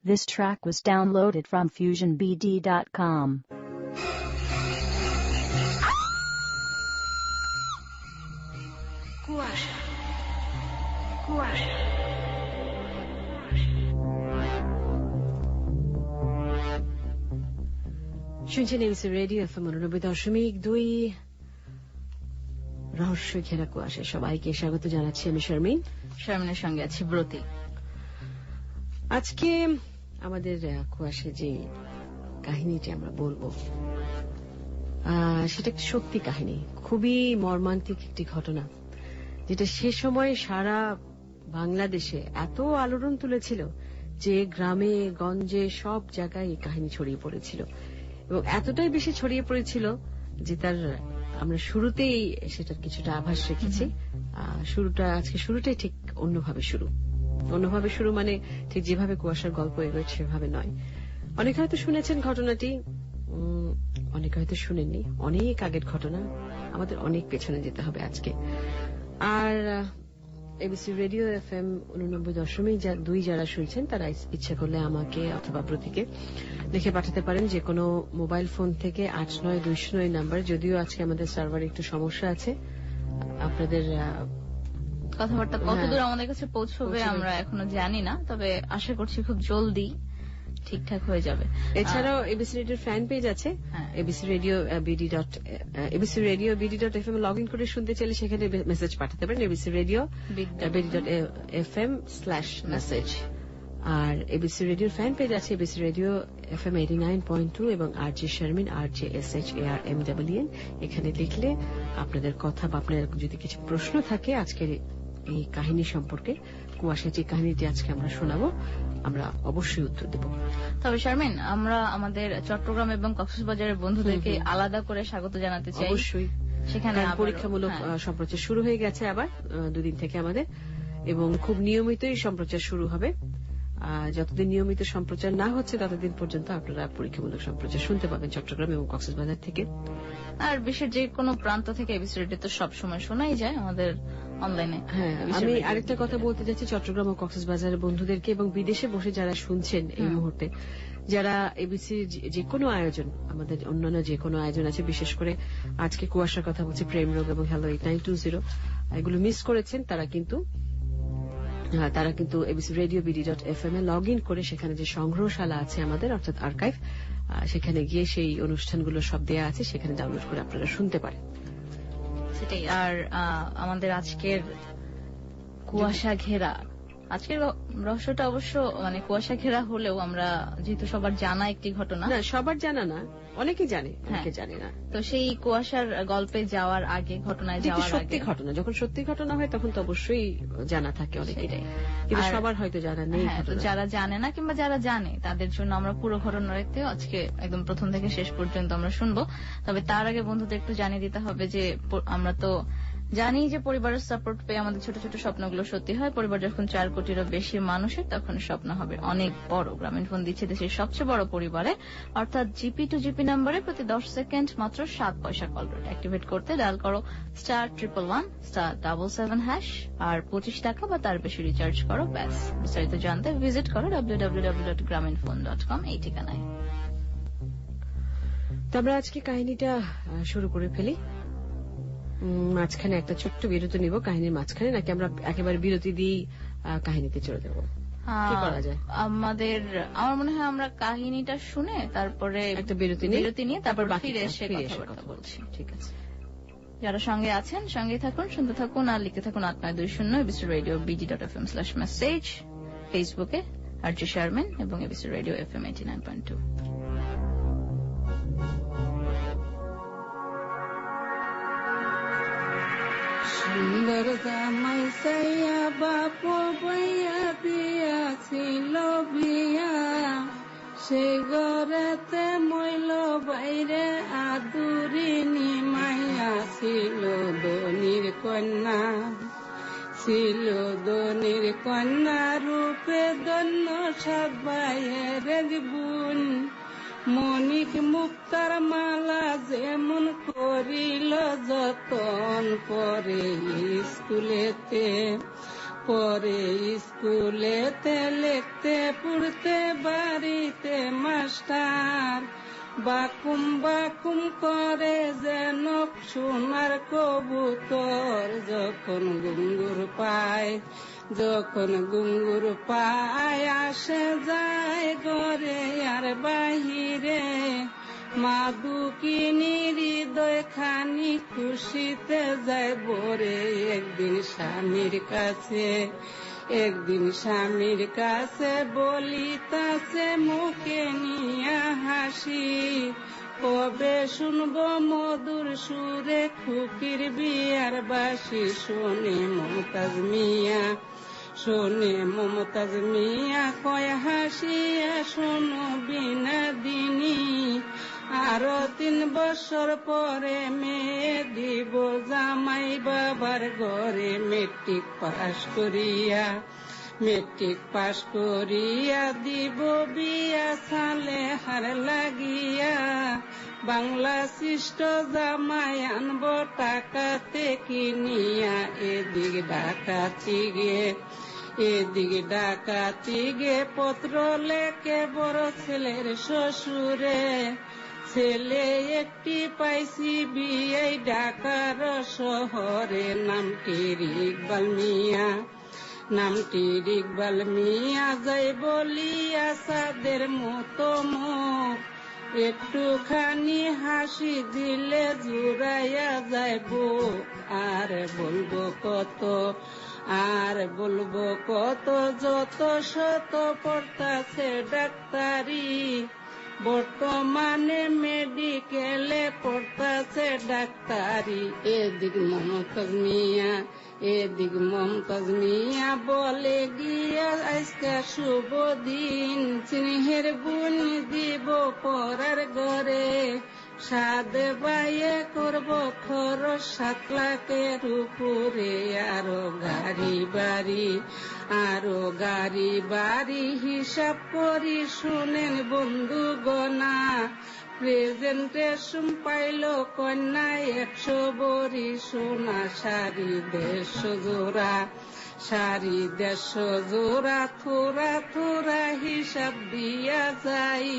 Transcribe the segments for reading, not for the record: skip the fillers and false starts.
This track was downloaded from FusionBD.com. শুনছেন ABC radio FM 89.2 রহস্য ঘেরা কুয়াশা। সবাইকে স্বাগত জানাচ্ছি। আমি শারমিনের সঙ্গে আছি ব্রতী। আজকে আমাদের কুয়াশা যে কাহিনীটি আমরা বলবো সেটা একটি সত্যি কাহিনী, খুবই মর্মান্তিক একটি ঘটনা, যেটা সে সময় সারা বাংলাদেশে এত আলোড়ন তুলেছিল যে গ্রামে গঞ্জে সব জায়গায় এই কাহিনী ছড়িয়ে পড়েছিল এবং এতটাই বেশি ছড়িয়ে পড়েছিল যে তার আমরা শুরুতেই সেটার কিছুটা আভাস রেখেছি। আজকে শুরুটাই ঠিক অন্যভাবে শুরু মানে ঠিক যেভাবে কুয়াশার গল্প এগোয় সেভাবে নয়। অনেকে হয়তো শুনেছেন ঘটনাটি, অনেকে হয়তো শুনেননি। অনেক আগের ঘটনা, আমাদের অনেক পেছনে যেতে হবে আজকে। আর এবিসি রেডিও এফএম 89.2 যারা শুনছেন তারা ইচ্ছা করলে আমাকে অথবা ব্রতীকে লিখে পাঠাতে পারেন যে কোনো মোবাইল ফোন থেকে 8920 নাম্বার। যদিও আজকে আমাদের সার্ভারে একটু সমস্যা আছে, আপনাদের কথাবার্তা কতদূর আমাদের কাছে পৌঁছবে আমরা এখনো জানি না, তবে আশা করছি খুব জলদি ঠিকঠাক হয়ে যাবে। এছাড়াও এবিসি রেডিওর ফ্যান পেজ আছে, এবিসি রেডিও বিডি.এফএম লগ ইন করে শুনতে চাইলে সেখানে মেসেজ পাঠাতে পারেন এবিসি রেডিও বিডি.এফএম/মেসেজ। আর এবিসি রেডিওর ফ্যান পেজ আছে এবিসি রেডিও এফএম 89.2 এবং আরজে শারমিন RJSHARMWN। এখানে লিখলে আপনাদের কথা বা আপনার যদি কিছু প্রশ্ন থাকে আজকের এই কাহিনী সম্পর্কে, কুয়াশা যে কাহিনীটি আজকে আমরা শোনাবো, আমরা অবশ্যই উত্তর দেব। তবে শারমিন, আমরা আমাদের চট্টগ্রাম এবং কক্সবাজারের বন্ধুদেরকে আলাদা করে স্বাগত জানাতে চাই। অবশ্যই, সেখানে পরীক্ষামূলক সম্প্রচার শুরু হয়ে গেছে আবার দুদিন থেকে আমাদের, এবং খুব নিয়মিতই সম্প্রচার শুরু হবে। যতদিন নিয়মিত সম্প্রচার না হচ্ছে ততদিন পর্যন্ত আপনারা পরীক্ষামূলক সম্প্রচার শুনতে পাবেন চট্টগ্রাম এবং কক্সবাজার থেকে। আর বিশ্বের যে কোনো প্রান্ত থেকে এবিসি রেডিও তো সবসময় শোনাই যায় আমাদের অনলাইনে। হ্যাঁ, আমি আরেকটা কথা বলতে চাচ্ছি চট্টগ্রাম ও কক্সবাজারের বন্ধুদেরকে এবং বিদেশে বসে যারা শুনছেন এই মুহূর্তে, যারা এবিসি যে কোনো আয়োজন, আমাদের অন্যান্য যে কোনো আয়োজন আছে, বিশেষ করে আজকে কুয়াশার কথা বলছি, প্রেম রোগ এবং হ্যালো 8920, এগুলো মিস করেছেন, তারা কিন্তু এবিসি রেডিও বিডি.এফএম এ লগ ইন করে সেখানে যে সংগ্রহশালা আছে আমাদের, অর্থাৎ আর্কাইভ, সেখানে গিয়ে সেই অনুষ্ঠানগুলো সব দেয়া আছে, সেখানে ডাউনলোড করে আপনারা শুনতে পারেন। সেটাই। আর আমাদের আজকের কুয়াশা ঘেরা, আজকের রহস্যটা অবশ্য মানে কুয়াশা ঘেরা হলেও আমরা যেহেতু সবার জানা একটি ঘটনা, সবার জানা না, অনেকেই জানে, অনেকে জানে না। তো সেই কুয়াশার গল্পে যাওয়ার আগে, ঘটনায় যাওয়ার আগে, সত্যি ঘটনা যখন সত্যি ঘটনা হয় তখন তো অবশ্যই জানা থাকে অনেকেই, কিন্তু সবার হয়তো জানা নেই। যারা জানে না কিংবা যারা জানে তাদের জন্য আমরা পুরো ঘটনাতে আজকে একদম প্রথম থেকে শেষ পর্যন্ত আমরা শুনবো। তবে তার আগে বন্ধুদের একটু জানিয়ে দিতে হবে যে আমরা তো জানি যে পরিবারের সাপোর্ট পেয়ে আমাদের ছোট ছোট স্বপ্নগুলো সত্যি হয়। পরিবার যখন 4 কোটিরও বেশি মানুষের, তখন স্বপ্ন হবে অনেক বড়। গ্রামীণ ফোন দিচ্ছে দেশের সবচেয়ে বড় পরিবারে, অর্থাৎ জিপি টু জিপি নাম্বারে প্রতি 10 সেকেন্ড মাত্র 7 পয়সা কল রেট। অ্যাক্টিভেট করতে ডায়াল করো *111*77# আর 25 টাকা বা তার বেশি রিচার্জ করো, ব্যাস। বিস্তারিত জানতে ভিজিট করো www.graminphone.com এই ঠিকানায়। তো আমরা আজকে কাহিনীটা শুরু করে ফেলি। মাঝখানে একটা ছোট্ট বিরতি নিব, কাহিনীর মাঝখানে, নাকি আমরা একেবারে বিরতি দিয়ে কাহিনীতে চলে যাবো? কি করা যায়? আমার মনে হয় আমরা কাহিনীটা শুনে তারপরে একটা বিরতি নিয়ে তারপর ফিরে এসে কথা বলছি। ঠিক আছে। যারা সঙ্গে আছেন সঙ্গে থাকুন, শুনতে থাকুন আর লিখতে থাকুন 8920 এবিসি রেডিও বিডি.এফএম/মেসেজ, ফেসবুকে আরজে শারমিন এবং এবিসি রেডিও এফএম 89.2। সুন্দর জামাই সাইয়া বাপ বইয়া দিয়াছিল বিয়া, সে ঘরেতে মইল বাইরে আদুরিনী মাইয়া, ছিল ধনির কন্যা, ছিল ধনির কন্যা রূপে ধন্য সাত ভাইয়ের বোন। মনিক মুক্তার মালা যেমন করিল যতন, পরে স্কুলেতে পরে স্কুলেতে লিখতে পড়তে বাড়িতে মাস্টার বাকুম বাকুম করে যেন সোনার কবুতর যখন ঘুঙ্গুর পায় আসে যায় ঘরে আর বাহিরে মা দুঃখিনী হৃদয় খানি খুশিতে যায় ভরে একদিন স্বামীর কাছে বলিতাছে মুখে নিয়া হাসি কবে শুনবো মধুর সুরে খুকির বিয়ার বাসি শোনে মমতাজ মিয়া কয় হাসিয়া শোনো বিনোদিনী আরো 3 বছর পরে মেয়ে দিব জামাই বাবার ঘরে মেট্রিক পাশ করিয়া দিব বিয়া সালেহার লাগিয়া বাংলা সৃষ্ট জামাই আনব টাকাতে কিনিয়া এদিক ডাকাতি গে পত্র লেখে বড় ছেলের শ্বশুরে ছেলে একটি পাইছি বিয়ে ঢাকার শহরে নামটি ইকবাল মিয়া যাই বলিয়া সাদের মতো মুখ একটুখানি হাসি দিলে জুড়াইয়া যাইব আর বলবো কত যত শত পড়তাছে ডাক্তারি বর্তমানে মেডিকেলে পড়তাছে ডাক্তারি এদিক মমতাজ মিয়া বলে গিয়া আজকে শুভ দিন স্নেহের বুন দিব পরার ঘরে সাদে বাইয়ে করব খরচ 7 লাখের উপরে আরো গাড়ি বাড়ি হিসাব করি শুনেন বন্ধু গনা প্রেজেন্টেশন পাইল কন্যা 100 বড়ি সোনা শাড়ি 150 জোড়া থোড়া হিসাব দিয়া যাই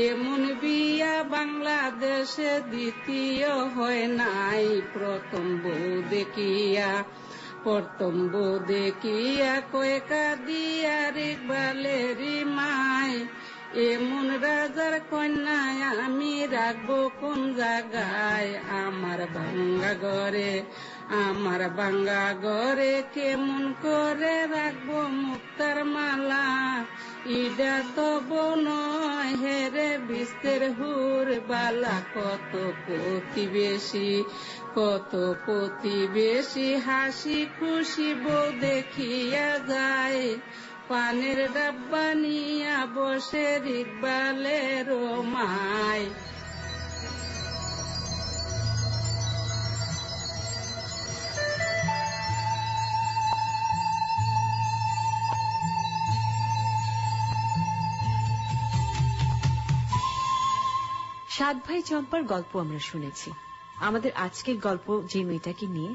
এমন বিয়া বাংলাদেশে দ্বিতীয় হয় নাই প্রথম বউ দেখিয়া কয়েকা দিয়া ইকবালের মাই এমন রাজার কন্যায় আমি রাখবো কোন জায়গায় আমার ভাঙ্গা ঘরে কেমন করে রাখবো মুক্তার মালা ইডা তো বনয় হেরে বিস্তের হুর বালা কত প্রতিবেশী হাসি খুশি বউ দেখিয়া যায় পানের ডাব্বা নিয়া বসে ইকবালের মায় সাত ভাই চম্পার গল্প আমরা শুনেছি। আমাদের আজকের গল্প যে মেয়েটাকে নিয়ে,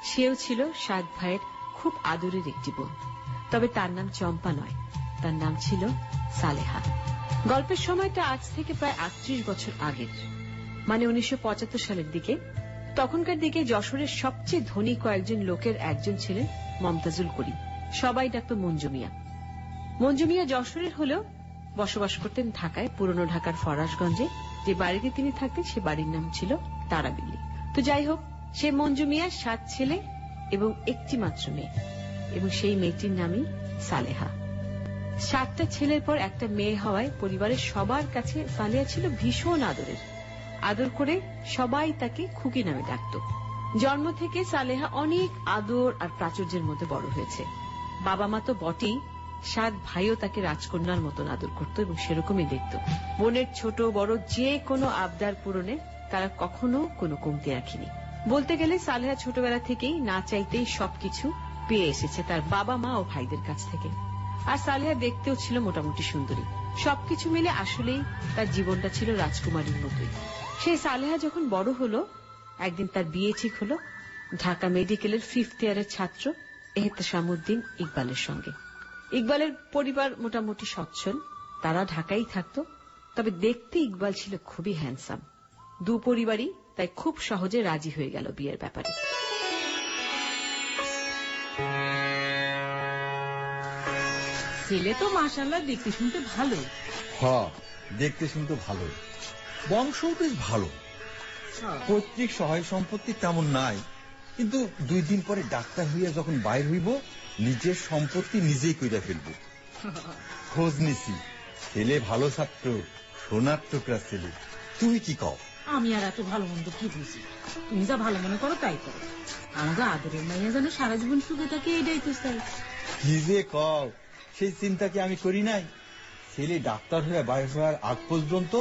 সেও ছিল 7 ভাইয়ের খুব আদরের একটি বোন। তবে তার নাম চম্পা নয়, তার নাম ছিল সালেহা। গল্পের সময়টা আজ থেকে প্রায় 38 বছর আগের, মানে 1975 সালের দিকে। তখনকার দিকে যশোরের সবচেয়ে ধনী কয়েকজন লোকের একজন ছিলেন মমতাজুল করিম, সবাই ডাকত মঞ্জু মিয়া। মঞ্জু মিয়া যশোরের হলেও বসবাস করতেন ঢাকায়, পুরনো ঢাকার ফরাসগঞ্জে। যে বাড়িতে তিনি থাকতেন সে বাড়ির নাম ছিল তারাবিল্লি। তো যাই হোক, সে মঞ্জু মিয়ার 7 ছেলে এবং একটি মাত্র মেয়ে, এবং সেই মেয়েটির নামই সালেহা। 7টা ছেলের পর একটা মেয়ে হওয়ায় পরিবারের সবার কাছে সালেহা ছিল ভীষণ আদরের। আদর করে সবাই তাকে খুকি নামে ডাকত। জন্ম থেকে সালেহা অনেক আদর আর প্রাচুর্যের মধ্যে বড় হয়েছে। বাবা মা তো বটেই, 7 ভাইও তাকে রাজকন্যার মতন আদর করত এবং সেরকমই দেখত। বোনের ছোট বড় যে কোনো আবদার পূরণে তারা কখনো কোনো কমতি রাখেনি। বলতে গেলে সালেহা ছোটবেলা থেকেই না চাইতেই সবকিছু পেয়ে এসেছে তার বাবা মা ও ভাইদের কাছ থেকে। আর সালেহা দেখতেও ছিল মোটামুটি সুন্দরী। সবকিছু মিলে আসলেই তার জীবনটা ছিল রাজকুমারীর মতোই। সেই সালেহা যখন বড় হলো, একদিন তার বিয়ে ঠিক হলো। ঢাকা মেডিকেলের 5th ইয়ারের ছাত্র এহতেশামউদ্দিন ইকবালের সঙ্গে। ইকবালের পরিবার মোটামুটি সচ্ছল, তারা ঢাকায় থাকত। তবে দেখতে ইকবাল ছিল খুবই হ্যান্ডসাম। দু পরিবারই তাই খুব সহজে রাজি হয়ে গেল বিয়ের ব্যাপারে। ছেলে তো মাশাআল্লাহ দেখতে শুনতে ভালো। হ্যাঁ, দেখতে শুনতে ভালো, বংশও বেশ ভালো। পৈতৃক সহায় সম্পত্তি তেমন নাই, কিন্তু 2 দিন পরে ডাক্তার হইয়া যখন বাইর হইব নিজের সম্পত্তি নিজেই কইরা ফেলব। খোঁজ নিছি, ছেলে ভালো ছাত্র, সোনার টুকরা ছেলে। তুমি কি কও? আমি আর এত ভালো মন্দ কি বুঝি, তুমি যা ভালো মনে করো তাই করো। আমাকে আদরের মাইয়া যেন সারা জীবন সুখে থাকে, এটাই তো চাই। কি যে কও, সেই চিন্তা কি আমি করি নাই? ছেলে ডাক্তার হয়ে বাইর হওয়ার আগ পর্যন্ত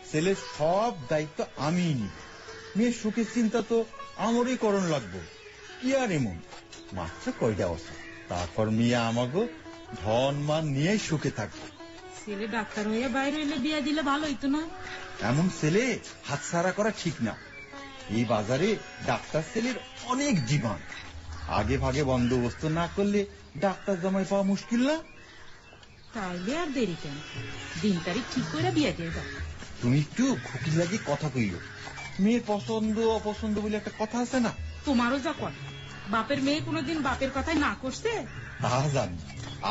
ছেলের সব দায়িত্ব আমিই নিই। মেয়ের সুখের চিন্তা তো আমারই করণ লাগবো। কি আর এমন মাত্র কয়টা বছর, তারপর মেয়ে আমাকে ধন মান নিয়ে সুখে থাকবে। ছেলে ডাক্তার হইয়া বাইরে হইলে বিয়া দিলে ভালো হইতো না? এমন ছেলে হাতছাড়া করা ঠিক না। এই বাজারে ডাক্তার ছেলের অনেক ডিমান্ড। আগে ভাগে বন্দোবস্ত না করলে ডাক্তার জামাই পাওয়া মুশকিল না? তাইলে আর দেরি কেন, দিন তারিখ ঠিক করে বিয়া দিয়ে দাও। তুমি একটু খুকি লাগি কথা কইও। মেয়ের পছন্দ অপছন্দ বলে একটা কথা আছে না? তোমারও যা কথা, বাপের মেয়ে কোনোদিন বাপের কথাই না করছে? তা জানি,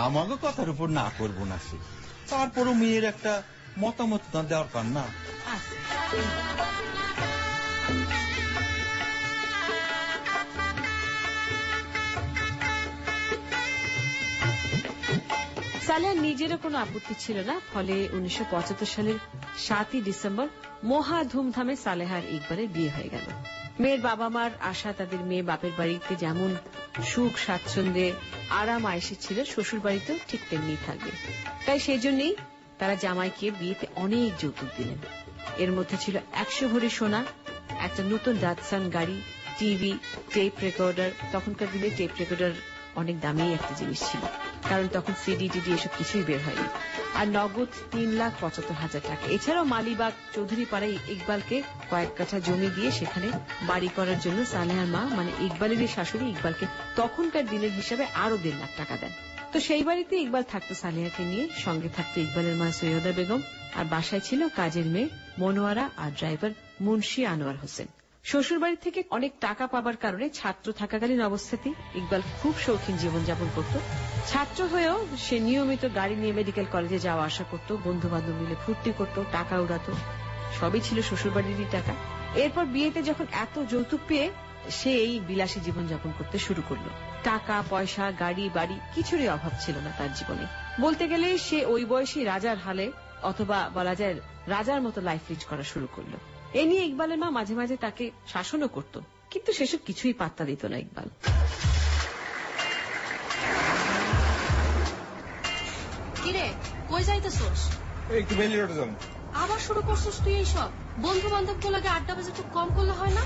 আমাকে কথার উপর না করবো না সে, তারপরও মেয়ের একটা মতামত না দেওয়ার কার না। সালেহার নিজেরও কোনো আপত্তি ছিল না। ফলে 1975 সালের 7ই ডিসেম্বর মহা ধুমধামে সালেহার ইকবালের বিয়ে হয়ে গেল। মেয়ের বাবা মার আশা তাদের মেয়ে বাপের বাড়িতে যেমন সুখ স্বাচ্ছন্দ্যে আরাম আয়েশে ছিল, শ্বশুর বাড়িতেও ঠিক তেমনি থাকবে। তাই সেই জন্যই তারা জামাইকে বিয়েতে অনেক যৌতুক দিলেন। এর মধ্যে ছিল 100 ভরি সোনা, একটা নতুন ডাটসান গাড়ি, টিভি, টেপ রেকর্ডার। তখনকার দিনে টেপ রেকর্ডার অনেক দামি একটা জিনিস ছিল, কারণ তখন সিডি টিডি এসব কিছুই বের হয়নি। আর নগদ 3,75,000 টাকা। এছাড়াও মালিবাগ চৌধুরী পাড়ায় ইকবালকে কয়েক কাঠা জমি দিয়ে সেখানে বাড়ি করার জন্য সালেহার মা মানে ইকবালেরই শাশুড়ি ইকবালকে তখনকার দিনের হিসাবে আরো 1.5 লাখ টাকা দেন। তো সেই বাড়িতে ইকবাল থাকতো সালেহাকে নিয়ে, সঙ্গে থাকতো ইকবালের মা সৈয়দা বেগম, আর বাসায় ছিল কাজের মেয়ে মনোয়ারা আর ড্রাইভার মুন্সি আনোয়ার হোসেন। শ্বশুর বাড়ি থেকে অনেক টাকা পাবার কারণে ছাত্র থাকাকালীন অবস্থাতেই ইকবাল খুব শৌখিন জীবনযাপন করত। ছাত্র হয়েও সে নিয়মিত গাড়ি নিয়ে মেডিকেল কলেজে যাওয়া আসা করত, বন্ধু বান্ধব মিলে ফুর্তি করত, টাকা উড়াতো। সবই ছিল শ্বশুর বাড়িরই টাকা। এরপর বিয়েতে যখন এত যৌতুক পেয়ে সে এই বিলাসী জীবনযাপন করতে শুরু করলো। টাকা পয়সা গাড়ি বাড়ি কিছুরই অভাব ছিল না তার জীবনে। বলতে গেলে সে ওই বয়সী রাজার হালে, অথবা বলা যায় রাজার মতো লাইফ লিড করা শুরু করলো। এ নিয়ে ইকবালের মা মাঝে মাঝে তাকে শাসনও করত, কিন্তু সেসব কিছুই পাত্তা দিত না ইকবাল। কিরে কই যাইতেছস? একটু বেলি রোডে যাবো। আবার শুরু করছিস তুই এইসব? বন্ধু বান্ধব গুলাকে আড্ডা বাজে একটু কম করলে হয় না?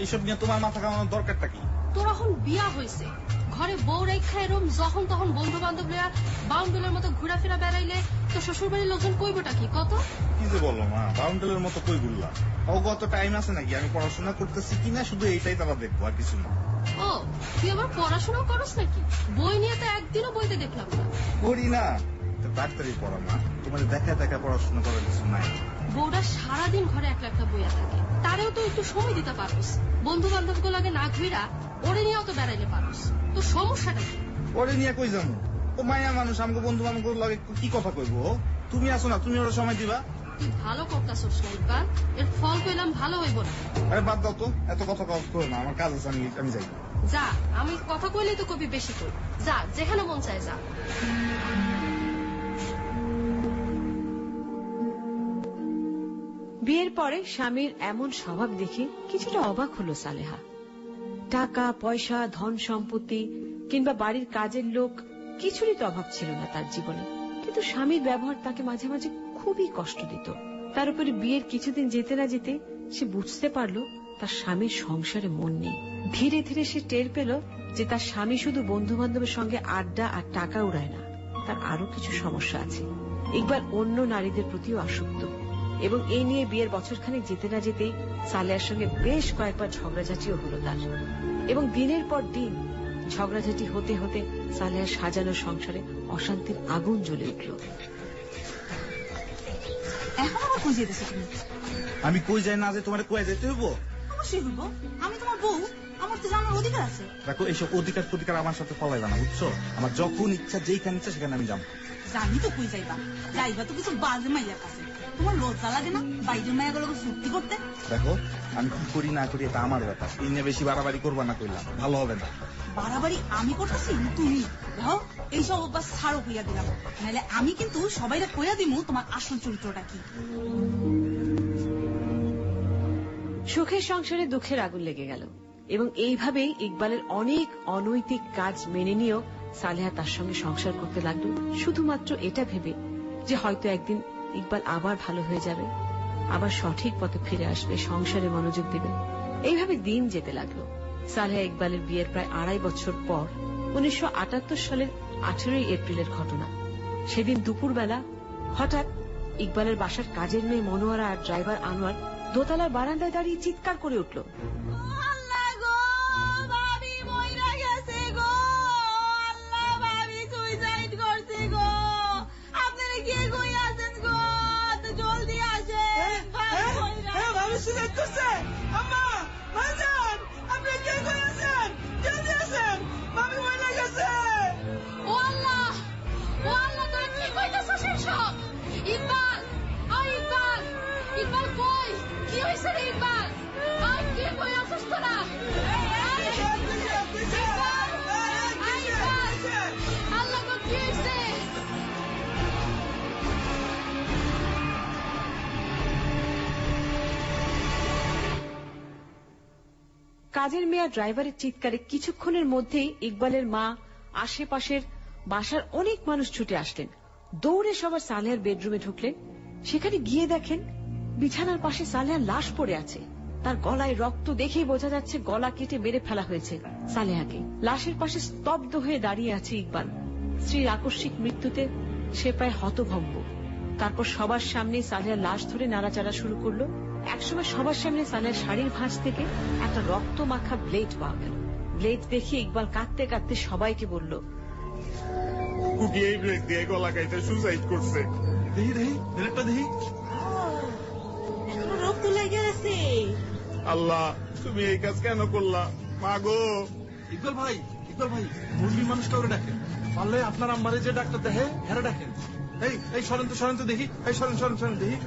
এইসব নিয়ে তোমার মাথা কামানোর দরকারটা কি? তোর এখন বিয়া হয়েছে, ঘরে বউ রেখা এরম যখন তখন বন্ধু বান্ধব লইয়া বাউন্ডুলের মতো ঘোরাফেরা বেড়াইলে তো শ্বশুর বাড়ির লোকজন কইবটা কি কত? কি যে বললো মা, বাউন্ডুলের মতো কই বললাম? ও কত টাইম আছে নাকি আমি পড়াশোনা করতেছি কিনা শুধু এইটাই তারা দেখবো, আর কিছু না। ও তুই আবার পড়াশোনাও করস নাকি? বই নিয়ে তো একদিনও বইতে দেখলাম না। করি না, ডাক্তারি পড়া মা, তোমার দেখা দেখা পড়াশোনা করার কিছু নাই। বউটা সারাদিন ঘরে একলা একটা বইয়া থাকে, তারেও তো একটু সময় দিতে পারোস। বন্ধু বান্ধব গুলাকে না ঘুরা ওরে নিয়েও তো বেড়াইলে পারোস। তো সমস্যাটা কি? ওরে নিয়ে কই যাবো? ও মায়া মানুষ, আমাকে বন্ধু বান্ধব লাগে কি কথা কইবো? তুমি আসো না, তুমি ওরা সময় দিবা। তুই ভালো করতাছস না ইকবাল, এর ফল পেলাম ভালো হইব না। আরে বাদ দাও তো, এত কথা করো না, আমার কাজ আছে, আমি যাই। যা, আমি কথা কইলেই তো কবি বেশি কই। যা, যেখানে মন চায় যা। বিয়ের পরে স্বামীর এমন স্বভাব দেখে কিছুটা অবাক হলো সালেহা। টাকা পয়সা ধন সম্পত্তি কিংবা বাড়ির কাজের লোক কিছুরই তো অভাব ছিল না তার জীবনে, কিন্তু স্বামীর ব্যবহার তাকে মাঝে মাঝে খুবই কষ্ট দিত। তার উপরে বিয়ের কিছুদিন যেতে না যেতে সে বুঝতে পারলো তার স্বামীর সংসারে মন নেই। ধীরে ধীরে সে টের পেল যে তার স্বামী শুধু বন্ধু বান্ধবের সঙ্গে আড্ডা আর টাকা উড়ায় না, তার আরো কিছু সমস্যা আছে। ইকবাল অন্য নারীদের প্রতিও আসক্ত, এবং এই নিয়ে বিয়ের বছরখানেক যেতে না যেতেই সালেহার সঙ্গে বেশ কয়েকবার ঝগড়াঝাঁটিও হলো তার। এবং দিনের পর দিন ঝগড়াঝাটি হতে হতে সালেহার সাজানো সংসারে অশান্তির আগুন জ্বলে উঠল। এখন আবার কই যেতেছো তুমি? আমি কই যাই না যে তোমার কই যেতে হইব? অবশ্যই হইব, আমি তোমার বউ, আমার তো জানার অধিকার আছে। দেখো এইসব অধিকার প্রতিকার আমার সাথে ফলাইবা না, বুঝছো? আমার যখন ইচ্ছা যেইখানে ইচ্ছা সেখানে আমি যাবো। জানি তো কই যাইবা, যাইবা তো কিছু বাজে মাইয়ার কাছে। তোমার লজ্জা লাগে না বাইরের মাইয়াগুলো চুক্তি করতে? দেখো আমি কি করি না করি এটা আমার ব্যাপার, এই নিয়ে বেশি বাড়াবাড়ি করবা না, কইলাম ভালো হবে না। বাড়াবাড়ি আমি করতেছি তুমি? দেখো এইসব অভ্যাস ছাড়ো কইয়া দিলাম, নাহলে আমি কিন্তু সবাইরা কইয়া দিমু তোমার আসল চরিত্রটা কি। সুখের সংসারে দুঃখের আগুন লেগে গেল এবং এইভাবেই ইকবালের অনেক অনৈতিক কাজ মেনে নিয়েও সালেহা তার সঙ্গে সংসার করতে লাগলো, শুধুমাত্র এটা ভেবে যে হয়তো একদিন ইকবাল আবার ভালো হয়ে যাবে, আবার সঠিক পথে ফিরে আসবে, সংসারে মনোযোগ দেবে। এইভাবে দিন যেতে লাগলো। সালেহা ইকবালের বিয়ের প্রায় 2.5 বছর পর 1978 সালের 18 এপ্রিলের ঘটনা। সেদিন দুপুরবেলা হঠাৎ ইকবালের বাসার কাজের মেয়ে মনোয়ারা আর ড্রাইভার আনোয়ার দোতলার বারান্দায় দাঁড়িয়ে চিৎকার করে উঠল, কাজের মেয়ে ড্রাইভারের চিৎকারে কিছুক্ষণের মধ্যেই ইকবালের মা, আশেপাশের বাসার অনেক মানুষ ছুটে আসলেন। দৌড়ে সবার সালেহার বেডরুমে ঢুকলেন। সেখানে গিয়ে দেখেন বিছানার পাশে সালেহার লাশ পড়ে আছে। তার গলায় রক্ত দেখেই বোঝা যাচ্ছে গলা কেটে মেরে ফেলা হয়েছে সালেহাকে। লাশের পাশে স্তব্ধ হয়ে দাঁড়িয়ে আছে ইকবাল। স্ত্রীর আকস্মিক মৃত্যুতে সে প্রায় হতভম্ব। তারপর সবার সামনে সালেহার লাশ ধরে নাড়াচাড়া শুরু করলো। একসময় সবার সামনে সালেহার শাড়ির ভাঁজ থেকে একটা রক্ত মাখা ব্লেড পাওয়া গেল। ব্লেড দেখে ইকবাল কাঁদতে কাঁদতে সবাইকে বলল, এই ব্লেড দিয়ে গলা কাইতে সুসাইড করছে। দেখি দেখি ব্লেডটা দেখি, রক্ত লেগে আছে। আল্লাহ তুমি এই কাজ কেন করলা মা গো? ইকবাল ভাই মুরগির মানুষটা ওরা ডাকেন, পারলে আপনার আম্মারে যে ডাক্তার দেখে হেরা ডাকেন। এই সরেন তো দেখি, এই সরেন দেখি।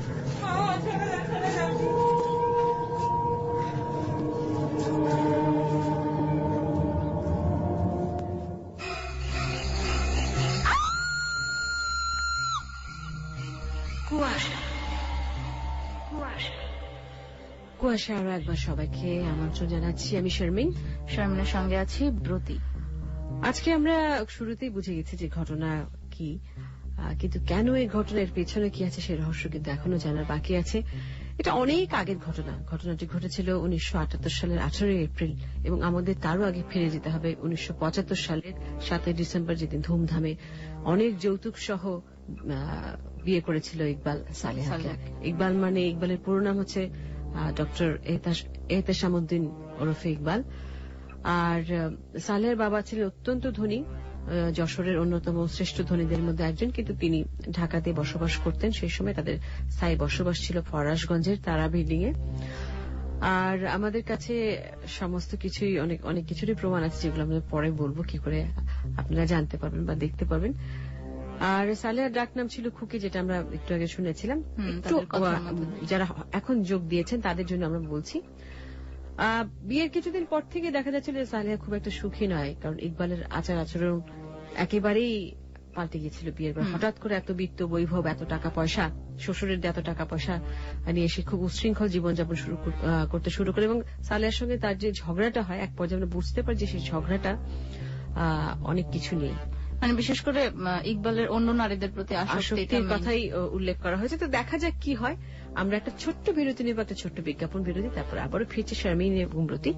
কুয়াশা আরো একবার সবাইকে আমন্ত্রণ জানাচ্ছি। আমি শারমিনের সঙ্গে আছি ব্রতী। আজকে আমরা শুরুতেই বুঝে গেছি যে ঘটনা কি, কিন্তু কেন এই ঘটনার পেছনে কি আছে সে রহস্য কিন্তু এখনো জানার বাকি আছে। এটা অনেক আগের ঘটনা। ঘটনাটি ঘটেছিল 1978 সালের 18 এপ্রিল এবং আমাদের তারও আগে ফিরে যেতে হবে 1975 সালের 7 ডিসেম্বর, যেদিন ধুমধামে অনেক যৌতুক সহ বিয়ে করেছিল ইকবাল সালেহাকে। ইকবালের পুরো নাম হচ্ছে ডক্টর এহতেশামউদ্দিন ওরফে ইকবাল। আর সালেহার বাবা ছিলেন অত্যন্ত ধনী, যশোরের অন্যতম শ্রেষ্ঠ ধনীদের মধ্যে একজন, কিন্তু তিনি ঢাকাতে বসবাস করতেন। সেই সময় তাদের স্থায়ী বসবাস ছিল ফরাসগঞ্জের তারা বিল্ডিং এ। আর আমাদের কাছে সমস্ত কিছুই অনেক কিছুরই প্রমাণ আছে, যেগুলো আমরা পরে বলবো, কি করে আপনারা জানতে পারবেন বা দেখতে পারবেন। আর সালেহার ডাক নাম ছিল খুকি, যেটা আমরা একটু আগে শুনেছিলাম। যারা এখন যোগ দিয়েছেন তাদের জন্য আমরা বলছি। বিয়ের কিছুদিন পর থেকে দেখা যাচ্ছিল যে সালেহা খুব একটা সুখী নয়, কারণ ইকবালের আচার আচরণ একেবারেই পাল্টে গিয়েছিল বিয়ের পর। হঠাৎ করে এত বিত্ত বৈভব, এত টাকা পয়সা, শ্বশুরের এত টাকা পয়সা নিয়ে সে খুব উচ্ছৃঙ্খল জীবনযাপন করতে শুরু করে এবং সালেহার সঙ্গে তার যে ঝগড়াটা হয়, এক পর্যায়ে আমরা বুঝতে পারি যে সেই ঝগড়াটা অনেক কিছু নেই, মানে বিশেষ করে ইকবালের অন্য নারীদের প্রতি আসক্তির কথাই উল্লেখ করা হয়েছে। তো দেখা যাক কি হয়। আমরা একটা ছোট্ট বিরতি নেব, একটা ছোট্ট বিজ্ঞাপন বিরতি, তারপর আবারও ফিরছে শারমিন এবং ব্রতী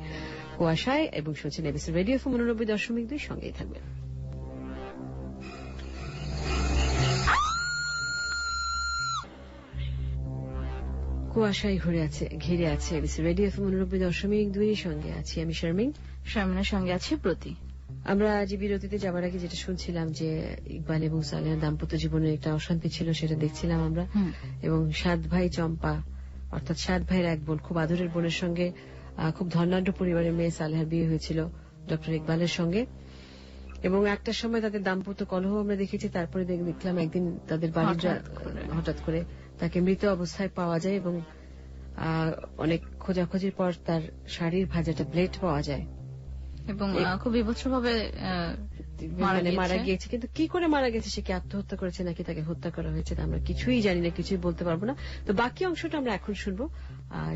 কুয়াশায় এবং শুনছেন এবিসি রেডিও 89.2 সঙ্গেই থাকবেন। কুয়াশায় ঘিরে আছে এবিসি রেডিও 89.2 সঙ্গে আছি আমি শারমিনের সঙ্গে আছি ব্রতী। আমরা যে বিরতিতে যাবার আগে যেটা শুনছিলাম যে ইকবাল এবং সালেহার দাম্পত্য জীবনে একটা অশান্তি ছিল, সেটা দেখছিলাম আমরা। এবং 7 ভাই চম্পা, অর্থাৎ 7 ভাইয়ের এক বোন, খুব আদরের বোনের সঙ্গে খুব ধনাঢ্য পরিবারের মেয়ে সালেহার বিয়ে হয়েছিল ডক্টর ইকবালের সঙ্গে। এবং একটা সময় তাদের দাম্পত্য কলহ আমরা দেখেছি। তারপরে দেখলাম একদিন তাদের বাড়ির হঠাৎ করে তাকে মৃত অবস্থায় পাওয়া যায় এবং অনেক খোঁজাখুঁজির পর তার শাড়ির ভাজাটা ব্লেড পাওয়া যায় এবং খুব বিভৎসভাবে মারা গিয়েছে। কিন্তু কি করে মারা গেছে, সে কি আত্মহত্যা করেছে নাকি তাকে হত্যা করা হয়েছে আমরা কিছুই জানি না, কিছুই বলতে পারবো না। তো বাকি অংশটা আমরা এখন শুনবো।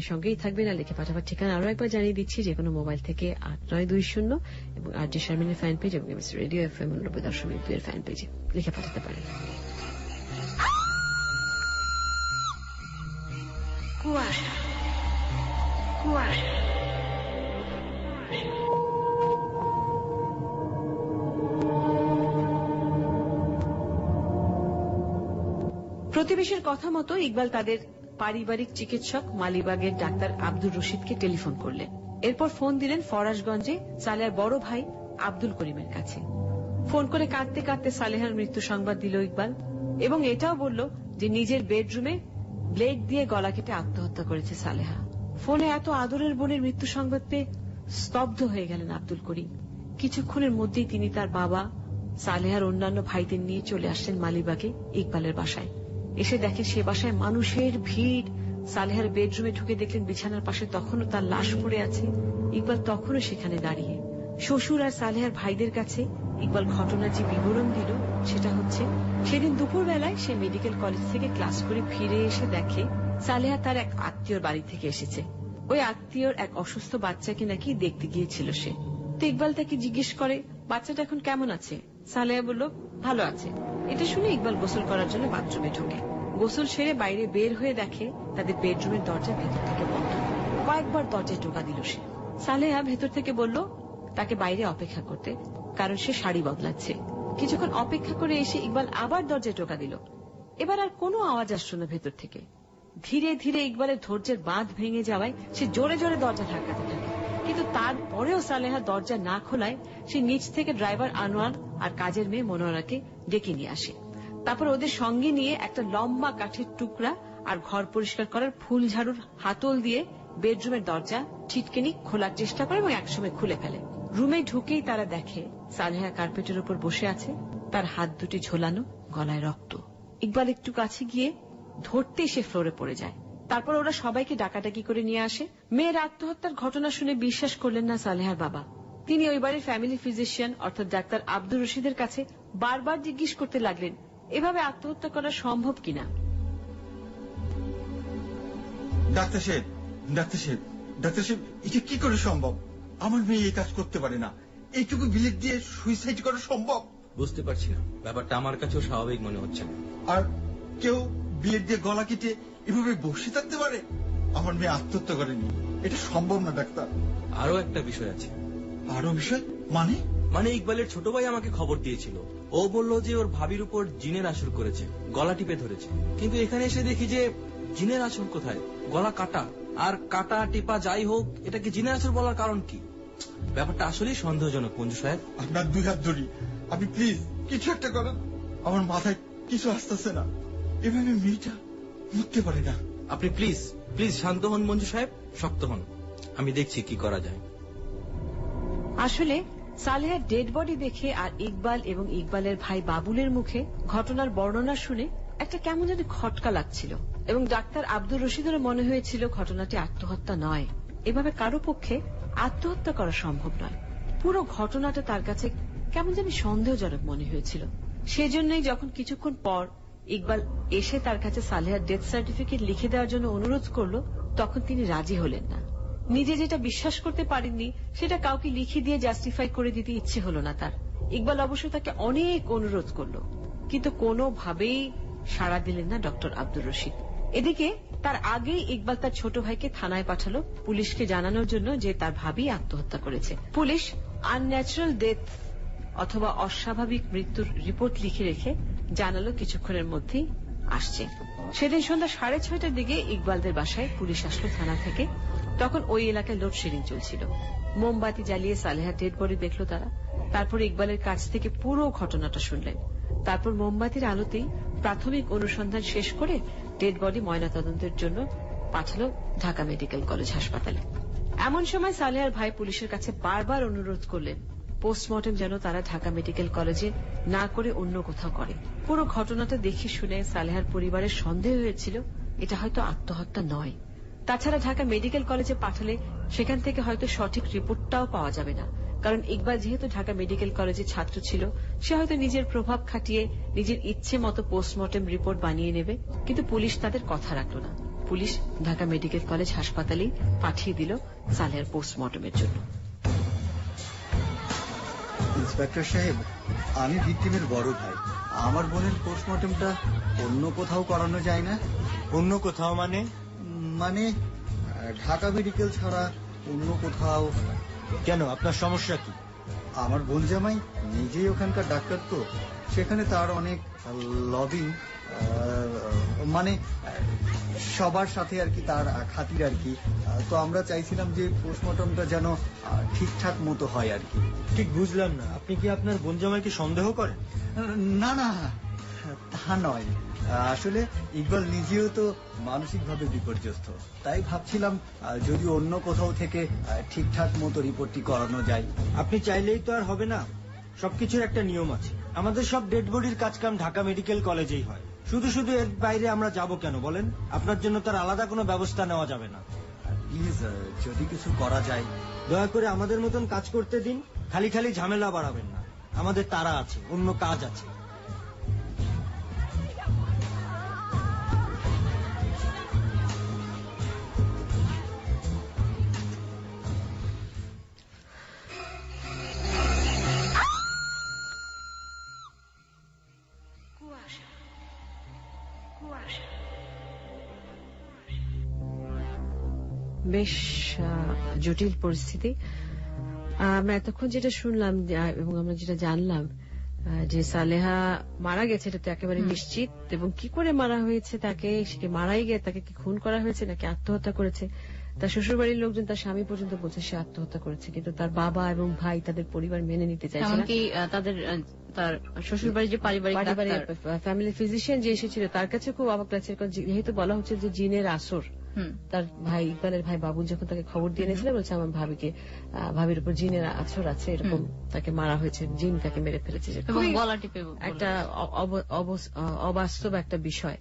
সঙ্গেই থাকবে না, লিখে পাঠাবার ঠিকানা আরো একবার জানিয়ে দিচ্ছি, যে কোনো মোবাইল থেকে 8920 এবং RJ শারমিনের ফ্যান পেজ এবং রেডিও FM 90.2 এর ফ্যান পেজে লিখে পাঠাতে পারেন। কুয়াশা কুয়াশা প্রতিবেশীর কথা মতো ইকবাল তাদের পারিবারিক চিকিৎসক মালিবাগের ডাক্তার আব্দুর রশিদকে টেলিফোন করলেন। এরপর ফোন দিলেন ফরাসগঞ্জে সালেহার বড় ভাই আব্দুল করিমের কাছে। ফোন করে কাঁদতে কাঁদতে সালেহার মৃত্যু সংবাদ দিল ইকবাল এবং এটাও বলল যে নিজের বেডরুমে ব্লেড দিয়ে গলা কেটে আত্মহত্যা করেছে সালেহা। ফোনে এত আদরের বোনের মৃত্যু সংবাদ পেয়ে স্তব্ধ হয়ে গেলেন আব্দুল করিম। কিছুক্ষণের মধ্যেই তিনি তার বাবা, সালেহার অন্যান্য ভাইদের নিয়ে চলে আসলেন মালিবাগে ইকবালের বাসায়। এসে দেখেন সে বাসায় মানুষের ভিড়। সালেহার বেডরুমে ঢুকে দেখলেন বিছানার পাশে তখনও তার লাশ পড়ে আছে। ইকবাল তখনও সেখানে দাঁড়িয়ে। শ্বশুর আর সালেহার ভাইদের কাছে ইকবাল ঘটনার যে বিবরণ দিল সেটা হচ্ছে, সেদিন দুপুরবেলায় সে মেডিকেল কলেজ থেকে ক্লাস করে ফিরে এসে দেখে সালেহা তার এক আত্মীয়র বাড়ি থেকে এসেছে। ওই আত্মীয়র এক অসুস্থ বাচ্চাকে নাকি দেখতে গিয়েছিল সে। তো ইকবাল তাকে জিজ্ঞেস করে, বাচ্চাটা এখন কেমন আছে? সালেহা বলল, ভালো আছে। এটা শুনে ইকবাল গোসল করার জন্য বাথরুমে ঢোকে। গোসল সেরে বাইরে বের হয়ে দেখে তাদের বেডরুমের দরজা ভেতর থেকে বন্ধ। কয়েকবার দরজায় টোকা দিল সে। সালেহা ভেতর থেকে বলল তাকে বাইরে অপেক্ষা করতে, কারণ সে শাড়ি বদলাচ্ছে। কিছুক্ষণ অপেক্ষা করে এসে ইকবাল আবার দরজায় টোকা দিল। এবার আর কোনো আওয়াজ আসলো না ভেতর থেকে। ধীরে ধীরে ইকবালের ধৈর্যের বাঁধ ভেঙে যাওয়ায় সে জোরে জোরে দরজা ধাক্কাতে থাকে। কিন্তু তারপরেও সালেহা দরজা না খোলায় সে নিচ থেকে ড্রাইভার আনোয়ার আর কাজের মেয়ে মনোয়ারাকে ডেকে নিয়ে আসে। তারপর ওদের সঙ্গে নিয়ে একটা লম্বা কাঠের টুকরা আর ঘর পরিষ্কার করার ফুল ঝাড়ুর হাতল দিয়ে বেডরুমের দরজা ছিটকেনি খোলার চেষ্টা করে এবং একসময় খুলে ফেলে। রুমে ঢুকেই তারা দেখে সালেহা কার্পেটের উপর বসে আছে, তার হাত দুটি ঝোলানো, গলায় রক্ত। ইকবাল একটু কাছে গিয়ে ধরতেই সে ফ্লোরে পড়ে যায়। তারপর ওরা সবাইকে ডাকাডাকি করে নিয়ে আসে। মেয়ের আত্মহত্যার ঘটনা শুনে বিশ্বাস করলেন না সালেহার বাবা। তিনি ওই বাড়ির ফ্যামিলি ফিজিশিয়ান অর্থাৎ ডাক্তার আব্দুর রশিদের কাছে বারবার জিজ্ঞেস করতে লাগলেন এভাবে আত্মহত্যা করা সম্ভব কিনা। ডাক্তার সাহেব, এটা কি করে সম্ভব? আমার মেয়ে এই কাজ করতে পারে না। এইটুকু বিলেট দিয়ে সুইসাইড করা সম্ভব? বুঝতে পারছি না, ব্যাপারটা আমার কাছেও স্বাভাবিক মনে হচ্ছে না। আর কেউ বিলেট দিয়ে গলা কেটে এভাবে বসে থাকতে পারে? আমার মেয়ে আত্মহত্যা করেনি, এটা সম্ভব না ডাক্তার। আরো একটা বিষয় আছে। আরো বিষয় মানে ইকবালের ছোট ভাই আমাকে খবর দিয়েছিল। ও বলল যে ওর ভাবির উপর জিনের আসর করেছে, গলা টিপে ধরেছে। কিন্তু এখানে এসে দেখি যে জিনের আসর কোথায়? গলা কাটা, আর কাটা টিপা যাই হোক, এটা কি জিনের আসর বলার কারণ কি? ব্যাপারটা আসলেই সন্দেহজনক মঞ্জু সাহেব। আপনার 2 হাত ধরি, আপনি প্লিজ কিছু একটা করেন। আমার মাথায় কিছু আসতেছে না। এভাবে মেয়েটা মরতে পারে না। আপনি প্লিজ শান্ত হন মঞ্জু সাহেব, শক্ত হন, আমি দেখছি কি করা যায়। আসলে সালেহার ডেড বডি দেখে আর ইকবাল এবং ইকবালের ভাই বাবুলের মুখে ঘটনার বর্ণনা শুনে একটা কেমন যেন খটকা লাগছিল এবং ডাক্তার আব্দুর রশিদেরও মনে হয়েছিল ঘটনাটি আত্মহত্যা নয়। এভাবে কারো পক্ষে আত্মহত্যা করা সম্ভব নয়। পুরো ঘটনাটা তার কাছে কেমন যেন সন্দেহজনক মনে হয়েছিল। সেজন্যই যখন কিছুক্ষণ পর ইকবাল এসে তার কাছে সালেহার ডেথ সার্টিফিকেট লিখে দেওয়ার জন্য অনুরোধ করলো, তখন তিনি রাজি হলেন না। নিজে যেটা বিশ্বাস করতে পারেননি সেটা কাউকে লিখে দিয়ে জাস্টিফাই করে দিতে ইচ্ছে হলো না তার। ইকবাল অবশ্য তাকে অনেক অনুরোধ করলো, কিন্তু কোনোভাবেই সাড়া দিলেন না ডক্টর আব্দুর রশিদ। এদিকে তার আগেই ইকবাল তার ছোট ভাইকে থানায় পাঠালো পুলিশকে জানানোর জন্য যে তার ভাবি আত্মহত্যা করেছে। পুলিশ আনন্যাচারাল ডেথ অথবা অস্বাভাবিক মৃত্যুর রিপোর্ট লিখে রেখে জানালো কিছুক্ষণের মধ্যেই আসছে। সেদিন সন্ধ্যা 6:30টার দিকে ইকবালদের বাসায় পুলিশ আসলো থানা থেকে। তখন ওই এলাকায় লোডশেডিং চলছিল। মোমবাতি জ্বালিয়ে সালেহার ডেড বডি দেখল তারা। তারপর ইকবালের কাছ থেকে পুরো ঘটনাটা শুনলেন। তারপর মোমবাতির আলোতেই প্রাথমিক অনুসন্ধান শেষ করে ডেড বডি ময়নাতদন্তের জন্য পাঠালো ঢাকা মেডিকেল কলেজ হাসপাতালে। এমন সময় সালেহার ভাই পুলিশের কাছে বারবার অনুরোধ করলেন পোস্টমর্টেম যেন তারা ঢাকা মেডিকেল কলেজে না করে অন্য কোথাও করে। পুরো ঘটনাটা দেখে শুনে সালেহার পরিবারের সন্দেহ হয়েছিল এটা হয়তো আত্মহত্যা নয়। তাছাড়া ঢাকা মেডিকেল কলেজে পাঠালে সেখান থেকে হয়তো সঠিক রিপোর্টটাও পাওয়া যাবে না, কারণ ইকবাল যেহেতু ঢাকা মেডিকেল কলেজের ছাত্র ছিল, সে হয়তো নিজের প্রভাব খাটিয়ে নিজের ইচ্ছে মতো পোস্টমর্টেম রিপোর্ট বানিয়ে নেবে। কিন্তু পুলিশ তাদের কথা রাখল না। পুলিশ ঢাকা মেডিকেল কলেজ হাসপাতালেই পাঠিয়ে দিল সালেহার পোস্টমর্টেমের জন্য। ইন্সপেক্টর সাহেব, আমি ভিকটিমের বড় ভাই। আমার বোনের পোস্টমর্টেমটা অন্য কোথাও করানো যায় না? অন্য কোথাও মানে? মানে ঢাকা মেডিকেল ছাড়া অন্য কোথাও। কেন, আপনার সমস্যা কি? আমার বোন জামাই নিজেই ওখানকার ডাক্তার, তো সেখানে তার অনেক লবিং, মানে সবার সাথে আর কি তার খাতির আর কি। তো আমরা চাইছিলাম যে পোস্টমর্টমটা যেন ঠিকঠাক মতো হয় আর কি। ঠিক বুঝলাম না, আপনি কি আপনার বোন জামাইকে সন্দেহ করেন? না না, তা নয়। আসলে ইকবাল নিজেও তো মানসিকভাবে বিপর্যস্ত, তাই ভাবছিলাম যদি অন্য কোথাও থেকে ঠিকঠাক মতো রিপোর্টটি করানো যায়। আপনি চাইলেই তো আর হবে না, সবকিছুর একটা নিয়ম আছে। আমাদের সব ডেড বডির কাজকাম ঢাকা মেডিকেল কলেজেই হয়। শুধু শুধু এর বাইরে আমরা যাব কেন বলেন? আপনার জন্য তার আলাদা কোনো ব্যবস্থা নেওয়া যাবে না। প্লিজ, যদি কিছু করা যায় দয়া করে আমাদের মতন কাজ করতে দিন। খালি খালি ঝামেলা বাড়াবেন না, আমাদের তারা আছে, অন্য কাজ আছে। বেশ জটিল পরিস্থিতি। আমরা এতক্ষণ যেটা শুনলাম এবং আমরা যেটা জানলাম যে সালেহা মারা গেছে, এটা তো একেবারে নিশ্চিত। এবং কি করে মারা হয়েছে তাকে, সে মারাই গিয়ে তাকে কি খুন করা হয়েছে নাকি আত্মহত্যা করেছে, তার শ্বশুরবাড়ির লোকজন, তার স্বামী পর্যন্ত বলছে সে আত্মহত্যা করেছে। কিন্তু তার বাবা এবং ভাই, তাদের পরিবার মেনে নিতে চাইছে না। তার শ্বশুরবাড়ির যে পারিবারিক ফ্যামিলি ফিজিশিয়ান যে এসেছিল তার কাছে খুব অবাক লাগছে, যেহেতু বলা হচ্ছে যে জিনের আসর। তার ভাই, ইকবালের ভাই বাবু যখন তাকে খবর দিয়ে এনেছিল, বলছে আমার ভাবির উপর জিনের আসর আছে, এরকম তাকে মারা হয়েছে, জিন তাকে মেরে ফেলেছে। একটা অবাস্তব একটা বিষয়।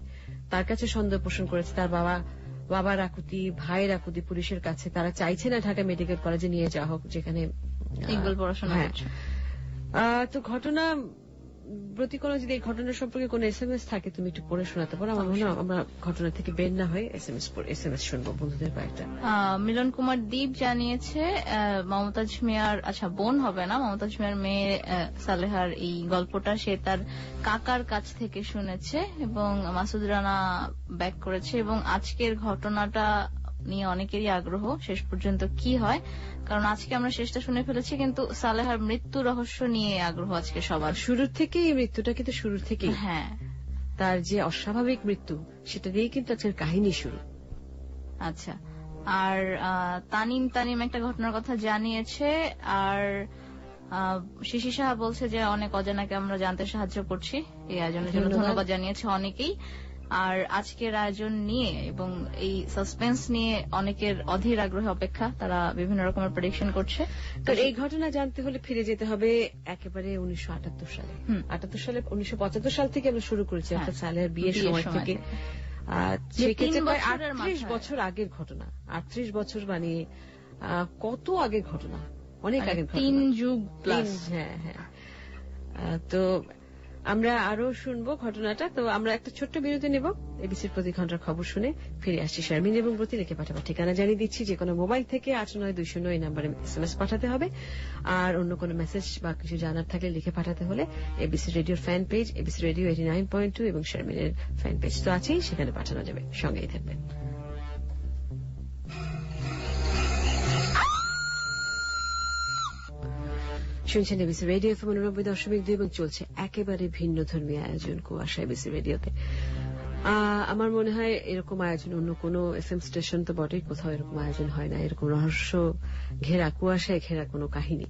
তার কাছে সন্দেহ পোষণ করেছে তার বাবার আকুতি, ভাইয়ের আকুতি পুলিশের কাছে। তারা চাইছে না ঢাকা মেডিকেল কলেজে নিয়ে যাওয়া হোক, যেখানে ইকবাল পড়াশোনা করছে। তো ঘটনা প্রতি কোনো যদি এই ঘটনার সম্পর্কে কোনো SMS থাকে তুমি একটু পড়ে শোনাতে পারো। আমার মনে হয় আমরা ঘটনা থেকে বের না হয়ে SMS শুনবো বন্ধুদের কয়েকটা। মিলন কুমার দীপ জানিয়েছে মমতাজ মিয়ার, আচ্ছা বোন হবে না, মমতাজ মিয়ার মেয়ে সালেহার এই গল্পটা সে তার কাকার কাছ থেকে শুনেছে এবং মাসুদ রানা ব্যাক করেছে। এবং আজকের ঘটনাটা নিয়ে অনেকেরই আগ্রহ শেষ পর্যন্ত কি হয়, কারণ আজকে আমরা শেষটা শুনে ফেলেছি, কিন্তু সালেহার মৃত্যু রহস্য নিয়ে আগ্রহ আজকে সবার। শুরুর থেকেই এই মৃত্যুটা কিন্তু শুরুর থেকেই, হ্যাঁ, তার যে অস্বাভাবিক মৃত্যু সেটা দিয়েই কিন্তু আজকের কাহিনী শুরু। আচ্ছা, আর তানিম একটা ঘটনার কথা জানিয়েছে। আর শিশি সাহা বলছে যে অনেক অজানাকে আমরা জানতে সাহায্য করছি, এই আয়োজনের জন্য ধন্যবাদ জানিয়েছে অনেকেই। আর আজকের আয়োজন নিয়ে এবং এই সাসপেন্স নিয়ে অনেকের অধীর আগ্রহে অপেক্ষা, তারা বিভিন্ন রকমের প্রেডিকশন করছে। তো এই ঘটনা জানতে হলে ফিরে যেতে হবে একেবারে 1978 সালে। 1975 সাল থেকে আমরা শুরু করেছি, অর্থাৎ সালেহার বিয়ের সময় থেকে। সেক্ষেত্রে প্রায় 38 বছর আগের ঘটনা। 38 বছর মানে কত আগের ঘটনা, অনেক আগের ঘটনা, 3 যুগ প্লাস। হ্যাঁ হ্যাঁ। তো আমরা আরো শুনবো ঘটনাটা। তো আমরা একটা ছোট্ট বিরতি নেব, এবিসির প্রতি ঘন্টার খবর শুনে ফিরে আসছি। শারমিন এবং ব্রতি লিখে পাঠাবো ঠিকানা জানিয়ে দিচ্ছি। যে কোনো মোবাইল থেকে 89209 এই নাম্বারে SMS পাঠাতে হবে। আর অন্য কোনো মেসেজ বা কিছু জানার থাকলে লিখে পাঠাতে হলে এবিসি রেডিওর ফ্যান পেজ, এবিসি রেডিও 89.2 এবং শারমিনের ফ্যান পেজ তো আছেই, সেখানে পাঠানো যাবে। সঙ্গেই থাকবেন। শুনছেন এবিসি রেডিও FM 89.2 এবং চলছে একেবারে ভিন্ন ধর্মী আয়োজন কুয়াশা এবিসি রেডিওতে। আমার মনে হয় এরকম আয়োজন অন্য কোনো FM স্টেশন তো বটেই, কোথাও এরকম আয়োজন হয় না, এরকম রহস্য ঘেরা, কুয়াশায় ঘেরা কোনো কাহিনী।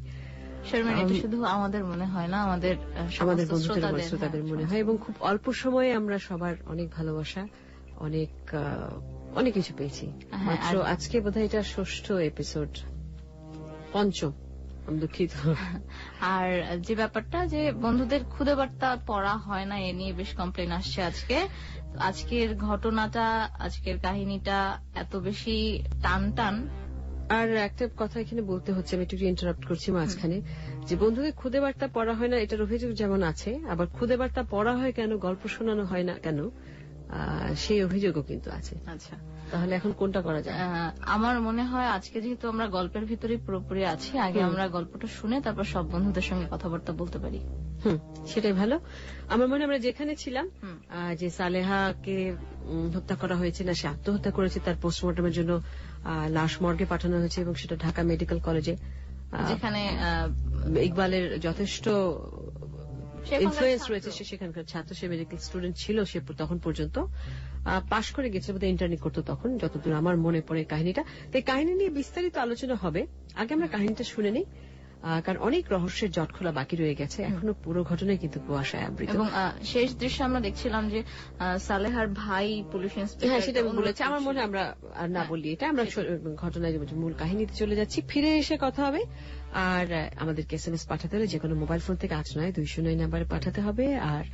এটা শুধু আমাদের মনে হয় না, আমাদের বন্ধুদের শ্রোতাদের মনে হয়, এবং খুব অল্প সময়ে আমরা সবার অনেক ভালোবাসা, অনেক কিছু পেয়েছি। মাত্র আজকে বোধহয় এটা 6ষ্ঠ এপিসোড, 5ম, আমি দুঃখিত। আর যে ব্যাপারটা যে বন্ধুদের খুদে বার্তা পড়া হয় না, এ নিয়ে বেশ কমপ্লেন আসছে। আজকের ঘটনাটা, আজকের কাহিনীটা এত বেশি টান। আর একটা কথা এখানে বলতে হচ্ছে, আমি একটু ইন্টারাপ্ট করছি মাঝখানে, যে বন্ধুদের খুদে বার্তা পড়া হয় না, এটার অভিযোগ যেমন আছে, আবার খুদে বার্তা পড়া হয় কেন, গল্প শোনানো হয় না কেন, সেই অভিযোগও কিন্তু আছে। আচ্ছা, তাহলে এখন কোনটা করা যায়? আমার মনে হয় আজকে যেহেতু আমরা গল্পের ভিতরেই পুরোপুরি আছি, আগে আমরা গল্পটা শুনে তারপর সব বন্ধুদের সঙ্গে কথাবার্তা বলতে পারি। সেটাই ভালো। আমার মনে আমরা যেখানে ছিলাম, যে সালেহাকে হত্যা করা হয়েছে না, সে আত্মহত্যা করেছে, তার পোস্টমর্টমের জন্য লাশ মর্গে পাঠানো হয়েছে, এবং সেটা ঢাকা মেডিকেল কলেজে, যেখানে ইকবালের যথেষ্ট ইনফ্লুয়েন্স রয়েছে। সে সেখানকার ছাত্র, সে মেডিকেল স্টুডেন্ট ছিল, সে তখন পর্যন্ত পাশ করে গেছে, বোধহয় ইন্টার্নি করতো তখন, যতদূর আমার মনে পড়ে কাহিনীটা। তাই কাহিনী নিয়ে বিস্তারিত আলোচনা হবে, আগে আমরা কাহিনীটা শুনে নিই, কারণ অনেক রহস্যের জট খোলা বাকি রয়ে গেছে, এখনো পুরো ঘটনায় কিন্তু কুয়াশায় আবৃত। এবং শেষ দৃশ্যে আমরা দেখছিলাম যে সালেহার ভাই পুলিশ ইন্সপেক্টর, হ্যাঁ সেটা বলেছে। আমার মনে আমরা আর না বলি এটা, আমরা ঘটনায় মূল কাহিনীতে চলে যাচ্ছি, ফিরে এসে কথা হবে। আর আমাদেরকে SMS পাঠাতে হলে যে কোনো মোবাইল ফোন থেকে 89209 নাম্বারে পাঠাতে হবে। আর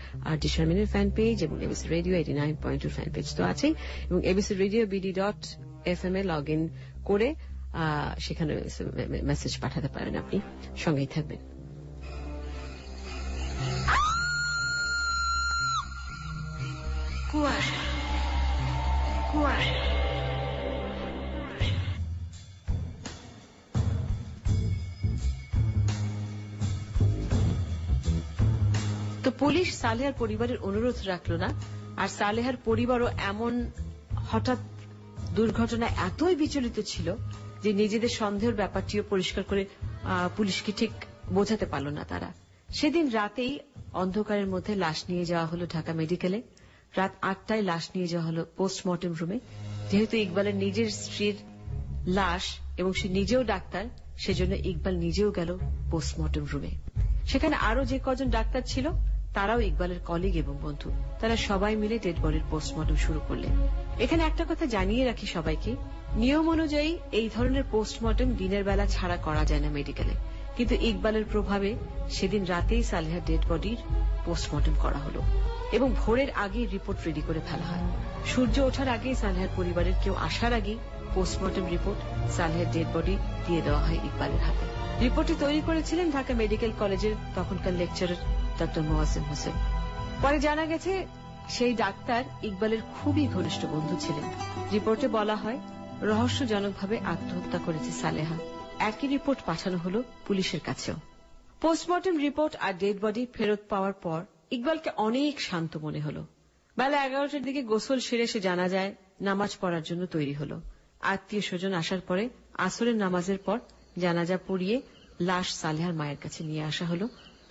ডিশারমিনের ফ্যান পেজ এবং ABC রেডিও 89.2 ফ্যান পেজ তো আছেই, এবং ABC radio BD.FM A log in করে সেখানে মেসেজ পাঠাতে পারেন, আপনি সঙ্গেই থাকবেন। তো পুলিশ সালেহার পরিবারের অনুরোধ রাখল না, আর সালেহার পরিবারও এমন হঠাৎ দুর্ঘটনা এতই বিচলিত ছিল যে নিজেদের সন্দেহের ব্যাপারটিও পরিষ্কার করে পুলিশকে ঠিক বোঝাতে পারল না তারা। সেদিন রাতেই অন্ধকারের মধ্যে লাশ নিয়ে যাওয়া হলো ঢাকা মেডিকেলে। রাত 8টায় লাশ নিয়ে যাওয়া হলো পোস্টমর্টেম রুমে। যেহেতু ইকবালের নিজের স্ত্রীর লাশ এবং সে নিজেও ডাক্তার, সেজন্য ইকবাল নিজেও গেল পোস্টমর্টেম রুমে। সেখানে আরো যে কজন ডাক্তার ছিল তারাও ইকবালের কলিগ এবং বন্ধু, তারা সবাই মিলে ডেড বডির পোস্টমর্টম শুরু করলেন। এখানে একটা কথা জানিয়ে রাখি সবাইকে, নিয়ম অনুযায়ী এই ধরনের পোস্টমর্টম দিনের বেলা ছাড়া করা যায় না মেডিকেলে, কিন্তু ইকবালের প্রভাবে সেদিন রাতেই সালেহার ডেড বডির পোস্টমর্টম করা হলো এবং ভোরের আগেই রিপোর্ট রেডি করে ফেলা হয়। সূর্য ওঠার আগেই সালেহার পরিবারের কেউ আসার আগেই পোস্টমর্টম রিপোর্ট সালেহার ডেড বডি দিয়ে দেওয়া হয় ইকবালের হাতে। রিপোর্টটি তৈরি করেছিলেন ঢাকা মেডিকেল কলেজের তখনকার লেকচারার ডক্টর মোয়াসিম হোসেন। পরে জানা গেছে সেই ডাক্তার ইকবালের খুবই ঘনিষ্ঠ বন্ধু ছিলেন। রিপোর্টে বলা হয় রহস্যজনকভাবে আত্মহত্যা করেছে সালেহা। একই রিপোর্ট পাঠানো হলো পুলিশের কাছেও। পোস্টমর্টম রিপোর্ট আর ডেড বডি ফেরত পাওয়ার পর ইকবালকে অনেক শান্ত মনে হলো। বেলা 11টার দিকে গোসল সেরে সে জানাজায় নামাজ পড়ার জন্য তৈরি হলো। আত্মীয় স্বজন আসার পরে আসরের নামাজের পর জানাজা পড়িয়ে লাশ সালেহার মায়ের কাছে নিয়ে আসা হলো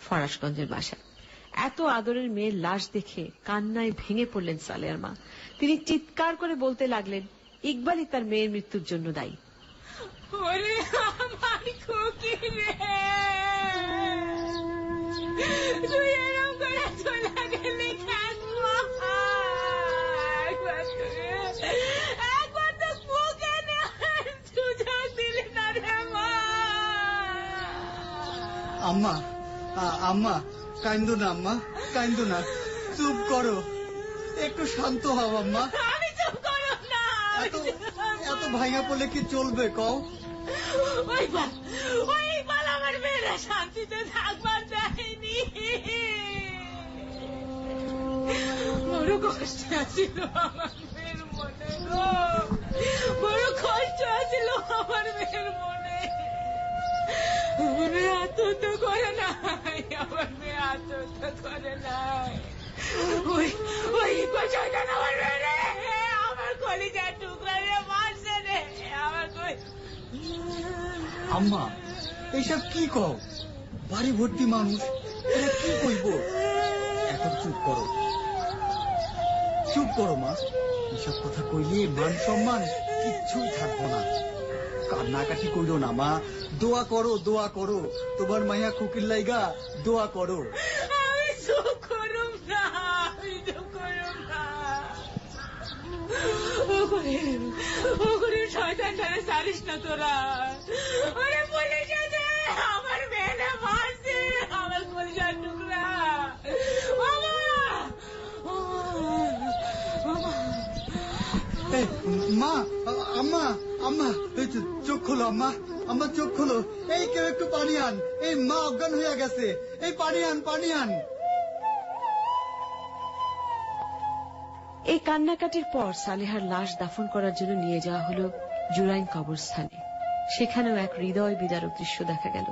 ফরাশগঞ্জের বাসায়। এত আদরের মেয়ের লাশ দেখে কান্নায় ভেঙে পড়লেন সালেহার মা। তিনি চিৎকার করে বলতে লাগলেন ইকবালই তার মেয়ের মৃত্যুর জন্য দায়ী। আম্মা, আম্মা কাইন্দো না, আম্মা কাইন্দো না, চুপ করো, একটু শান্ত হও আম্মা। এত ভাঙা পড়লে কি চলবে কও? আমার মেয়েরা শান্তিতে থাকবার চাইনি, বড় কষ্ট আছিল আমার মেয়ের মনে, বড় কষ্ট আছিল আমার মেয়ের মনে। আমার মেয়ে আত্মহত্যা করে নাই, আমার মেয়ে আত্মহত্যা করে নাই। ওই শয়তান আমার মেয়ে, আমার কলিজার টুকরা রে মারছে রে আমার। আম্মা এইসব কি কও? বাড়ি ভর্তি মানুষ, এরা কি কইব? এখন চুপ করো, চুপ করো মা, এসব কথা কইলে মান সম্মান কিচ্ছুই থাকবো না। কান্নাকাটি কইরো না মা, দোয়া করো, দোয়া করো, তোমার মাইয়া কুকির লাইগা দোয়া করো। আমি চুপ করুম না, আমি চুপ করুম না। ও করে শয়তান ধরে সারিস না তোরা। ওরে পুলিশ আছে, আমার মেয়েরা মারছে, আমার কলিজার টুকরা। মা, আম্মা, আম্মা, এই চোখ খোলো আম্মা, আম্মা চোখ খোলো। এই কেউ একটু পানি আন, এই মা অজ্ঞান হয়ে গেছে, এই পানি আন, পানি আন। এই কান্নাকাটির পর সালেহার লাশ দাফন করার জন্য নিয়ে যাওয়া হলো জুরাইন কবরস্থানে। সেখানেও এক হৃদয় বিদারক দৃশ্য দেখা গেল।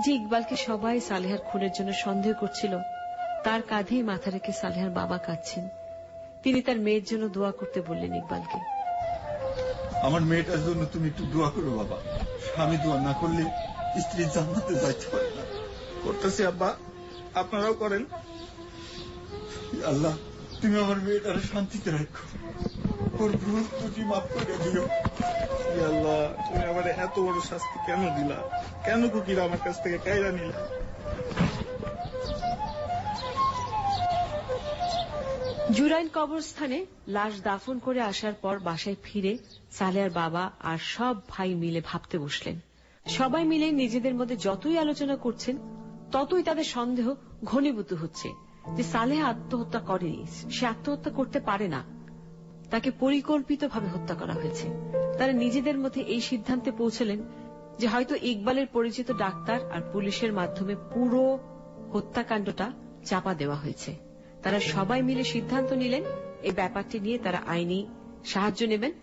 যে ইকবালকে সবাই সালেহার খুনের জন্য সন্দেহ করছিল, তার কাঁধেই মাথা রেখে সালেহার বাবা কাঁদছেন। তিনি তার মেয়ের জন্য দোয়া করতে বললেন ইকবালকে, আমার মেয়েটার জন্য তুমি একটু দোয়া করো বাবা। স্বামী দোয়া না করলে স্ত্রী জান্নাতে যাইতে পারে না। করতেছি আব্বা, আপনারাও করেন। আল্লাহ, তুমি আমার মেয়েটার শান্তিতে রাখো, ওর ভুল ত্রুটি মাফ করে দিও। আল্লাহ, তুমি আমার এত বড় শাস্তি কেন দিলা? কেন কুকিরা আমার কাছ থেকে কাইরা নিলা? জুরাইন কবরস্থানে লাশ দাফন করে আসার পর বাসায় ফিরে সালেহার বাবা আর সব ভাই মিলে ভাবতে বসলেন। সবাই মিলে নিজেদের মধ্যে যতই আলোচনা করছেন, ততই তাদের সন্দেহ ঘনীভূত হচ্ছে যে সালেহা আত্মহত্যা করেনি, সে আত্মহত্যা করতে পারে না, তাকে পরিকল্পিতভাবে হত্যা করা হয়েছে। তারা নিজেদের মধ্যে এই সিদ্ধান্তে পৌঁছলেন যে হয়তো ইকবালের পরিচিত ডাক্তার আর পুলিশের মাধ্যমে পুরো হত্যাকাণ্ডটা চাপা দেওয়া হয়েছে। তারা সবাই মিলে সিদ্ধান্ত নিলেন এই ব্যাপারটি নিয়ে তারা আইনি সাহায্য নেবেন।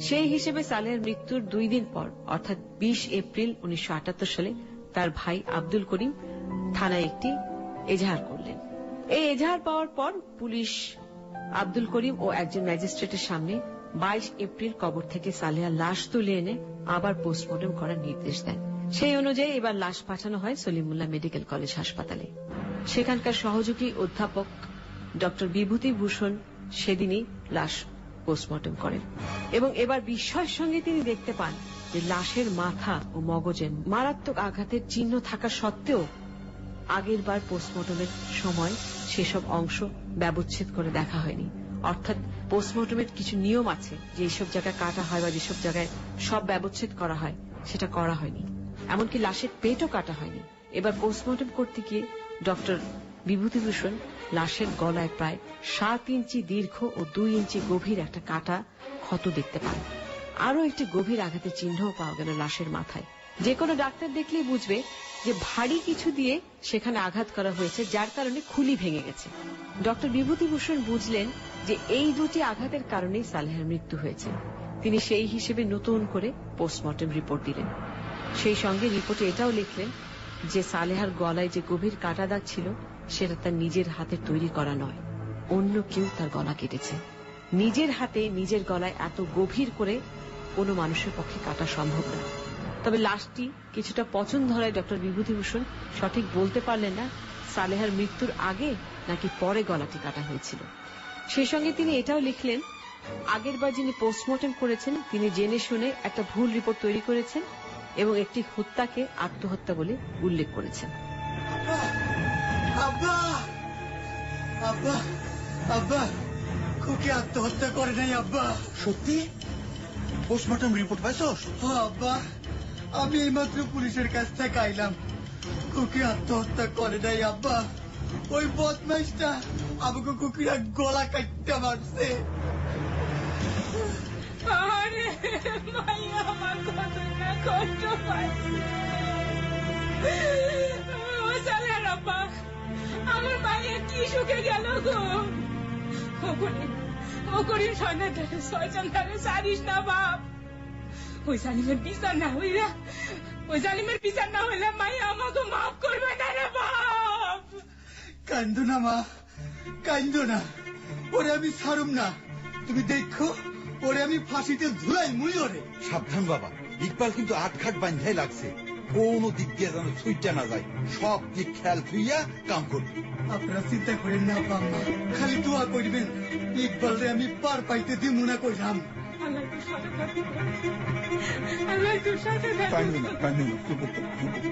সেই হিসেবে সালেহার মৃত্যুর 2 দিন পর অর্থাৎ 20 এপ্রিল 1978 সালে তার ভাই আব্দুল করিম থানায় একটি এজাহার করলেন। এই এজাহার পাওয়ার পর পুলিশ আব্দুল করিম ও একজন ম্যাজিস্ট্রেটের সামনে 22 এপ্রিল কবর থেকে সালেহার লাশ তুলে এনে আবার পোস্টমর্টম করার নির্দেশ দেন। সেই অনুযায়ী এবার লাশ পাঠানো হয় সলিমুল্লাহ মেডিকেল কলেজ হাসপাতালে। সেখানকার সহযোগী অধ্যাপক ডক্টর বিভূতিভূষণ সেদিনই লাশ পোস্টমর্টম করেন এবং এবার বিস্ময়ের সঙ্গে তিনি দেখতে পান যে লাশের মাথা ও মগজে মারাত্মক আঘাতের চিহ্ন থাকা সত্ত্বেও আগের বার পোস্টমর্টমের সময় সেসব অংশ ব্যবচ্ছেদ করে দেখা হয়নি। অর্থাৎ পোস্টমর্টমের কিছু নিয়ম আছে যে এইসব জায়গায় কাটা হয় বা যেসব জায়গায় সব ব্যবচ্ছেদ করা হয় সেটা করা হয়নি। এমনকি লাশের পেটও কাটা হয়নি। এবার পোস্টমর্টম করতে গিয়ে ডক্টর বিভূতিভূষণ লাশের গলায় প্রায় 7 ইঞ্চি দীর্ঘ ও 2 ইঞ্চি গভীর একটা কাটা ক্ষত দেখতে পান। আরও একটি গভীর আঘাতের চিহ্নও পাওয়া গেল লাশের মাথায়। যে কোনো ডাক্তার দেখলেই বুঝবে যে ভারী কিছু দিয়ে সেখানে আঘাত করা হয়েছে, যার কারণে খুলি ভেঙে গেছে। ডক্টর বিভূতিভূষণ বুঝলেন যে এই 2টি আঘাতের কারণেই সালেহার মৃত্যু হয়েছে। তিনি সেই হিসেবে নতুন করে পোস্টমর্টম রিপোর্ট দিলেন। সেই সঙ্গে রিপোর্টে এটাও লিখলেন যে সালেহার গলায় যে গভীর কাটা দাগ ছিল সেটা তার নিজের হাতে তৈরি করা নয়, অন্য কেউ তার গলা কেটেছে। নিজের হাতে নিজের গলায় এত গভীর করে কোনো মানুষের পক্ষে কাটা সম্ভব না। তবে লাশটি কিছুটা পচন ধরায় ডক্টর বিভূতিভূষণ সঠিক বলতে পারলেন না সালেহার মৃত্যুর আগে নাকি পরে গলাটি কাটা হয়েছিল। সেই সঙ্গে তিনি এটাও লিখলেন আগেরবার যিনি পোস্টমর্টম করেছেন তিনি জেনে শুনে একটা ভুল রিপোর্ট তৈরি করেছেন এবং একটি হত্যাকে আত্মহত্যা বলে উল্লেখ করেছেন। আব্বা, আব্বা, আব্বা, খুকি আত্মহত্যা করে নাই আব্বা। সত্যি? পোস্টমর্টম রিপোর্ট পাইছস? আব্বা, আমি এইমাত্র পুলিশের কাছ থেকে আইলাম। খুকি আত্মহত্যা করে নাই আব্বা, ওই বদমাইশটা আমাকে কুকিরা গলা কাটতে মারছে। আরে মাইয়া আমার কতটা কষ্ট পাচ্ছে। ও সালেহার আব্বা, আমার মাইয়া কি সুখে গেল গো। ও করিম শয়তান ধারে সারিস না বাপ। ওই জালিমের বিচার না হইলে, ওই জালিমের বিচার না হইলে মাইয়া আমাকে মাফ করবে না রে বাপ। কান্দো না মা, কান্দো না, ওরে আমি ছাড়ুম না। তুমি দেখো ওরে আমি ফাঁসিতে ঝুলাই মুই ওরে। সাবধান বাবা, ইকবাল কিন্তু আটঘাট বাঁধাই লাগছে। কোনো দিক দিয়ে যেন ছুইটা না যায়, সব দিক খেয়াল থুইয়া কাম করবি। আপনারা চিন্তা করেন না আম্মা, খালি দোয়া করবেন ইকবাল রে আমি পার পাইতে দিব না কইলাম। কান্দি না, কান্দি না, চুপ কর, চুপ কর।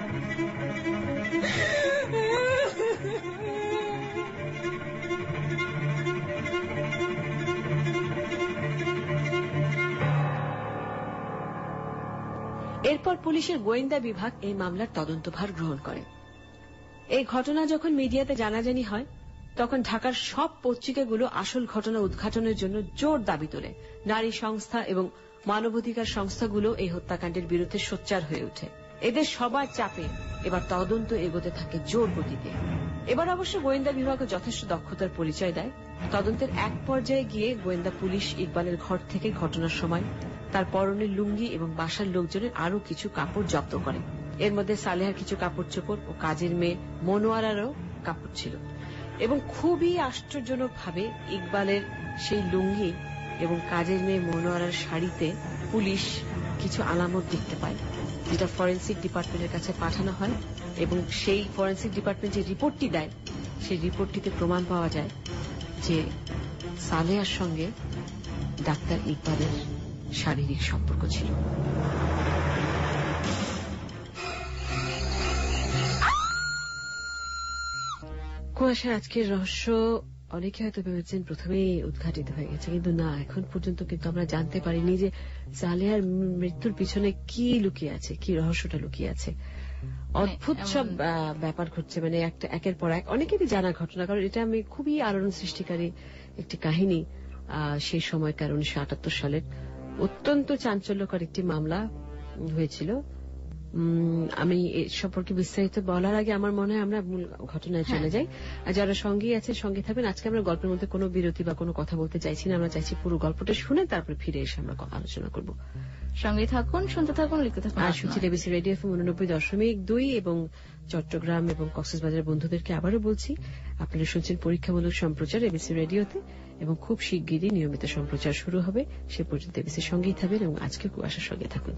এরপর পুলিশের গোয়েন্দা বিভাগ এই মামলার তদন্তভার গ্রহণ করে। এই ঘটনা যখন মিডিয়াতে জানাজানি হয়, তখন ঢাকার সব পত্রিকাগুলো আসল ঘটনা উদ্ঘাটনের জন্য জোর দাবি তোলে। নারী সংস্থা এবং মানবাধিকার সংস্থাগুলো এই হত্যাকাণ্ডের বিরুদ্ধে সোচ্চার হয়ে ওঠে। এদের সবার চাপে এবার তদন্ত এগোতে থাকে জোর গতিতে। এবার অবশ্য গোয়েন্দা বিভাগও যথেষ্ট দক্ষতার পরিচয় দেয়। তদন্তের এক পর্যায়ে গিয়ে গোয়েন্দা পুলিশ ইকবালের ঘর থেকে ঘটনার সময় তার পরনের লুঙ্গি এবং বাসার লোকজনের আরও কিছু কাপড় জব্দ করে। এর মধ্যে সালেহার কিছু কাপড় চোপড় ও কাজের মেয়ে মনোয়ারারও কাপড় ছিল। এবং খুবই আশ্চর্যজনকভাবে ইকবালের সেই লুঙ্গি এবং কাজের মেয়ে মনোয়ারার শাড়িতে পুলিশ কিছু আলামত দেখতে পায়, যেটা ফরেন্সিক ডিপার্টমেন্টের কাছে পাঠানো হয়। এবং সেই ফরেন্সিক ডিপার্টমেন্ট যে রিপোর্টটি দেয়, সেই রিপোর্টটিতে প্রমাণ পাওয়া যায় যে সালেহার সঙ্গে ডাক্তার ইকবালের শারীরিক সম্পর্ক ছিল। কুয়াশার আজকের রহস্য অনেকে হয়তো ভেবেছেন প্রথমেই উদ্ঘাটিত হয়ে গেছে, কিন্তু না, এখন পর্যন্ত কিন্তু আমরা জানতে পারিনি যে সালেহার মৃত্যুর পিছনে কি লুকিয়ে আছে, কি রহস্যটা লুকিয়ে আছে। অদ্ভুত সব ব্যাপার ঘটছে, মানে একটা একের পর এক অনেকেরই জানা ঘটনা। কারণ এটা আমি খুবই আলোড়ন সৃষ্টিকারী একটি কাহিনী। সেই সময়কার 1978 সালের অত্যন্ত চাঞ্চল্যকর একটি মামলা হয়েছিল। আমি এ সম্পর্কে বিস্তারিত বলার আগে আমার মনে হয় আমরা মূল ঘটনায় চলে যাই। আর যারা সঙ্গী আছে সঙ্গে থাকবেন। আজকে আমরা গল্পের মধ্যে কোনো বিরতি বা কোনো কথা বলতে চাইছি না, আমরা চাইছি পুরো গল্পটা শুনে তারপরে ফিরে এসে আমরা আলোচনা করব। সঙ্গে থাকুন, শুনতে থাকুন, লিখতে থাকুন। আর শুনছি এবিসি রেডিও এফএম 89.2 এবং চট্টগ্রাম এবং কক্সবাজারের বন্ধুদেরকে আবারও বলছি, আপনারা শুনছেন পরীক্ষামূলক সম্প্রচার এবিসি রেডিওতে, এবং খুব শিগগিরই নিয়মিত সম্প্রচার শুরু হবে। সে পর্যন্ত এবিসির সঙ্গেই থাকবেন এবং আজকে কুয়াশার সঙ্গে থাকুন।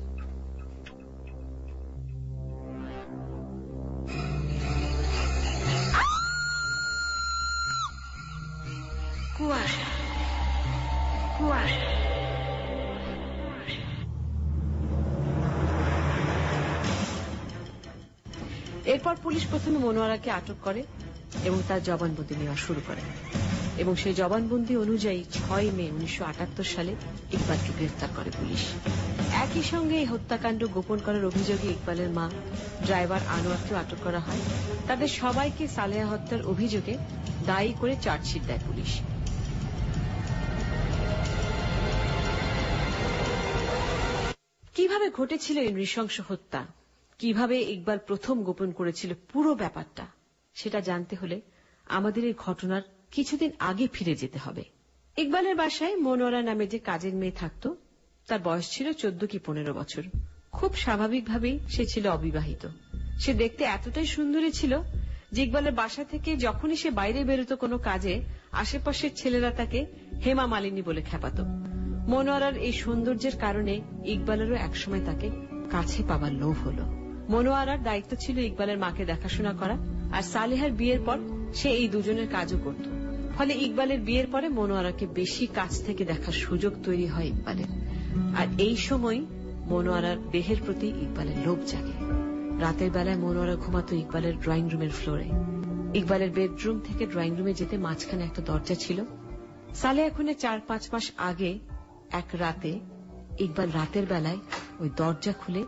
এরপর পুলিশ প্রথমে মনোয়ারাকে আটক করে এবং তার জবানবন্দি নেওয়া শুরু করে। এবং সেই জবানবন্দি অনুযায়ী 6 মে 1978 সালে ইকবালকে গ্রেফতার করে পুলিশ। একই সঙ্গে এই হত্যাকাণ্ড গোপন করার অভিযোগে ইকবালের মা, ড্রাইভার আনোয়ারকেও আটক করা হয়। তাদের সবাইকে সালেহা হত্যার অভিযোগে দায়ী করে চার্জশিট দেয় পুলিশ। কিভাবে ঘটেছিল এই নৃশংস হত্যা, কিভাবে ইকবাল প্রথম গোপন করেছিল পুরো ব্যাপারটা, সেটা জানতে হলে আমাদের এই ঘটনার কিছুদিন আগে ফিরে যেতে হবে। ইকবালের বাসায় মনোয়ারা নামে যে কাজের মেয়ে থাকত, তার বয়স ছিল 14 কি 15 বছর। খুব স্বাভাবিকভাবেই সে ছিল অবিবাহিত। সে দেখতে এতটাই সুন্দরী ছিল যে ইকবালের বাসা থেকে যখনই সে বাইরে বেরোতো কোনো কাজে, আশেপাশের ছেলেরা তাকে হেমা মালিনী বলে খেপাত। মনোয়ারার এই সৌন্দর্যের কারণে ইকবালেরও একসময় তাকে কাছে পাবার লোভ হলো। মনোয়ারার দায়িত্ব ছিল ইকবালের মাকে দেখাশোনা করা, আর সালেহার বিয়ের পর সে এই দুজনের কাজও করত। ফলে ইকবালের বিয়ের পরে মনোয়ারাকে বেশি কাছ থেকে দেখার সুযোগ তৈরি হয় ইকবালের। আর এই সময় মনোয়ারার দেহের প্রতি ইকবালের লোভ জাগে। রাতের বেলায় মনোয়ারা ঘুমাতো ইকবালের ড্রয়িং রুমের ফ্লোরে। ইকবালের বেডরুম থেকে ড্রয়িং রুমে যেতে মাঝখানে একটা দরজা ছিল। সালেহা খুনের 4-5 মাস আগে এক রাতে ইকবাল রাতের বেলায় ওই দরজা খুলে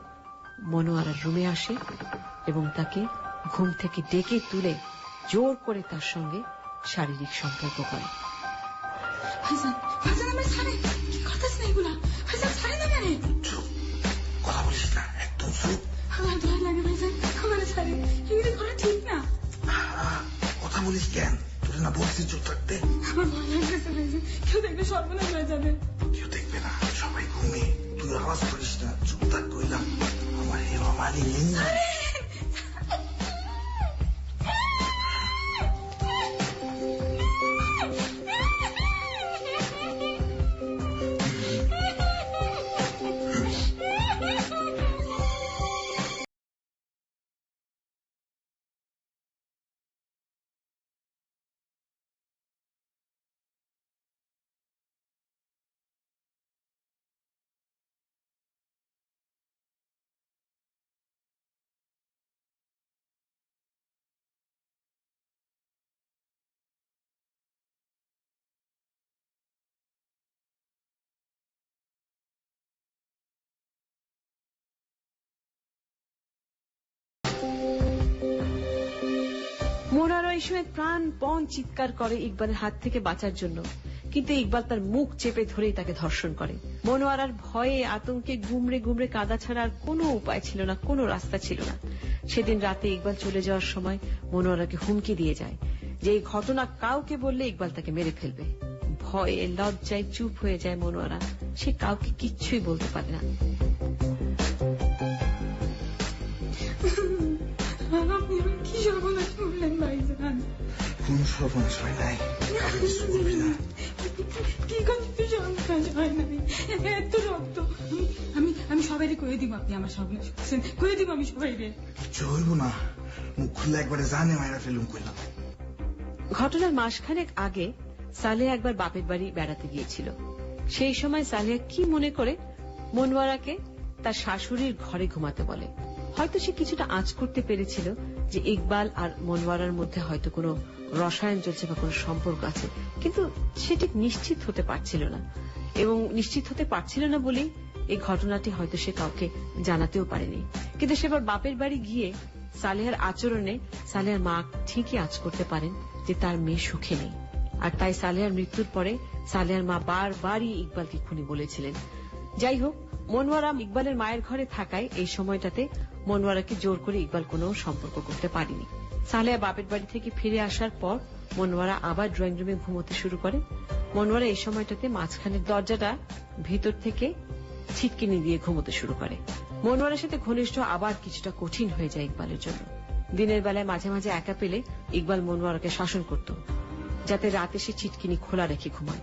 মনোয়ারার রুমে আসে এবং তাকে ঘুম থেকে ডেকে তুলে জোর করে তার সঙ্গে শারীরিক সম্পর্ক করে। কথা বলিস কেন? তোর না বলছি চুপ থাকতে। কেউ দেখবে সর্বনাশ হয়ে যাবে। কেউ দেখবে না, সবাই ঘুমে। তুই আওয়াজ করিস না, চুপ থাক কইলাম। আমার হেমা মালিনী এই সময় প্রাণপণ চিৎকার করে ইকবালের হাত থেকে বাঁচার জন্য, কিন্তু ইকবাল তার মুখ চেপে ধরেই তাকে ধর্ষণ করে। মনোয়ারার ভয়ে আতঙ্কে গুমড়ে গুমড়ে কাঁদা ছাড়া আর কোনো উপায় ছিল না, কোনো রাস্তা ছিল না। সেদিন রাতে ইকবাল চলে যাওয়ার সময় মনোয়ারাকে হুমকি দিয়ে যায় যে এই ঘটনা কাউকে বললে ইকবাল তাকে মেরে ফেলবে। ভয়ে লজ্জায় চুপ হয়ে যায় মনোয়ারা, সে কাউকে কিচ্ছুই বলতে পারে না। কি সর্বনাশ করলেন ভাইজান? কোন সর্বনাশ হয় নাই, কি করতে সর্বনাশ হয় নাই? এত রক্ত, আমি সবাইরে কয়ে দিব আপনি আমার সর্বনাশ করছেন, কয়ে দিব আমি সবাইরে। কিচ্ছু হইব না, মুখ খুললে একবারে জানে মায়েরা ফেলুম কইলাম। ঘটনার মাসখানেক আগে সালেহা একবার বাপের বাড়ি বেড়াতে গিয়েছিল। সেই সময় সালেহা কি মনে করে মনোয়ারাকে তার শাশুড়ির ঘরে ঘুমাতে বলে। হয়তো সে কিছুটা আঁচ করতে পেরেছিল যে ইকবাল আর মনোয়ারার মধ্যে হয়তো কোনো রসায়ন চলছে বা কোনো সম্পর্ক আছে, কিন্তু সে ঠিক নিশ্চিত হতে পারছিল না, এবং নিশ্চিত হতে পারছিল না বলেই এই ঘটনাটি হয়তো সে কাউকে জানাতেও পারেনি। কিন্তু সেবার বাপের বাড়ি গিয়ে সালেহার আচরণে সালেহার মা ঠিকই আঁচ করতে পারেন যে তার মেয়ে সুখে নেই। আর তাই সালেহার মৃত্যুর পরে সালেহার মা বারবারই ইকবালকে খুনি বলেছিলেন। যাই হোক, মনোয়ারা ইকবালের মায়ের ঘরে থাকায় এই সময়টাতে মনোয়ারাকে জোর করে ইকবাল কোনো সম্পর্ক করতে পারেনি। সালেহা বাপের বাড়ি থেকে ফিরে আসার পর মনোয়ারা আবার ড্রয়িং রুমে ঘুমোতে শুরু করে। মনোয়ারা এই সময়টাতে মাঝখানের দরজাটা ভিতর থেকে ছিটকিনি দিয়ে ঘুমোতে শুরু করে। মনোয়ারার সাথে ঘনিষ্ঠ আবার কিছুটা কঠিন হয়ে যায় ইকবালের জন্য। দিনের বেলায় মাঝে মাঝে একা পেলে ইকবাল মনোয়ারাকে শাসন করত যাতে রাতে সে ছিটকিনি খোলা রেখে ঘুমায়,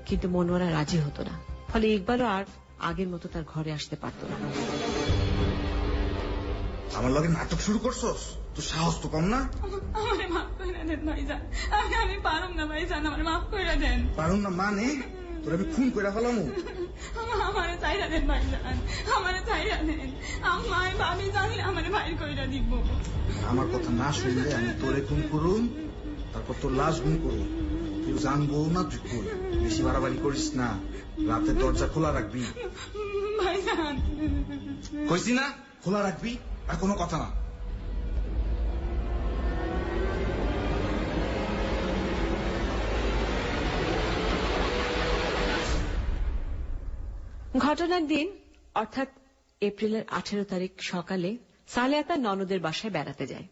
কিন্তু মনোয়ারা রাজি হতো না। ফলে ইকবালও আর আগের মতো তার ঘরে আসতে পারত না। আমার লগে নাটক শুরু করছস? তোর সাহস তো কম না? আমারে মাফ করে দেন ভাইজান, আমি পারুম না ভাইজান, আমারে মাফ করে দেন। পারুম না মানে? তোর আমি খুন করে ফেলাম। আমারে চাইরা দেন ভাইজান, আমারে চাইরা দেন। আমি জানি আমারে বাইর কইরা দিব। আমার কথা না শুনলে আমি তোরে খুন করুম, তারপর তোর লাশ গুম করুম। কেউ জানবো না তুই কই। বেশি বাড়াবাড়ি করিস না, রাতের দরজা খোলা রাখবি। ভাইজান কইছি না খোলা রাখবি, আর কোনো কথা না। ঘটনার দিন অর্থাৎ এপ্রিলের 18 তারিখ সকালে সালেহা তার ননদের বাসায় বেড়াতে যায়।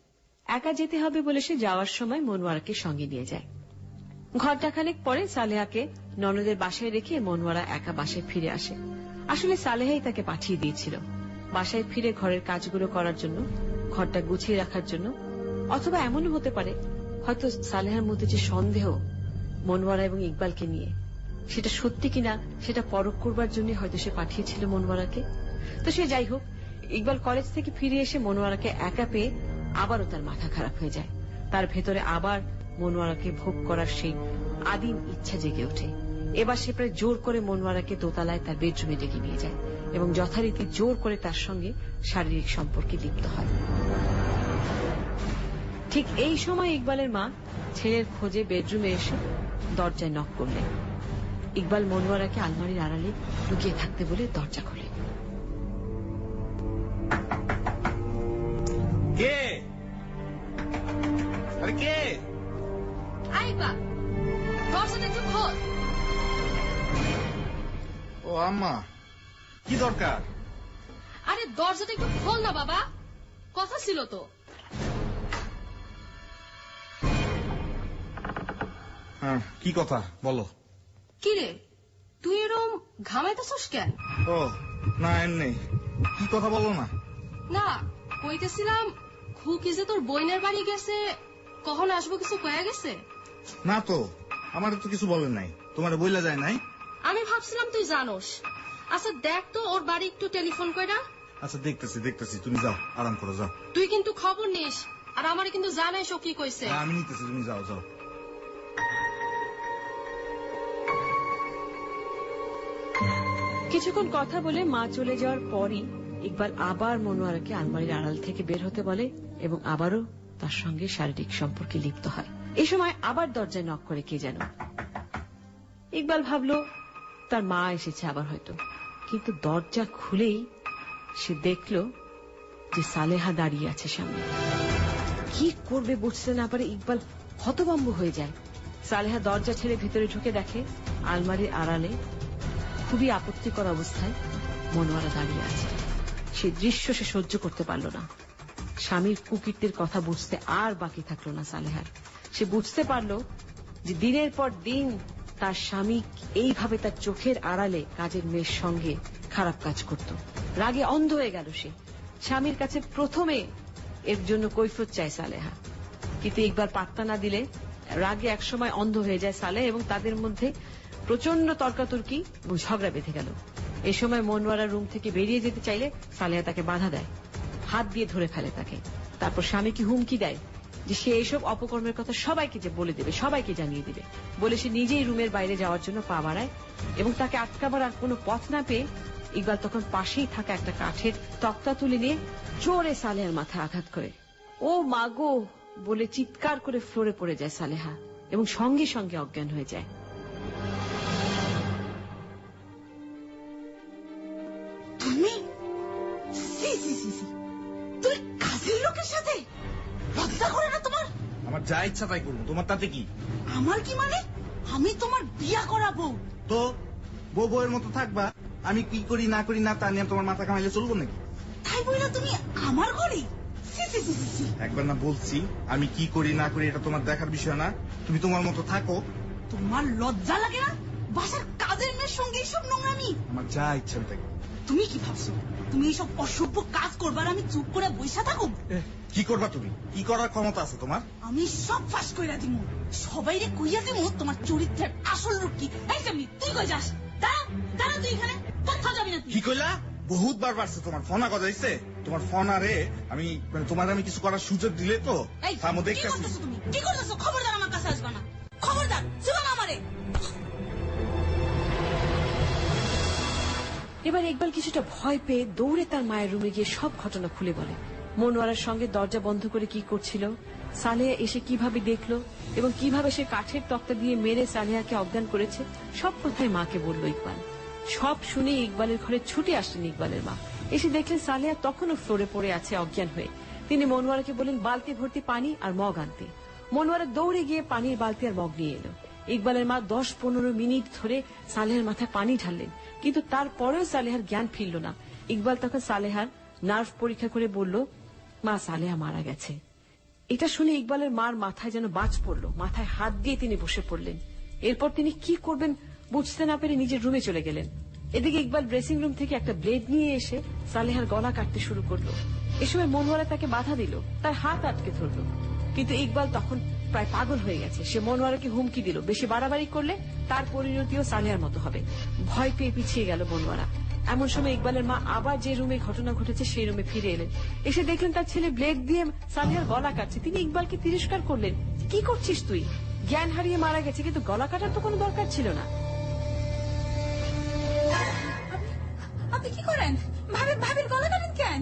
একা যেতে হবে বলে সে যাওয়ার সময় মনোয়ারাকে সঙ্গে নিয়ে যায়। ঘণ্টাখানেক পরে সালেহাকে ননদের বাসায় রেখে মনোয়ারা একা বাসায় ফিরে আসে। আসলে সালেহাই তাকে পাঠিয়ে দিয়েছিল বাসায় ফিরে ঘরের কাজগুলো করার জন্য, ঘরটা গুছিয়ে রাখার জন্য। অথবা এমনও হতে পারে হয়তো সালেহার মধ্যে যে সন্দেহ মনোয়ারা এবং ইকবালকে নিয়ে, সেটা সত্যি কিনা সেটা পরখ করবার জন্য হয়তো সে পাঠিয়েছিল মনোয়ারাকে। তো সে যাই হোক, ইকবাল কলেজ থেকে ফিরে এসে মনোয়ারাকে একা পেয়ে আবারও তার মাথা খারাপ হয়ে যায়। তার ভেতরে আবার মনোয়ারাকে ভোগ করার সেই আদিম ইচ্ছা জেগে ওঠে। এবার সে প্রায় জোর করে মনোয়ারাকে দোতলায় তার বেডরুমে ডেকে নিয়ে যায় এবং যথারীতি জোর করে তার সঙ্গে শারীরিক সম্পর্কে লিপ্ত হয়। ঠিক এই সময় ইকবালের মা ছেলের খোঁজে বেডরুমে এসে দরজায় নক করলেন। ইকবাল মনোয়ারাকে আলমারির আড়ালে লুকিয়ে থাকতে বলে দরজা খোলে। কে? আরে কে? ইকবাল, দরজাটা একটু খোল। ও আম্মা, কি দরকার? আরে দরজাটা একটু খোল না বাবা, কথা ছিল তো। হ্যাঁ, কি কথা বলো। কি রে, তুই এরম ঘামাইতেছস কেন? ও না, এমনি। কি কথা বলো না। না, কইতেছিলাম খুকি যে তোর বইনের বাড়ি গেছে, কখন আসবো কিছু কয়া গেছে? না তো, আমার তো কিছু বলেন নাই। তোমার বইলা যায় নাই? আমি ভাবছিলাম তুই জানোস। আচ্ছা দেখ তো ওর বাড়ি একটু টেলিফোন কইরা। আচ্ছা দেখতেছি, তুমি যাও, আরাম করো, যাও। তুই কিন্তু খবর নিস, আর আমারে কিন্তু জানাইস ও কি কইছে। আমি নিতেছি, তুমি যাও। কিছুক্ষণ কথা বলে মা চলে যাওয়ার পরই ইকবাল আবার মনোয়ারাকে আলমারির আড়াল থেকে বের হতে বলে এবং আবারও তার সঙ্গে শারীরিক সম্পর্কে লিপ্ত হয়। এই সময় আবার দরজায় নক করে কে যেন। ইকবাল ভাবল তার মা এসেছে আবার হয়তো, কিন্তু দরজা খুলেই সে দেখল যে সালেহা দাঁড়িয়ে আছে সামনে। কি করবে বুঝতে না পারে ইকবাল হতভম্ব হয়ে যায়। সালেহা দরজা ছেড়ে ভিতরে ঢুকে দেখে আলমারির আড়ালে খুবই আপত্তিকর অবস্থায় মনোয়ারা দাঁড়িয়ে আছে। সে দৃশ্য সে সহ্য করতে পারল না। স্বামীর কুকীর্তির কথা বুঝতে আর বাকি থাকলো না সালেহার। সে বুঝতে পারল যে দিনের পর দিন তার স্বামী এইভাবে তার চোখের আড়ালে কাজের মেয়ের সঙ্গে খারাপ কাজ করত। রাগে অন্ধ হয়ে গেল সে। স্বামীর কাছে প্রথমে এর জন্য কৈফিয়ত চায় সালেহা, কিন্তু ইকবাল পাত্তা না দিলে রাগে একসময় অন্ধ হয়ে যায় সালেহ এবং তাদের মধ্যে প্রচন্ড তর্কাতর্কি এবং ঝগড়া বেঁধে গেল। এই সময় মনোয়ারা রুম থেকে বেরিয়ে যেতে চাইলে সালেহা তাকে বাধা দেয়, হাত দিয়ে ধরে ফেলে তাকে। তারপর স্বামীকে হুমকি দেয় যে সে এইসব অপকর্মের কথা সবাইকে যে বলে দেবে, সবাইকে জানিয়ে দেবে বলে সে নিজেই রুমের বাইরে যাওয়ার জন্য পা বাড়ায় এবং তাকে আটকাবার আর কোনো পথ না পেয়ে ইকবাল তখন পাশেই থাকা একটা কাঠের তক্তা তুলে নিয়ে জোরে সালেহার মাথায় আঘাত করে। ও মাগো বলে চিৎকার করে ফ্লোরে পড়ে যায় সালেহা এবং সঙ্গে সঙ্গে অজ্ঞান হয়ে যায়। তুমি তুই কাজের লোকের সাথে লজ্জা করে না তোমার? আমার যা ইচ্ছা তাই করবো, তোমার তাতে কি? আমার কি মানে? আমি তোমার বিয়া করাবো। তো বউ বউয়ের মতো থাকবা, আমি কি করি না করি না তা নিয়ে তোমার মাথা কামাইলে চলবো নাকি? তাই বলে তুমি আমার ঘরে? একবার না বলছি আমি কি করি না করি এটা তোমার দেখার বিষয় না, তুমি তোমার মতো থাকো। তোমার লজ্জা লাগে না বাসার কাজের মেয়ের সঙ্গে এইসব নোংরামি? আমার যা ইচ্ছা তাই। তুমি কি ভাবছো তুমি এইসব অসভ্য কাজ করবার আমি চুপ করে বসে থাকো? কি করবা তুমি? কি করার ক্ষমতা আছে তোমার? আমি সব ফাঁস কইরা দিমু, সবাইরে কইয়া দিমু তোমার চরিত্রের আসল রূপ কি। এই সামনে তুই কই যাস? দাঁড়া দাঁড়া, তুই এখানে কোথাও যাবি না। কি কইলা? বহুত বার বাড়ছে তোমার ফোনা কথা হইছে। তোমার ফোন আরে আমি তোমার আমি কিছু করার সুযোগ দিলে তো থামো দেখতেছি। তুমি কি করতেছো? খবরদার আমার কাছে আসবা না, খবরদার শুনো না আমারে। এবার ইকবাল কিছুটা ভয় পেয়ে দৌড়ে তার মায়ের রুমে গিয়ে সব ঘটনা খুলে বলে। মনোয়ারার সঙ্গে দরজা বন্ধ করে কি করছিল, সালেহা এসে কিভাবে দেখলো এবং কিভাবে সে কাঠের তক্তা দিয়ে মেরে সালেহাকে অজ্ঞান করেছে, সব কথাই মাকে বলল ইকবাল। সব শুনে ইকবালের ঘরে ছুটে আসলেন ইকবালের মা। এসে দেখলেন সালেহা তখনও ফ্লোরে পড়ে আছে অজ্ঞান হয়ে। তিনি মনোয়ারাকে বললেন বালতি ভর্তি পানি আর মগ আনতে। মনোয়ারা দৌড়ে গিয়ে পানির বালতি আর মগ নিয়ে এলো। ইকবালের মা 10-15 মিনিট ধরে সালেহার মাথায় পানি ঢাললেন, কিন্তু তারপরেও সালেহার জ্ঞান ফিরল না। ইকবাল তখন সালেহার নার্ভ পরীক্ষা করে বলল, মা সালেহা মারা গেছে। এটা শুনে ইকবালের মার মাথায় যেন বাজ পড়ল, মাথায় হাত দিয়ে তিনি বসে পড়লেন। এরপর তিনি কি করবেন বুঝতে না পেরে নিজের রুমে চলে গেলেন। এদিকে ইকবাল ড্রেসিং রুম থেকে একটা ব্লেড নিয়ে এসে সালেহার গলা কাটতে শুরু করলো। এ সময় মনোয়ারা তাকে বাধা দিল, তার হাত আটকে ধরল, কিন্তু ইকবাল তখন প্রায় পাগল হয়ে গেছে। সে মনোয়ারাকে হুমকি দিল বেশি বাড়াবাড়ি করলে তার পরিণতিও সালেহার মতো হবে। ভয় পেয়ে পিছিয়ে গেল মনোয়ারা। এমন সময় ইকবালের মা আবার যে রুমে ঘটনা ঘটেছে সেই রুমে ফিরে এলেন। এসে দেখলেন তার ছেলে ব্লেড দিয়ে সালেহার গলা কাটছে। তিনি ইকবালকে তিরস্কার করলেন, কি করছিস তুই? জ্ঞান হারিয়ে মারা গেছে, কিন্তু গলা কাটার তো কোনো দরকার ছিল না। আপনি কি করেন? ভাবির গলা কাটেন কেন?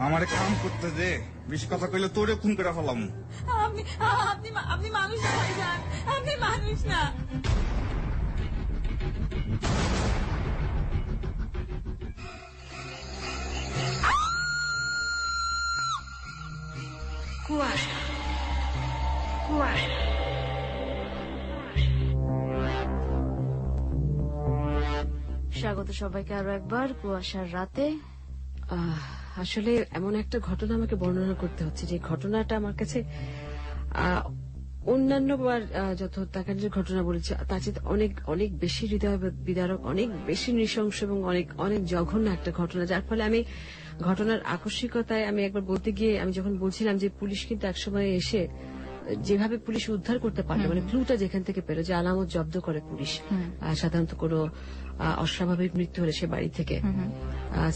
আমারে কাম করতে দে, বেশি কথা কইলে তোরে খুন করে ফেলাম। আপনি মানুষ না ভাইজান, আপনি মানুষ না। কুয়াশা কুয়াশা। স্বাগত সবাইকে আরো একবার কুয়াশার রাতে। আসলে এমন একটা ঘটনা আমাকে বর্ণনা করতে হচ্ছে যে ঘটনাটা আমার কাছে অন্যান্য যত হত্যাকাণ্ডের ঘটনা বলেছে তার চেয়ে অনেক অনেক বেশি হৃদয় বিদারক, অনেক বেশি নৃশংস এবং অনেক অনেক জঘন্য একটা ঘটনা, যার ফলে আমি ঘটনার আকস্মিকতায় আমি একবার বলতে গিয়ে আমি যখন বলছিলাম যে পুলিশ কিন্তু একসময় এসে যেভাবে পুলিশ উদ্ধার করতে পারলো, মানে ক্লুটা যেখান থেকে পেল, যে আলামত জব্দ করে পুলিশ সাধারণত কোনো অস্বাভাবিক মৃত্যু হলে সে বাড়ি থেকে।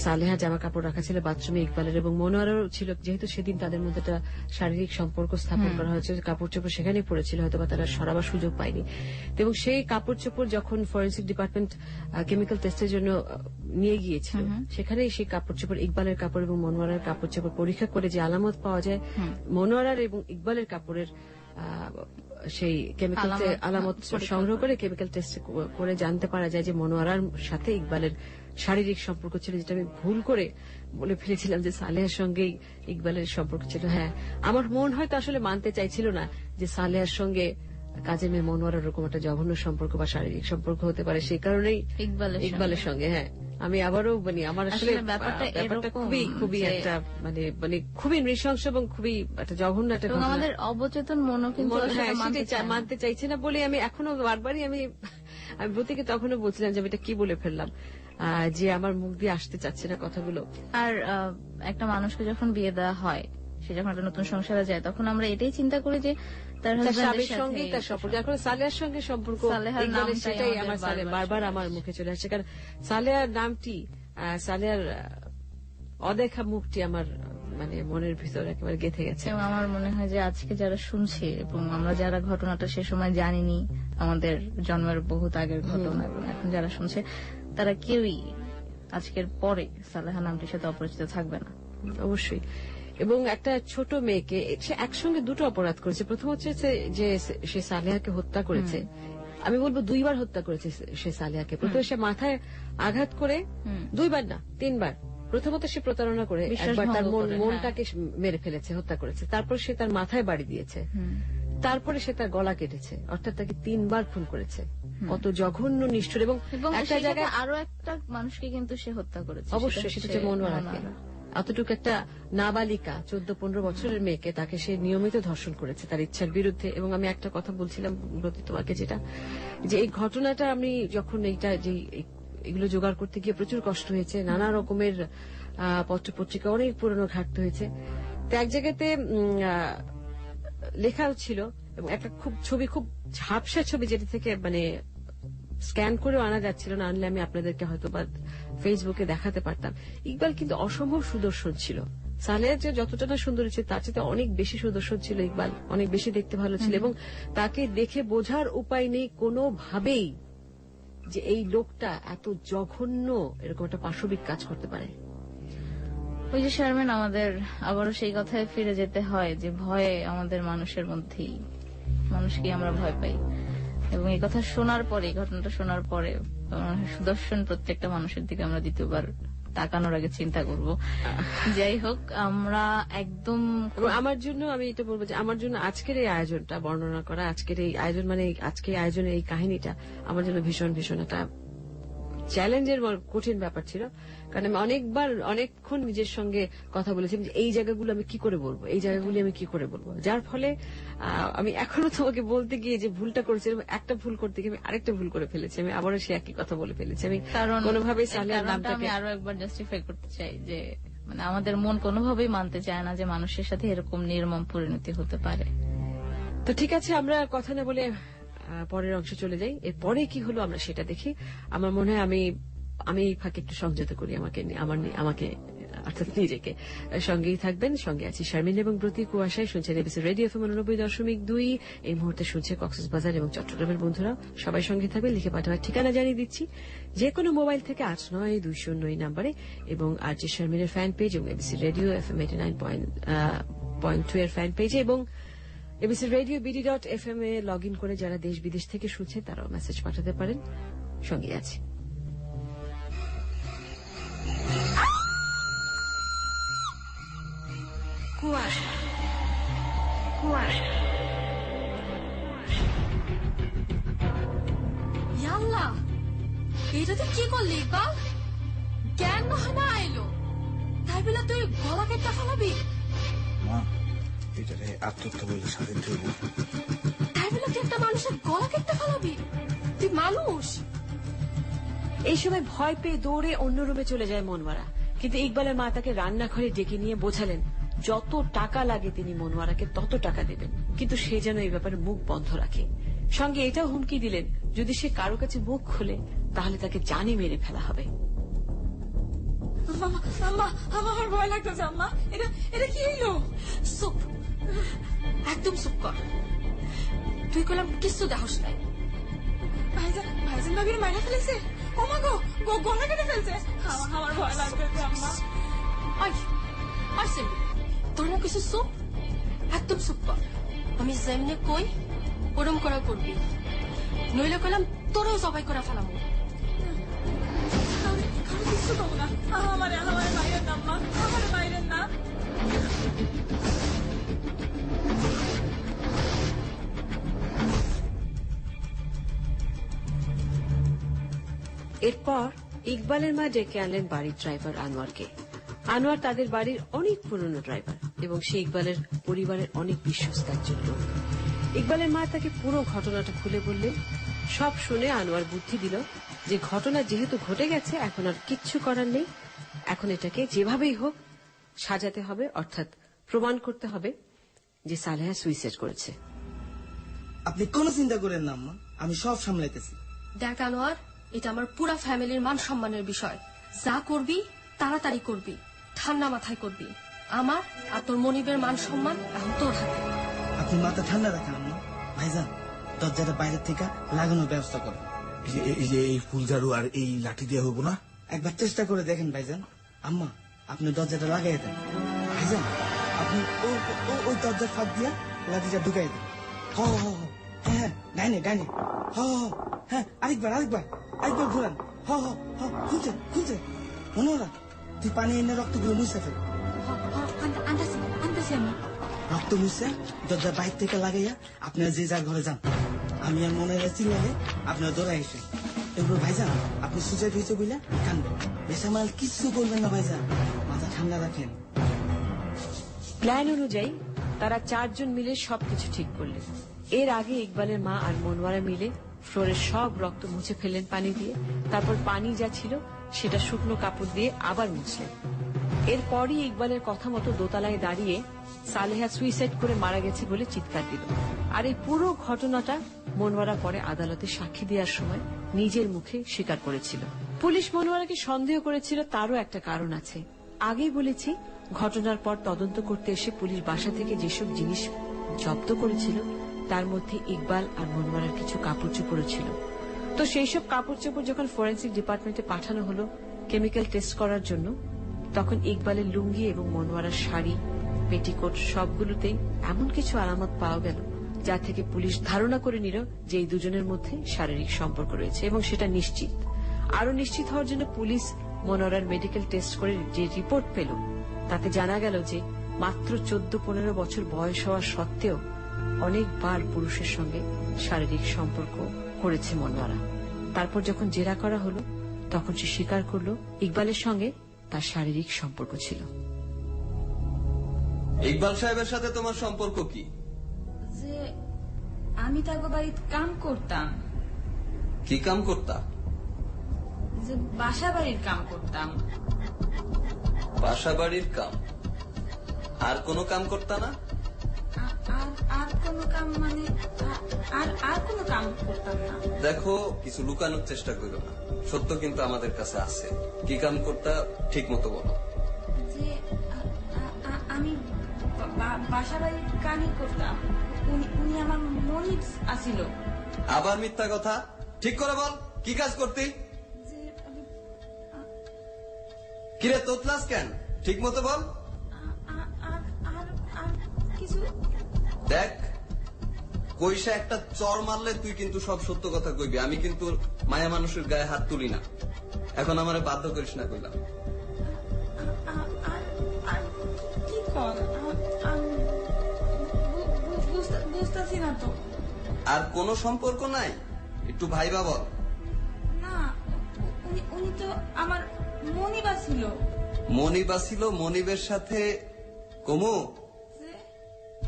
সালেহা জামা কাপড় রাখা ছিল বাথরুমে ইকবালের, এবং মনোয়ারাও ছিল, যেহেতু সেদিন তাদের মধ্যে একটা শারীরিক সম্পর্ক স্থাপন করা হয়েছে, কাপড় চোপড় সেখানেই পড়েছিল, হয়তো বা তারা সরাবার সুযোগ পায়নি। এবং সেই কাপড় চোপড় যখন ফরেন্সিক ডিপার্টমেন্ট কেমিক্যাল টেস্টের জন্য নিয়ে গিয়েছিল, সেখানেই সেই কাপড় চোপড়, ইকবালের কাপড় এবং মনোয়ারার কাপড় চোপড় পরীক্ষা করে যে আলামত পাওয়া যায়, মনোয়ারার এবং ইকবালের কাপড়ের সেই কেমিক্যাল আলামত সংগ্রহ করে কেমিক্যাল টেস্ট করে জানতে পারা যায় যে মনোয়ারার সাথে ইকবালের শারীরিক সম্পর্ক ছিল, যেটা আমি ভুল করে বলে ফেলেছিলাম যে সালেহার সঙ্গেই ইকবালের সম্পর্ক ছিল। হ্যাঁ, আমার মন হয়তো আসলে মানতে চাইছিল না যে সালেহার সঙ্গে কাজের মেয়ে মনোয়ারার ওরকম একটা জঘন্য সম্পর্ক বা শারীরিক সম্পর্ক হতে পারে, সেই কারণেই ইকবালের সঙ্গে। হ্যাঁ, আমি আবারও বলি আমার আসলে ব্যাপারটা খুবই খুবই একটা মানে খুবই নৃশংস এবং খুবই একটা জঘন্য একটা ঘটনা। আমাদের অবচেতন মনও কিন্তু মানতে চাইছে না বলে আমি এখনো বারবারই আমি ব্রতিকে তখনও বলছিলাম যে আমি এটা কি বলে ফেললাম, যে আমার মুখ দিয়ে আসতে চাচ্ছে না কথাগুলো। আর একটা মানুষকে যখন বিয়ে দেওয়া হয়, সে যখন একটা নতুন সংসারে যায়, তখন আমরা এটাই চিন্তা করি যে তার স্বামীর সঙ্গেই তার সম্পর্ক। এখন সালেহার সঙ্গে সম্পর্ক, সেটাই আমার বারবার আমার মুখে চলে আসছে, কারণ সালেহার নামটি, সালেহার অদেখা মুখটি আমার মানে মনের ভিতর একেবারে গেঁথে গেছে। এবং আমার মনে হয় যে আজকে যারা শুনছে এবং আমরা যারা ঘটনাটা সে সময় জানিনি, আমাদের জন্মের বহুত আগের ঘটনা, এবং এখন যারা শুনছে তারা কেউই আজকের পরে সালেহা নামটির সাথে অপরিচিত থাকবে না। অবশ্যই। এবং একটা ছোট মেয়েকে সে একসঙ্গে দুটো অপরাধ করেছে। প্রথম হচ্ছে যে সে সালেহাকে হত্যা করেছে, আমি বলবো 2 বার হত্যা করেছে সে সালেহাকে। প্রথমে সে মাথায় আঘাত করে, 2 বার না 3 বার। প্রথমত সে প্রতারণা করে একবার তার মনটাকে মেরে ফেলেছে, হত্যা করেছে। তারপর সে তার মাথায় বাড়ি দিয়েছে, তারপরে সে তার গলা কেটেছে, অর্থাৎ তাকে 3 বার খুন করেছে। কত জঘন্য নিষ্ঠুর। এবং একটা জায়গায় আরো একটা মানুষকে কিন্তু সে হত্যা করেছে, অবশ্যই সেটা হচ্ছে মনোয়ারাকে। অতটুকু একটা নাবালিকা 14-15 বছরের মেয়েকে তাকে সে নিয়মিত ধর্ষণ করেছে তার ইচ্ছার বিরুদ্ধে। এবং আমি একটা কথা বলছিলাম প্রতি তোমাকে, যেটা যে এই ঘটনাটা আমি যখন এগুলো জোগাড় করতে গিয়ে প্রচুর কষ্ট হয়েছে, নানা রকমের পত্র পত্রিকা অনেক পুরনো ঘাটতে হয়েছে। তো এক জায়গাতে লেখাও ছিল, এবং একটা খুব ঝাপসা ছবি, যেটা থেকে মানে স্ক্যান করেও আনা যাচ্ছিল না, আনলে আমি আপনাদেরকে হয়তো বা ফেসবুকে দেখাতে পারতাম। ইকবাল কিন্তু অসম্ভব সুদর্শন ছিল। সালেহা যে যতটা না সুন্দর ছিল, তার চেয়ে অনেক বেশি সুদর্শন ছিল ইকবাল, অনেক বেশি দেখতে ভালো ছিল। এবং তাকে দেখে বোঝার উপায় নেই কোনোভাবেই যে এই লোকটা এত জঘন্য এরকম একটা পাশবিক কাজ করতে পারে। ওই যে শারমিন, আমাদের আবারও সেই কথায় ফিরে যেতে হয় যে ভয়ে আমাদের মানুষের মধ্যেই, মানুষকে আমরা ভয় পাই। এবং এই কথা শোনার পরে, এই ঘটনাটা শোনার পরে সুদর্শন প্রত্যেকটা মানুষের দিকে আমরা দ্বিতীয়বার তাকানোর আগে চিন্তা করব। যাই হোক, আমরা একদম আমার জন্য আমি এটা বলবো যে আমার জন্য আজকের এই আয়োজনটা বর্ণনা করা, আজকের এই আয়োজন মানে আজকের আয়োজনের এই কাহিনীটা আমার জন্য ভীষণ ভীষণ একটা চ্যালেঞ্জের কঠিন ব্যাপার ছিল। কারণ আমি অনেকক্ষণ নিজের সঙ্গে কথা বলেছিলাম যে এই জায়গাগুলো আমি কি করে বলবো, এই জায়গাগুলি আমি কি করে বলবো, যার ফলে আমি এখনো তোমাকে বলতে গিয়ে যে ভুলটা করেছিলাম, একটা ভুল করতে গিয়ে আমি আরেকটা ভুল করে ফেলেছি, আমি আবারও সে একই কথা বলে ফেলেছি। আমি কোনোভাবেই সালেহার নামটাকে আমি আরো একবার জাস্টিফাই করতে চাই যে মানে আমাদের মন কোনোভাবেই মানতে চায় না যে মানুষের সাথে এরকম নির্মম পরিণতি হতে পারে। তো ঠিক আছে, আমরা কথা না বলে পরের অংশে চলে যাই। এরপরে কি হলো আমরা সেটা দেখি। আমার মনে হয় আমি এই ফাঁকে একটু সংযত করি আমাকে অর্থাৎ নিজেকে। সঙ্গেই থাকবেন, সঙ্গে আছি শারমিন এবং ব্রতি। কুয়াশায় শুনছেন এবিসি রেডিও এফএম 89.2। এই মুহূর্তে শুনছে কক্সবাজার এবং চট্টগ্রামের বন্ধুরা। সবাই সঙ্গে থাকবেন, লিখে পাঠাবার ঠিকানা জানিয়ে দিচ্ছি, যে কোনো মোবাইল থেকে 8920 এই নাম্বারে, এবং আর যে শারমিনের ফ্যান পেজ এবং এবিসি রেডিও এফএম 89.2 এর ফ্যান পেজে, এবং ABC radio BD.FM A log in করে যারা দেশ বিদেশ থেকে শুনছে তারাও মেসেজ পাঠাতে পারেন। সঙ্গে আছে কুয়াশা, কুয়াশা। ইয়াল্লা, এটা তুই কি করলি ইকবাল? জ্ঞান না আইলো, তাই বলে তুই গলা কেটে ফেলাবি? মা, এটারে আত্মহত্যা বলে স্বাধীন হইব। তাই বলে তুই একটা মানুষের গলা কেটে ফেলাবি? তুই মানুষ? এই সময় ভয় পেয়ে দৌড়ে অন্য রুমে চলে যায় মনোয়ারা। কিন্তু ইকবালের মা তাকে রান্নাঘরে ডেকে নিয়ে বোঝালেন যত টাকা লাগে তিনি মনোয়ারাকে তত টাকা দেবেন, কিন্তু সে যেন এই ব্যাপারে মুখ বন্ধ রাখে। সঙ্গে এটাও হুমকি দিলেন যদি সে কারো কাছে মুখ খোলে তাহলে তাকে জানে মেরে ফেলা হবে। আমার ভয় লাগতেছে আম্মা। এটা কি হইলো? চুপ, একদম চুপ কর। তুই কলাম কিছু দেহস নাই। ভাইজান ভাবির মাইনা ফেলেছে। ও মা গো, গলা কেটে ফেলছে। আমার ভয় লাগতেছে আম্মা। তোর না কিছু চুপ, একদম চুপ কর। আমি যেমনি কই ওরম করা করবি, নইলে কলাম তোরও জবাই করা ফেলাম। এরপর ইকবালের মা ডেকে আনলেন বাড়ির ড্রাইভার আনোয়ারকে। আনোয়ার তাদের বাড়ির অনেক পুরনো ড্রাইভার এবং সে ইকবালের পরিবারের অনেক বিশ্বস্ত একজন লোক। ইকবালের মা তাকে পুরো ঘটনাটা খুলে বললেন। সব শুনে আনোয়ার বুদ্ধি দিল যে ঘটনা যেহেতু ঘটে গেছে এখন আর কিচ্ছু করার নেই, এখন এটাকে যেভাবেই হোক সাজাতে হবে, অর্থাৎ প্রমাণ করতে হবে যে সালেহা সুইসাইড করেছে। আপনি কোনো চিন্তা করেন না আম্মা, আমি সব সামলাইতেছি। দেখ আনোয়ার, এটা আমার পুরা ফ্যামিলির মান সম্মানের বিষয়। যা করবি তাড়াতাড়ি করবি, ঠান্ডা মাথায় করবি। আমার আর তোর মনিবের মান সম্মান এখন তোর হাতে। আপনি মাথা ঠান্ডা রাখেন আম্মা। ভাইজান, দরজাটা বাইরের থেকে লাগানোর ব্যবস্থা করেন। এই ফুল ঝাড়ু আর এই লাঠি দিয়ে হবো না? একবার চেষ্টা করে দেখেন ভাইজান। আম্মা, আপনি দরজাটা লাগাই দেন। ভাইজান, আপনি ওই দরজার ফাঁক দিয়া লাঠিটা ঢুকাই দেন। হ্যাঁ, ডাইনে ডাইনে। হ্যাঁ, আরেকবার ঘুরান। খুলছে। মনোরা, তুই পানি এনে রক্তগুলো মুছে ফেল। আনতেছি আমি। রক্ত মুছে দরজার বাইর থেকে লাগাইয়া আপনারা যে যার ঘরে যান। আমি আর মনে চিনালে আপনারা দৌড়াই এসে। এরপর ভাইজান, আপনি সুজাই হয়েছে বুঝলে কানবেন। বেসামাল কিচ্ছু করবেন না ভাইজান, মাথা ঠান্ডা রাখেন। প্ল্যান অনুযায়ী তারা 4 জন মিলে সবকিছু ঠিক করলেন। এর আগে ইকবালের মা আর মনোয়ারা মিলে ফ্লোরের সব রক্ত মুছে ফেললেন পানি দিয়ে। তারপর পানি যা ছিল সেটা শুকনো কাপড় দিয়ে আবার মুছলেন। এরপরই ইকবালের কথা মতো দোতলায় দাঁড়িয়ে সালেহা সুইসাইড করে মারা গেছে বলে চিৎকার দিল। আর এই পুরো ঘটনাটা মনোয়ারা পরে আদালতে সাক্ষী দেওয়ার সময় নিজের মুখে স্বীকার করেছিল। পুলিশ মনোয়ারাকে সন্দেহ করেছিল, তারও একটা কারণ আছে। আগেই বলেছি, ঘটনার পর তদন্ত করতে এসে পুলিশ বাসা থেকে যেসব জিনিস জব্দ করেছিল তার মধ্যে ইকবাল আর মনোয়ারার কিছু কাপড় চোপড় ছিল। তো সেই সব কাপড় চোপড় যখন ফরেন্সিক ডিপার্টমেন্টে পাঠানো হলো কেমিক্যাল টেস্ট করার জন্য, তখন ইকবালের লুঙ্গি এবং মনোয়ারার শাড়ি, পেটিকোট সবগুলোতেই এমন কিছু আলামত পাওয়া গেল যা থেকে পুলিশ ধারণা করে নিল যে এই দুজনের মধ্যে শারীরিক সম্পর্ক রয়েছে এবং সেটা নিশ্চিত। আরো নিশ্চিত হওয়ার জন্য পুলিশ মনোয়ারার মেডিকেল টেস্ট করে যে রিপোর্ট পেল তাতে জানা গেল যে মাত্র 14-15 বছর বয়স হওয়া সত্ত্বেও অনেকবার পুরুষের সঙ্গে শারীরিক সম্পর্ক করেছে মনোয়ারা। তারপর যখন জেরা করা হলো তখন সে স্বীকার করলো ইকবালের সঙ্গে তার শারীরিক সম্পর্ক ছিল। ইকবাল সাহেবের সাথে তোমার সম্পর্ক কি? যে আমি তাকে বাড়িতে কাম করতাম। কি কাম করতা? যে বাসা বাড়ির কাম করতাম। বাসা বাড়ির কাম? আর কোনো কাম করতা না? আর কোনো কাম মানে আর কোনো কাম করতাম না। দেখো, কিছু লুকানোর চেষ্টা করো না, সত্য কিন্তু আমাদের কাছে আছে। কি কাম করতা ঠিক মতো বলো। যে আমি বাসা বাড়ির কামই করতাম। উনি আমার মনিব আসিল। আবার মিথ্যা কথা, ঠিক করে বল, কি কাজ করতি? কিরে তোতলাস কেন? ঠিক মতো বল। কিছু দেখ, কইসা একটা চর মারলে তুই কিন্তু সব সত্য কথা কইবি। আমি কিন্তু মায়া মানুষের গায়ে হাত তুলি না। এখন আমারে বাধ্য করিস না কইলাম। কি কর? বুঝতেছি না তো। আর কোনো সম্পর্ক নাই? একটু ভাইবা বল। না, উনি তো আমার মনিব ছিল। মনিবা ছিল? মনিবের সাথে কমু?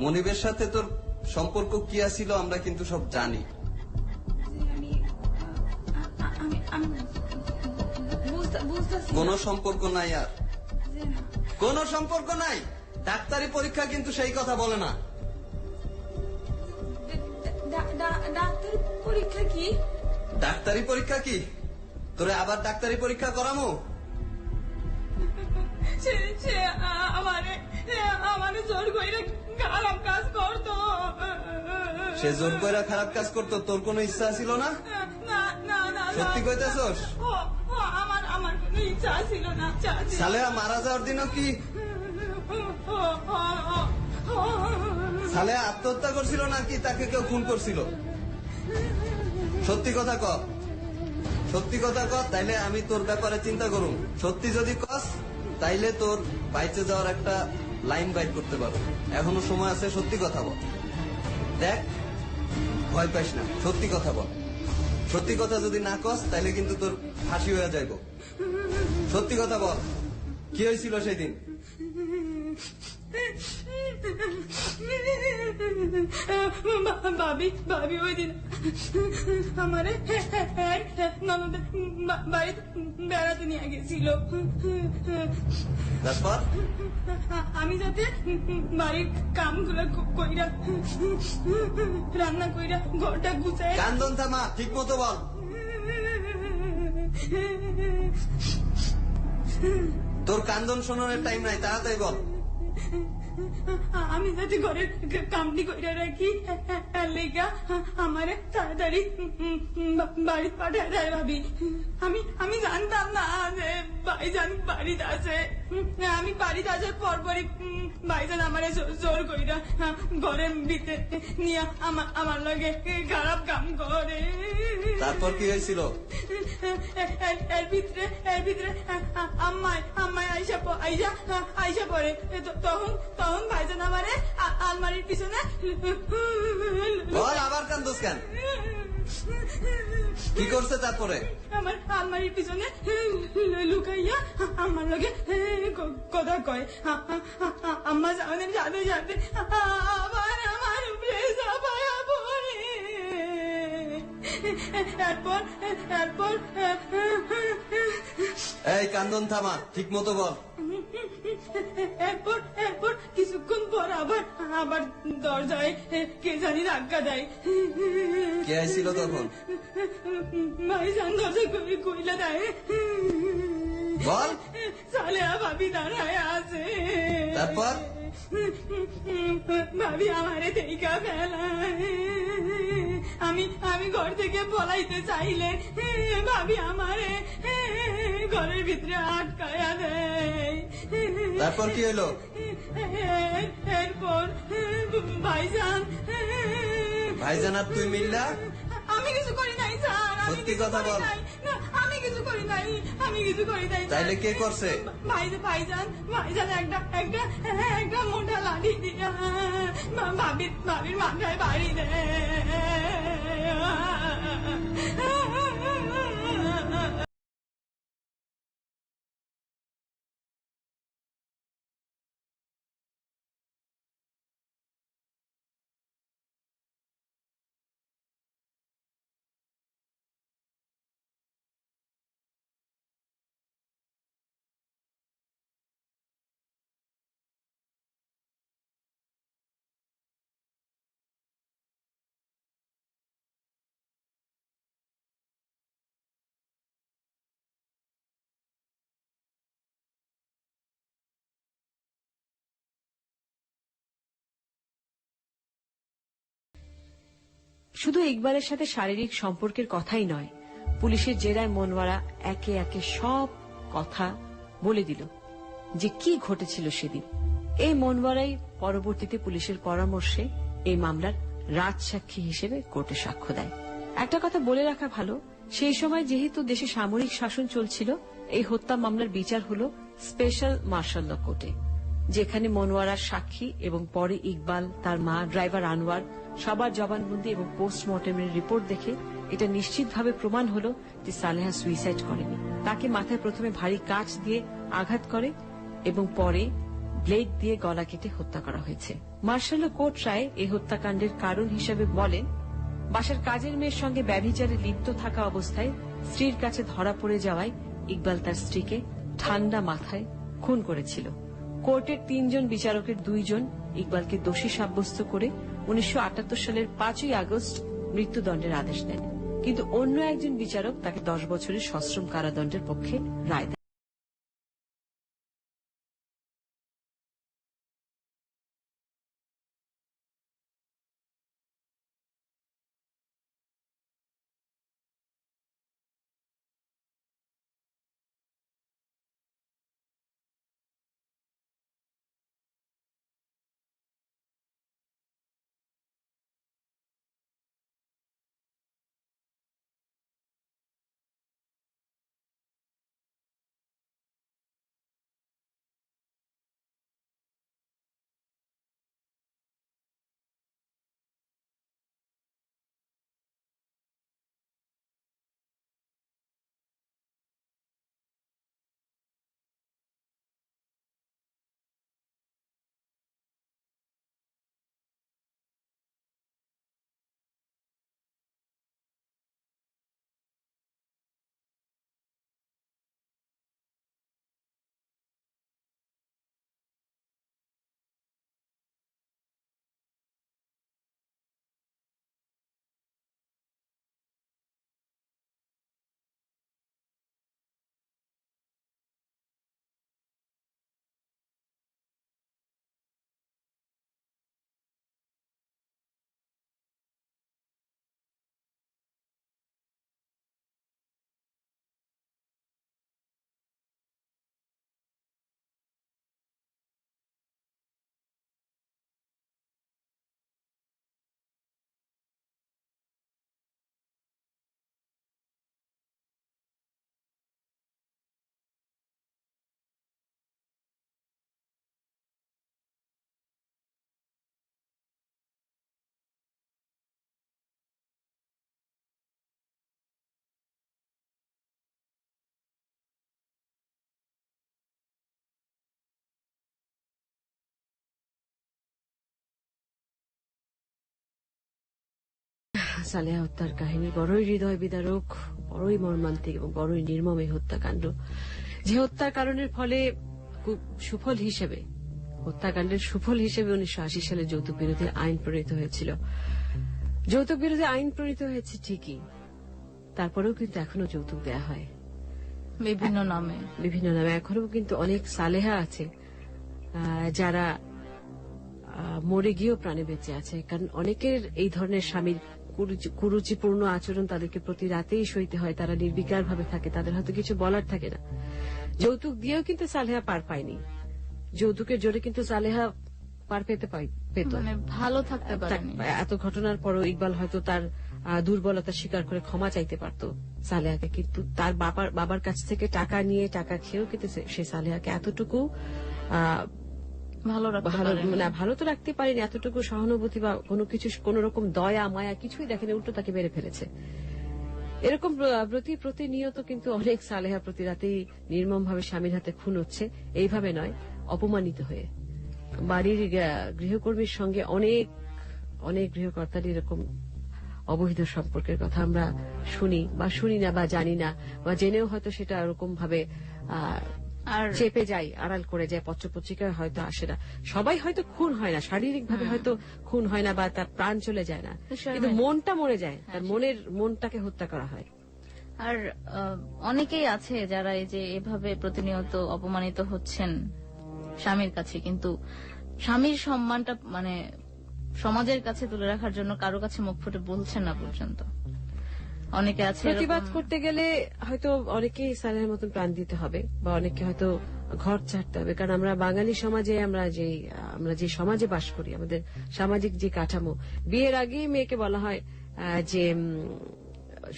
মনিবের সাথে তোর সম্পর্ক কি আছিল আমরা কিন্তু সব জানি। কোনো সম্পর্ক নাই? আর কোন সম্পর্ক নাই? ডাক্তারি পরীক্ষা কিন্তু সেই কথা বলে না। ডাক্তারি পরীক্ষা কি? ডাক্তারি পরীক্ষা কি? তোরে আবার ডাক্তারি পরীক্ষা করামো? সে আমারে জোর কইরা খারাপ কাজ করতো। সে জোর কইরা খারাপ কাজ করতো? তোর কোনো ইচ্ছা ছিল না? না। সত্যি কইতেছস? আমার কোনো ইচ্ছা ছিল না। সালেহা মারা যাওয়ার দিনও কি সালেহা আত্মহত্যা করছিল নাকি তাকে কেউ খুন করছিল? সত্যি কথা ক, সত্যি কথা ক, তাইলে আমি তোর ব্যাপারে চিন্তা করুম। সত্যি যদি কস তাইলে তোর বাইচে যাওয়ার একটা লাইন বাইট করতে পারো। এখনো সময় আছে, সত্যি কথা বল। দেখ, ভয় পাইস না, সত্যি কথা বল। সত্যি কথা যদি না কস তাইলে কিন্তু তোর ফাঁসি হয়ে যাইব। সত্যি কথা বল, কি হয়েছিল সেদিন? ভাবি ওই দিন আমার ননদের বাড়িতে বেড়াতে নিয়ে গেছিল। আমি যাতে বাড়ির কামগুলো কইরা রান্না কইরা ঘরটা গুছাই। কান্দন থামা, ঠিক মতো বল। তোর কান্দন শোনানোর টাইম নাই, তাড়াতাড়ি বল। আমি যাতে ঘরের কামটি কইরা রাখি লেগা আমারে তাড়াতাড়ি বাড়ি পাঠায় দেয় ভাবি। আমি জানতাম না যে ভাইজান বাড়িতে আছে। আমি বাড়িতে আসার পরপরই ভাইজান আমারে জোর কইরা ঘরের ভিতরে নিয়ে আমার লগে খারাপ কাম করে। তারপর কি হয়েছিল? এর ভিতরে আম্মায় আইসা পড়ে। তখন ভাইজান আমারে আলমারির পিছনে। বল, আবার কান্দোস কেন? কি করছে তারপরে? আমার আলমারির পিছনে লুকাইয়া আমার লগে কথা কয়। আম্মা জানের সাথে সাথে আবার আমার উপরে চাপায়া পড়ে। এরপর এই কান্দন থামা, ঠিক মতো বল। এরপর কিছুক্ষণ পর আবার দরজায় কে জানি ধাক্কা দেয়। কে আইছিল তখন? ভাইজান দরজা কইলা দেয়। বল। সালেহা ভাবি দাঁড়ায় আছে। তারপর ভাবি আমারে দেখা ফেলায়। আমি ঘর থেকে পলাইতে চাইলে ভাবি আমারে ঘরের ভিতরে আটকায়া দেয়। তারপর কি হলো? এরপর ভাইজান আর তুই মিল্লা? আমি কিছু করি নাই স্যার। সত্যি কথা বল। আমি কিছু করি নাই। তাইলে কে করছে? ভাইজান একটা মোটা লাঠি দিয়া ভাবির মাথায় বাড়ি দেয়। শুধু ইকবালের সাথে শারীরিক সম্পর্কের কথাই নয়, পুলিশের জেরায় মনোয়ারা একে একে সব কথা বলে দিল যে কি ঘটেছিল সেদিন। এই মনোয়ারাই পরবর্তীতে পুলিশের পরামর্শে এই মামলার রাজসাক্ষী হিসেবে কোর্টে সাক্ষ্য দেয়। একটা কথা বলে রাখা ভালো, সেই সময় যেহেতু দেশে সামরিক শাসন চলছিল, এই হত্যা মামলার বিচার হল স্পেশাল মার্শাল ল কোর্টে, যেখানে মনোয়ারার সাক্ষী এবং পরে ইকবাল, তার মা, ড্রাইভার আনোয়ার সবার জবানবন্দি এবং পোস্টমর্টমের রিপোর্ট দেখে এটা নিশ্চিতভাবে প্রমাণ হল যে সালেহা সুইসাইড করেনি। তাকে মাথায় প্রথমে ভারী কাঠ দিয়ে আঘাত করে এবং পরে ব্লেড দিয়ে গলা কেটে হত্যা করা হয়েছে। মার্শাল কোর্ট রায়ে এই হত্যাকাণ্ডের কারণ হিসেবে বলেন, বাসার কাজের মেয়ের সঙ্গে ব্যভিচারে লিপ্ত থাকা অবস্থায় স্ত্রীর কাছে ধরা পড়ে যাওয়ায় ইকবাল তার স্ত্রীকে ঠান্ডা মাথায় খুন করেছিল। কোর্টের 3 জন বিচারকের 2 জন ইকবালকে দোষী সাব্যস্ত করে 1978 সালের 5ই আগস্ট মৃত্যুদণ্ডের আদেশ দেন, কিন্তু অন্য একজন বিচারক তাকে 10 বছরের সশ্রম কারাদণ্ডের পক্ষে রায় দেন। সালেহা হত্যার কাহিনী বড়ই হৃদয় বিদারক, বড়ই মর্মান্তিক এবং বড়ই নির্মম এই হত্যাকাণ্ড, যে হত্যার কারণের ফলে সুফল হিসেবে, হত্যাকাণ্ডের সুফল হিসেবে 1980 সালে যৌতুক বিরোধী আইন প্রণীত হয়েছিল। যৌতুক বিরোধী আইন প্রণীত হয়েছে ঠিকই, তারপরেও কিন্তু এখনো যৌতুক দেয়া হয় বিভিন্ন নামে। এখনো কিন্তু অনেক সালেহা আছে যারা মরে গিয়েও প্রাণে বেঁচে আছে, কারণ অনেকের এই ধরনের স্বামীর কুরুচিপূর্ণ আচরণ তাদেরকে প্রতি রাতেই সইতে হয়, তারা নির্বিকার ভাবে থাকে, তাদের হয়তো কিছু বলার থাকে না। যৌতুক দিয়েও কিন্তু সালেহা পার পায়নি, যৌতুকের জোরে কিন্তু সালেহা পার পেত, মানে ভালো থাকতে পারেনি। এত ঘটনার পরও ইকবাল হয়তো তার দুর্বলতা স্বীকার করে ক্ষমা চাইতে পারত সালেহাকে, কিন্তু তার বাবার কাছ থেকে টাকা নিয়ে টাকা খেয়েও কিন্তু সে সালেহাকে এতটুকু ভালো তো রাখতে পারেনি, এতটুকু সহানুভূতি বা কোনো রকম দয়া মায়া কিছুই দেখেনি, উল্টো তাকে মেরে ফেলেছে। এরকম প্রতিনিয়ত কিন্তু অনেক সালেহা প্রতি রাতেই নির্মম ভাবে স্বামীর হাতে খুন হচ্ছে, এইভাবে নয়, অপমানিত হয়ে। বাড়ির গৃহকর্মীর সঙ্গে অনেক গৃহকর্তার এরকম অবৈধ সম্পর্কের কথা আমরা শুনি না বা জানি না, বা জেনেও হয়তো সেটা এরকম ভাবে চেপে যায়, আড়াল করে যায়, পত্রপত্রিকায় হয়তো আসে না। সবাই হয়তো খুন হয় না, শারীরিক ভাবে হয়তো খুন হয় না বা তার প্রাণ চলে যায় না, কিন্তু মনটা মরে যায়, তার মনটাকে হত্যা করা হয়। আর অনেকেই আছে যারা এই যে এভাবে প্রতিনিয়ত অপমানিত হচ্ছেন স্বামীর কাছে, কিন্তু স্বামীর সম্মানটা মানে সমাজের কাছে তুলে রাখার জন্য কারো কাছে মুখ ফুটে বলছেন না পর্যন্ত। অনেকে আছে প্রতিবাদ করতে গেলে হয়তো অনেকেই সালেহার মতন প্রাণ দিতে হবে, বা অনেকে হয়তো ঘর ছাড়তে হবে, কারণ আমরা বাঙালি সমাজে আমরা যে সমাজে বাস করি, আমাদের সামাজিক যে কাঠামো, বিয়ের আগেই মেয়েকে বলা হয় যে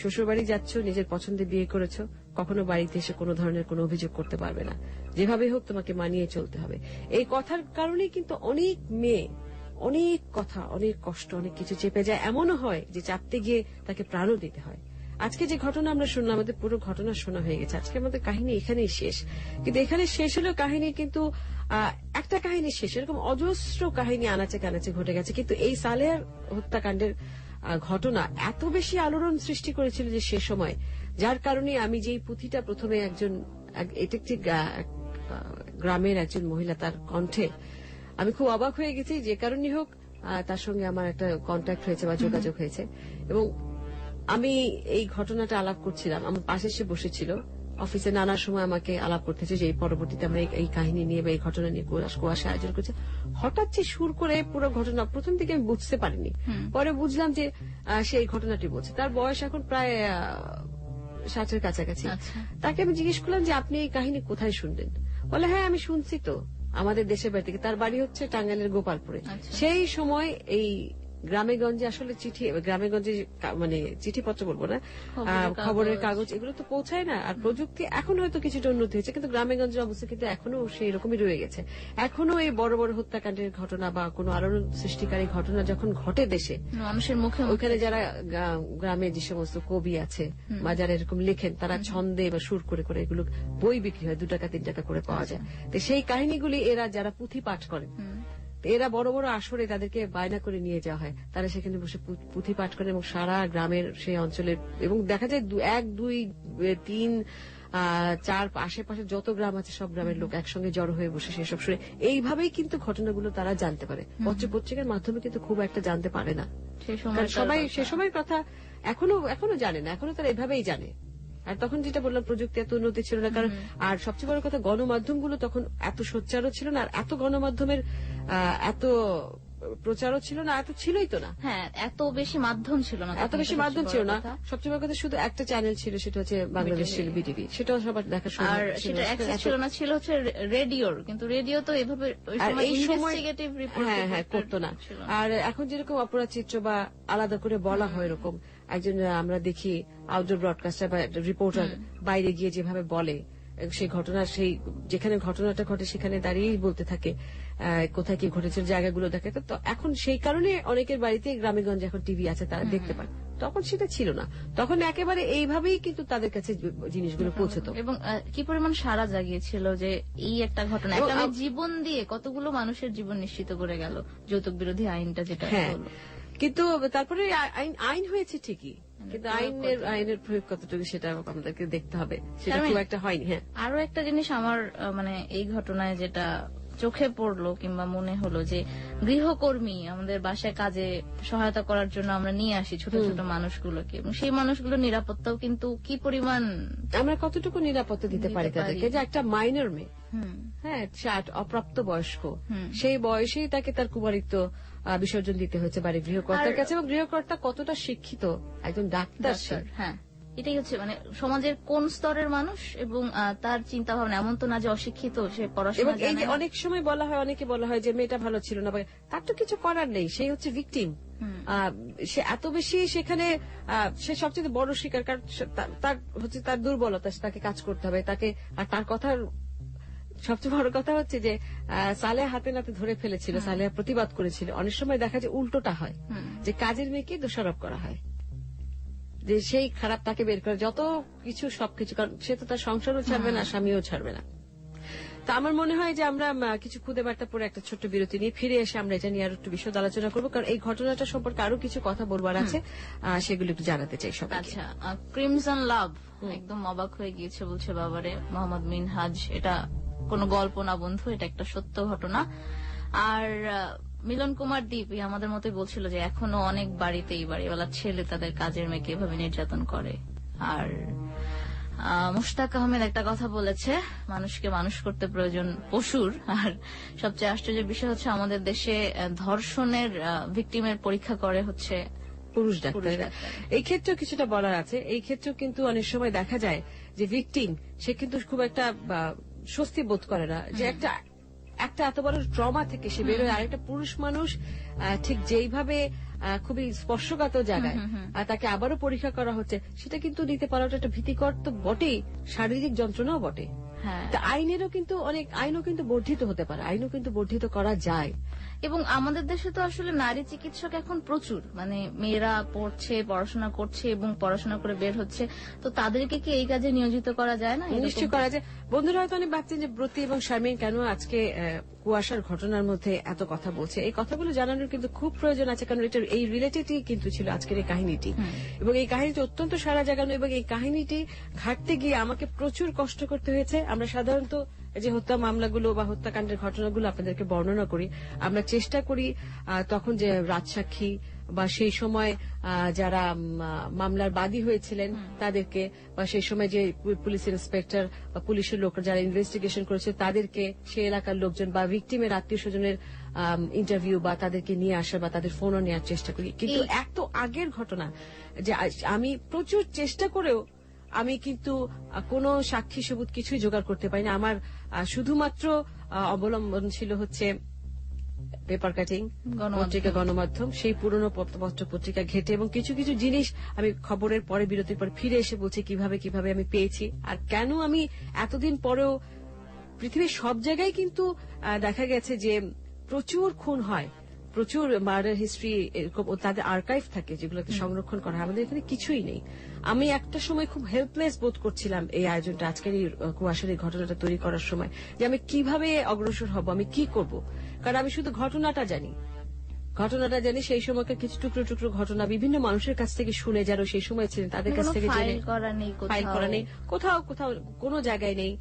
শ্বশুরবাড়ি যাচ্ছ, নিজের পছন্দে বিয়ে করেছো, কখনো বাড়িতে এসে কোনো ধরনের কোনো অভিযোগ করতে পারবে না, যেভাবে হোক তোমাকে মানিয়ে চলতে হবে। এই কথার কারণেই কিন্তু অনেক মেয়ে অনেক কথা, অনেক কষ্ট, অনেক কিছু চেপে যায়, এমনও হয় যে চাপতে গিয়ে তাকে প্রাণও দিতে হয়। আজকে যে ঘটনা আমরা শুনলাম, আমাদের পুরো ঘটনা শোনা হয়ে গেছে, আজকে আমাদের কাহিনী এখানেই শেষ। কিন্তু এখানে শেষ হলেও কাহিনী কিন্তু একটা কাহিনী শেষ, এরকম অজস্র কাহিনী আনাচে কানাচে ঘটে গেছে। কিন্তু এই সালেহার হত্যাকাণ্ডের ঘটনা এত বেশি আলোড়ন সৃষ্টি করেছিল যে সে সময়, যার কারণে আমি যেই পুঁথিটা প্রথমে এটা একটি গ্রামের একজন মহিলা, তার কণ্ঠে আমি খুব অবাক হয়ে গেছি। যে কারণে হোক তার সঙ্গে আমার একটা কন্ট্যাক্ট হয়েছে বা যোগাযোগ হয়েছে, এবং আমি এই ঘটনাটা আলাপ করছিলাম, আমার পাশে সে বসেছিল, অফিসে নানার সময় আমাকে আলাপ করতেছে যে পরবর্তীতে আমরা এই কাহিনী নিয়ে বা এই ঘটনা নিয়ে কুয়াশা আয়োজন করছে। হঠাৎ যে সুর করে পুরো ঘটনা প্রথম থেকে আমি বুঝতে পারিনি, পরে বুঝলাম যে সে এই ঘটনাটি বলছে। তার বয়স এখন প্রায় 60-এর কাছাকাছি। তাকে আমি জিজ্ঞেস করলাম যে আপনি এই কাহিনী কোথায় শুনলেন? বলে হ্যাঁ আমি শুনছি তো আমাদের দেশের বাড়ি থেকে। তার বাড়ি হচ্ছে টাঙ্গাইলের গোপালপুরে। সেই সময় এই গ্রামে গঞ্জে আসলে গ্রামে গঞ্জে মানে চিঠিপত্র বলবো না, খবরের কাগজ এগুলো তো পৌঁছায় না। আর প্রযুক্তি এখন হয়তো কিছুটা উন্নতি হয়েছে, কিন্তু গ্রামে গঞ্জের অবস্থা কিন্তু এখনো সেই রকমই রয়ে গেছে। এখনো এই বড় বড় হত্যাকাণ্ডের ঘটনা বা কোনো আলোড়ন সৃষ্টিকারী ঘটনা যখন ঘটে দেশে, মানুষের মুখে, ওখানে যারা গ্রামে যে সমস্ত কবি আছে বা যারা এরকম লেখেন, তারা ছন্দে বা সুর করে করে এগুলো বই বিক্রি হয়, 2 টাকা 3 টাকা করে পাওয়া যায়। তো সেই কাহিনীগুলি এরা যারা পুঁথি পাঠ করেন, এরা বড় বড় আসরে তাদেরকে বায়না করে নিয়ে যাওয়া হয়, তারা সেখানে বসে পুঁথি পাঠ করেন এবং সারা গ্রামের সেই অঞ্চলের, এবং দেখা যায় 1, 2, 3, 4 আশেপাশে যত গ্রাম আছে সব গ্রামের লোক একসঙ্গে জড়ো হয়ে বসে সেসব শুনে, এইভাবেই কিন্তু ঘটনাগুলো তারা জানতে পারে। পত্রিকার মাধ্যমে কিন্তু খুব একটা জানতে পারে না সবাই। সে সময়ের কথা এখনো জানে না, এখনো তারা এভাবেই জানে। আর তখন যেটা বললাম, প্রযুক্তি এত উন্নতি ছিল না, কারণ আর সবচেয়ে বড় কথা গণমাধ্যমগুলো তখন এত সোচ্চারও ছিল না, আর এত গণমাধ্যমের এত প্রচারও ছিল না, এত ছিলই তো না। হ্যাঁ, এত বেশি মাধ্যম ছিল না, সবচেয়ে বড় কথা শুধু একটা চ্যানেল ছিল, সেটা হচ্ছে বাংলাদেশ বিটিভি, সেটাও সবার দেখা। আর সেটা অ্যাক্সেস ছিল না, ছিল হচ্ছে রেডিওর, কিন্তু রেডিও তো এভাবে ইনভেস্টিগেটিভ রিপোর্ট করতো না। আর এখন যেরকম অপরাচিত্র বা আলাদা করে বলা হয়, এরকম একজন আমরা দেখি আউটডোর ব্রডকাস্টার বা রিপোর্টার বাইরে গিয়ে যেভাবে বলে, সেই ঘটনা, সেই যেখানে ঘটনাটা ঘটে সেখানে দাঁড়িয়েই বলতে থাকে কোথায় কি ঘটেছে, জায়গাগুলো দেখে। তো এখন সেই কারণে অনেকের বাড়িতে গ্রামেগঞ্জে এখন টিভি আছে, তারা দেখতে পায়। তখন সেটা ছিল না, তখন একেবারে এইভাবেই কিন্তু তাদের কাছে জিনিসগুলো পৌঁছতো। এবং কি পরিমাণ সারা জাগিয়েছিল যে এই একটা ঘটনা জীবন দিয়ে কতগুলো মানুষের জীবন নিশ্চিত করে গেল, যৌতুক বিরোধী আইনটা যেটা হলো। কিন্তু তারপরে আইন হয়েছে ঠিকই, কিন্তু আইনের প্রয়োগ কতটুকু সেটা আমাদেরকে দেখতে হবে, সেটা খুব একটা হয়নি। হ্যাঁ, আরো একটা জিনিস আমার মানে এই ঘটনায় যেটা চোখে পড়লো কিংবা মনে হলো যে গৃহকর্মী আমাদের বাসায় কাজে সহায়তা করার জন্য আমরা নিয়ে আসি ছোট ছোট মানুষগুলোকে, এবং সেই মানুষগুলোর নিরাপত্তাও কিন্তু কি পরিমাণ, আমরা কতটুকু নিরাপত্তা দিতে পারি তাদেরকে, যে একটা মাইনর মেয়ে, হ্যাঁ অপ্রাপ্ত বয়স্ক, সেই বয়সেই তাকে তার কুমারিত্ব বিসর্জন দিতে হয়েছে বাড়ির গৃহকর্তার কাছে, এবং গৃহকর্তা কতটা শিক্ষিত, একজন ডাক্তার। হ্যাঁ, এটাই হচ্ছে মানে সমাজের কোন স্তরের মানুষ, এবং তার চিন্তা ভাবনা এমন তো না যে অশিক্ষিত, সে পড়াশোনা জানে না। অনেক সময় বলা হয়, অনেকে বলা হয় যে মেয়েটা ভালো ছিল না, তার তো কিছু করার নেই, সেই হচ্ছে ভিকটিম। সে এত বেশি সেখানে সে সবচেয়ে বড় শিকার, কারণ তার হচ্ছে তার দুর্বলতা, তাকে কাজ করতে হবে তাকে। আর তার কথার সবচেয়ে বড় কথা হচ্ছে যে সালেহা হাতে নাতে ধরে ফেলেছিল, সালেহা প্রতিবাদ করেছিল। অনেক সময় দেখা যায় উল্টোটা হয়, যে কাজের মেয়েকে দোষারোপ করা হয়, যে সেই খারাপ তাকে বের করে, যত কিছু সবকিছু, কারণ সে তো তার সংসারও ছাড়বে না, স্বামীও ছাড়বে না। তা আমার মনে হয় যে আমরা কিছু খুদে বার্তা পরে একটা ছোট্ট বিরতি নিয়ে ফিরে এসে আমরা এটা নিয়ে আরো একটু বিশদ আলোচনা করবো, কারণ এই ঘটনাটা সম্পর্কে আরো কিছু কথা বলবার আছে, সেগুলো একটু জানাতে চাই সবাই। আচ্ছা, ক্রিমসন লাভ একদম অবাক হয়ে গিয়েছে বলছে বাবারে মোহাম্মদ মিনহাজ। এটা কোনো গল্প না বন্ধু, এটা একটা সত্য ঘটনা। আর মিলন কুমার দীপ আমাদের মতোই বলছিল যে এখনো অনেক বাড়িতেই বাড়িওয়ালা ছেলে তাদের কাজের মেয়েকে এভাবে নির্যাতন করে। আর মুশতাক আহমেদ একটা কথা বলেছে, মানুষকে মানুষ করতে প্রয়োজন পশুর। আর সবচেয়ে আশ্চর্যের বিষয় হচ্ছে আমাদের দেশে ধর্ষণের ভিকটিমের পরীক্ষা করে হচ্ছে পুরুষ ডাক্তার। এই ক্ষেত্রেও কিছুটা বলার আছে। এই ক্ষেত্রেও কিন্তু অনেক সময় দেখা যায় যে ভিকটিম সে কিন্তু খুব একটা স্বস্তি বোধ করে না, যে একটা এত বড় ট্রমা থেকে সে বেরোয়, আরেকটা পুরুষ মানুষ ঠিক যেইভাবে খুবই স্পর্শকাতর জায়গায় তাকে আবারও পরীক্ষা করা হচ্ছে, সেটা কিন্তু নিতে পারাটা একটা ভীতিকর তো বটেই, শারীরিক যন্ত্রণাও বটে। আইনেরও কিন্তু আইনও কিন্তু বর্ধিত হতে পারে, আইনও কিন্তু বর্ধিত করা যায়। এবং আমাদের দেশে তো আসলে নারী চিকিৎসক এখন প্রচুর, মানে মেয়েরা পড়ছে, পড়াশোনা করছে এবং পড়াশোনা করে বের হচ্ছে, তো তাদেরকে কি এই কাজে নিয়োজিত করা যায় না? নিশ্চয় করা যায়। বন্ধুরা হয়তো অনেক ভাবছেন যে ব্রতী এবং শারমিন কেন আজকে কুয়াশার ঘটনার মধ্যে এত কথা বলছে। এই কথাগুলো জানানোর কিন্তু খুব প্রয়োজন আছে, কারণ এটা এই রিলেটেডই কিন্তু ছিল আজকের এই কাহিনীটি, এবং এই কাহিনীটি অত্যন্ত সারা জাগানো, এবং এই কাহিনীটি ঘাটতে গিয়ে আমাকে প্রচুর কষ্ট করতে হয়েছে। আমরা সাধারণত যে হত্যা মামলাগুলো বা হত্যাকাণ্ডের ঘটনাগুলো আপনাদেরকে বর্ণনা করি, আমরা চেষ্টা করি তখন যে রাজসাক্ষী বা সেই সময় যারা মামলার বাদী হয়েছিলেন তাদেরকে, বা সেই সময় যে পুলিশ ইন্সপেক্টর বা পুলিশের লোকরা যারা ইনভেস্টিগেশন করেছে তাদেরকে, সে এলাকার লোকজন বা ভিকটিমের আত্মীয় স্বজনের ইন্টারভিউ বা তাদেরকে নিয়ে আসা বা তাদের ফোনও নেওয়ার চেষ্টা করি। কিন্তু এত আগের ঘটনা যে আমি প্রচুর চেষ্টা করেও আমি কিন্তু কোনো সাক্ষী সবুত কিছুই জোগাড় করতে পারি না। আমার শুধুমাত্র অবলম্বন ছিল হচ্ছে পেপার কাটিং, পত্রিকা, গণমাধ্যম, সেই পুরনো পত্র পত্রিকা ঘেটে, এবং কিছু কিছু জিনিস আমি খবরের পরে বিরতির পর ফিরে এসে বলছি কিভাবে আমি পেয়েছি, আর কেন আমি এতদিন পরেও। পৃথিবীর সব জায়গায় কিন্তু দেখা গেছে যে প্রচুর খুন হয়, প্রচুর মার্ডার হিস্ট্রি এরকম তাদের আর্কাইভ থাকে যেগুলোতে সংরক্ষণ করা হয়। আমাদের এখানে কিছুই নেই। আমি একটা সময় খুব হেল্পলেস বোধ করছিলাম এই আয়োজনটা, আজকের এই কুয়াশার এই ঘটনাটা তৈরি করার সময়, যে আমি কিভাবে অগ্রসর হব, আমি কি করব, কারণ আমি শুধু ঘটনাটা জানি, সেই সময়কার কিছু টুকরো ঘটনা বিভিন্ন মানুষের কাছ থেকে শুনে, যারা সেই সময় ছিলেন তাদের কাছ থেকে ফাইল করা নেই, কোথাও কোনো জায়গায় নেই,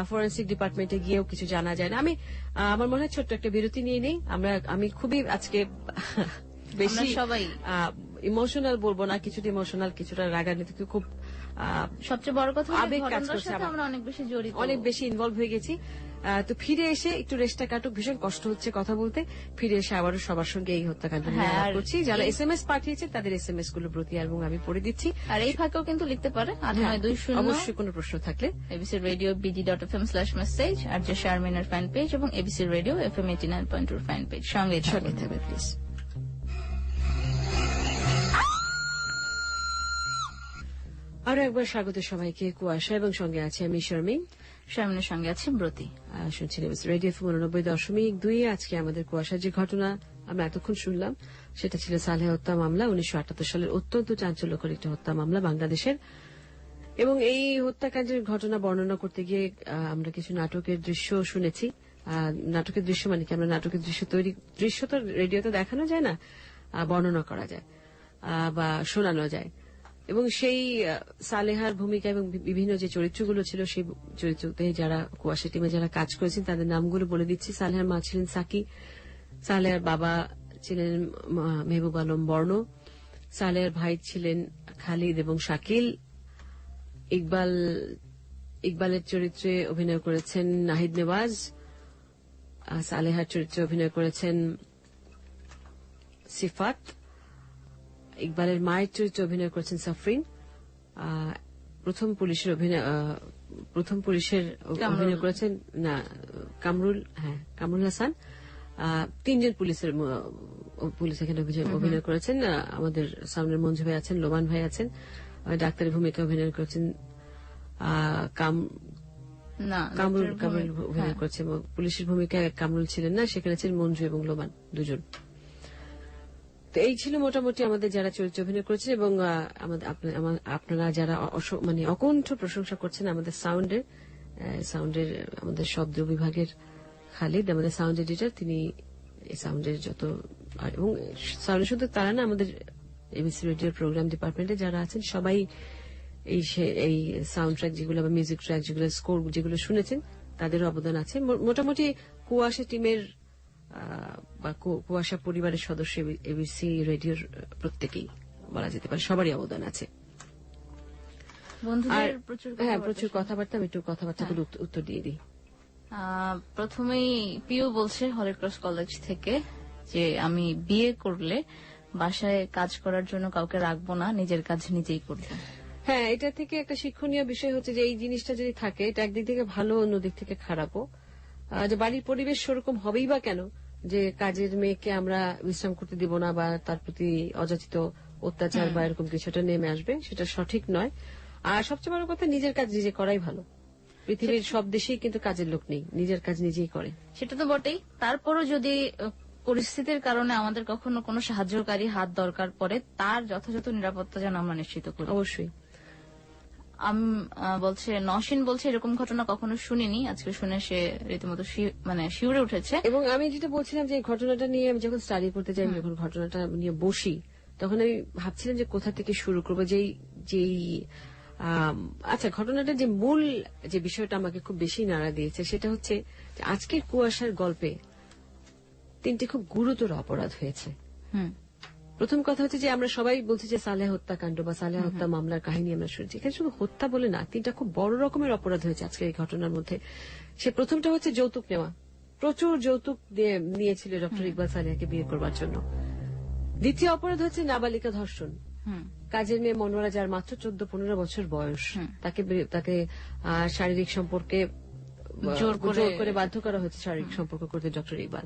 ফরেন্সিক ডিপার্টমেন্টে গিয়েও কিছু জানা যায় না। আমার মনে হয় ছোট্ট একটা বিরতি নিয়ে নেই। আমি খুবই আজকে বেশি সবাই ইমোশনাল বলবো না, কিছুটা ইমোশনাল, কিছুটা রাগান্বিত, খুব সবচেয়ে বড় কথা আবেগ কাজ করছে, আমরা অনেক বেশি জড়িত, অনেক বেশি ইনভলভ হয়ে গেছি। তো ফিরে এসে একটু রেস্টটা কাটুক, ভীষণ কষ্ট হচ্ছে কথা বলতে। ফিরে এসে আবারও সবার সঙ্গে এই হত্যাকাণ্ড নিয়ে আলাপ করছি। যারা SMS পাঠিয়েছে তাদের SMS গুলো প্রতি এবং আমি পড়ে দিচ্ছি, আর এই ফাঁকেও কিন্তু লিখতে পারে অবশ্যই কোনো প্রশ্ন থাকলে ABC Radio bd.fm/message আর যে শারমিনের ফ্যান পেজ এবং ABC Radio FM 89.2 fan page সঙ্গে থাকবে প্লিজ। আরো একবার স্বাগত সবাইকে কুয়াশা, এবং সঙ্গে আছে আমি শারমিনের সঙ্গে আছে ব্রতী। শুনছিলেন রেডিও 89.2। আজকে আমাদের কুয়াশার যে ঘটনা আমরা এতক্ষণ শুনলাম সেটা ছিল সালেহা হত্যা মামলা, 1978 সালের অত্যন্ত চাঞ্চল্যকর একটি হত্যা মামলা বাংলাদেশের। এবং এই হত্যাকাণ্ডের ঘটনা বর্ণনা করতে গিয়ে আমরা কিছু নাটকের দৃশ্য শুনেছি। নাটকের দৃশ্য মানে কি, আমরা নাটকের দৃশ্য তো রেডিওতে দেখানো যায় না, বর্ণনা করা যায় বা শোনানো যায়। এবং সেই সালেহার ভূমিকা এবং বিভিন্ন যে চরিত্রগুলো ছিল সেই চরিত্রতে যারা কুয়াশা টিমে যারা কাজ করেছেন তাদের নামগুলো বলে দিচ্ছি। সালেহার মা ছিলেন সাকি, সালেহার বাবা ছিলেন মেহবুব আলম বর্ণ, সালেহার ভাই ছিলেন খালিদ এবং শাকিল, ইকবালের চরিত্রে অভিনয় করেছেন নাহিদ নেওয়াজ, সালেহার চরিত্রে অভিনয় করেছেন সিফাত, ইকবালের মায়ের চরিত্রে অভিনয় করেছেন সাফরিন, প্রথম পুলিশের অভিনয় করেছেন না কামরুল হাসান, তিনজন পুলিশ এখানে অভিনয় করেছেন। আমাদের সামনের মঞ্জু ভাই আছেন, লোমান ভাই আছেন, ডাক্তারের ভূমিকা অভিনয় করেছেন কামরুল অভিনয় করেছেন। পুলিশের ভূমিকায় কামরুল ছিলেন না, সেখানে ছিলেন মঞ্জু এবং লোমান দুজন। তো এই ছিল মোটামুটি আমাদের যারা চরিত্র অভিনয় করেছেন। এবং আপনারা যারা মানে অকণ্ঠ প্রশংসা করছেন আমাদের সাউন্ডের আমাদের শব্দ বিভাগের খালিদ, আমাদের সাউন্ড এডিটর, তিনি সাউন্ডের যত এবং সাউন্ডের শুধু তারা না, আমাদের এবিসি রেডিওর প্রোগ্রাম ডিপার্টমেন্টে যারা আছেন সবাই এই সাউন্ড ট্র্যাক যেগুলো বা মিউজিক ট্র্যাক যেগুলো স্কোর যেগুলো শুনেছেন তাদেরও অবদান আছে। মোটামুটি কুয়াশা টিমের বা কুয়াশা পরিবারের সদস্য এবিসি রেডিওর প্রত্যেকেই বলা যেতে পারে, সবারই অবদান আছে। প্রচুর কথাবার্তা, আমি একটু কথাবার্তাগুলো উত্তর দিয়ে দিই। প্রথমেই পিউ বলছে হলি ক্রস কলেজ থেকে যে আমি বিয়ে করলে বাসায় কাজ করার জন্য কাউকে রাখবো না, নিজের কাজ নিজেই করবো। হ্যাঁ, এটা থেকে একটা শিক্ষণীয় বিষয় হচ্ছে যে এই জিনিসটা যদি থাকে এটা একদিক থেকে ভালো, অন্যদিক থেকে খারাপও। যে বাড়ির পরিবেশ সেরকম হবেই বা কেন যে কাজের মেয়েকে আমরা বিশ্রাম করতে দিব না বা তার প্রতি অযাচিত অত্যাচার বা এরকম কিছুটা নেমে আসবে, সেটা সঠিক নয়। আর সবচেয়ে বড় কথা, নিজের কাজ নিজে করাই ভালো। পৃথিবীর সব দেশেই কিন্তু কাজের লোক নেই, নিজের কাজ নিজেই করে। সেটা তো বটেই। তারপরও যদি পরিস্থিতির কারণে আমাদের কখনো কোনো সাহায্যকারী হাত দরকার পড়ে, তার যথাযথ নিরাপত্তা যেন আমরা নিশ্চিত করি। অবশ্যই। বলছে নসীন বলছে এরকম ঘটনা কখনো শুনিনি, আজকে শুনে সে রীতিমতো মানে শিউরে উঠেছে। এবং আমি যেটা বলছিলাম যে ঘটনাটা নিয়ে আমি যখন স্টাডি করতে যাই, যখন ঘটনাটা নিয়ে বসি, তখন আমি ভাবছিলাম যে কোথা থেকে শুরু করবো। যেই আচ্ছা, ঘটনাটা যে মূল যে বিষয়টা আমাকে খুব বেশি নাড়া দিয়েছে সেটা হচ্ছে যে আজকের কুয়াশার গল্পে 3টি খুব গুরুতর অপরাধ হয়েছে। প্রথম কথা হচ্ছে যে আমরা সবাই বলছি যে সালেহ হত্যাকাণ্ড বা সালেহ হত্যা মামলার কাহিনী আমরা শুনছি। এখানে শুধু হত্যা বলে না, 3টা খুব বড় রকমের অপরাধ হয়েছে আজকের এই ঘটনার মধ্যে। সে প্রথমটা হচ্ছে যৌতুক নেওয়া। প্রচুর যৌতুক নিয়েছিল ডক্টর ইকবাল সালেহাকে বিয়ে করবার জন্য। দ্বিতীয় অপরাধ হচ্ছে নাবালিকা ধর্ষণ। কাজের মেয়ে মনোয়ারা, যার মাত্র 14-15 বছর বয়স, তাকে শারীরিক সম্পর্কে জোর করে বাধ্য করা হয়েছে শারীরিক সম্পর্ক করতে ডক্টর ইকবাল।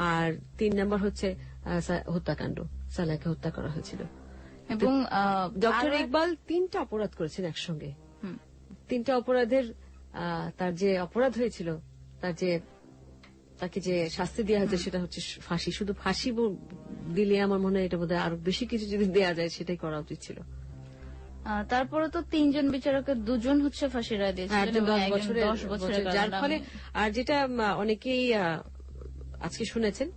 আর 3 নম্বর হচ্ছে হত্যাকাণ্ড, সালেহাকে হত্যা করা হয়েছিল। এবং ডক্টর ইকবাল 3টা অপরাধ করেছেন একসঙ্গে। 3টা অপরাধের তার যে অপরাধ হয়েছিল, তাকে যে শাস্তি দেওয়া হয়েছে সেটা হচ্ছে ফাঁসি। শুধু ফাঁসি দিলে আমার মনে হয় এটা বোধহয় আরো বেশি কিছু যদি দেওয়া যায় সেটাই করা উচিত ছিল। তারপরে তো 3 জন বিচারকের 2 জন হচ্ছে ফাঁসি রায় দিয়েছিলেন 10 বছরের, যার ফলে আর যেটা অনেকেই আজকে শুনেছেন,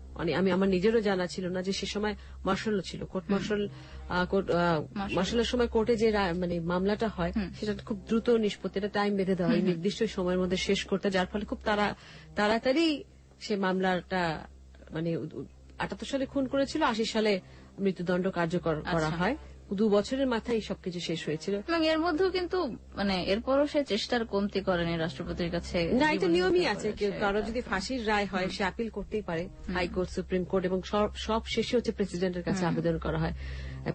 আমি আমার নিজেরও জানা ছিল না যে সে সময় মার্শালও ছিল, কোর্ট মার্শালের সময় কোর্টে যে মানে মামলাটা হয় সেটা খুব দ্রুত নিষ্পত্তি, এটা টাইম বেঁধে দেওয়া হয় নির্দিষ্ট সময়ের মধ্যে শেষ করতে, যার ফলে খুব তাড়াতাড়ি সে মামলাটা মানে 78 সালে খুন করেছিল, 80 সালে মৃত্যুদণ্ড কার্যকর করা হয়। 2 বছরের মাথায় সবকিছু শেষ হয়েছিল। এবং এর মধ্যেও কিন্তু মানে এরপরও সে চেষ্টার কমতি করেনি রাষ্ট্রপতির কাছে। না, এটা নিয়মই আছে, কারো যদি ফাঁসির রায় হয় সে আপিল করতেই পারে হাইকোর্ট, সুপ্রিম কোর্ট, এবং সব শেষে হচ্ছে প্রেসিডেন্টের কাছে আবেদন করা হয়।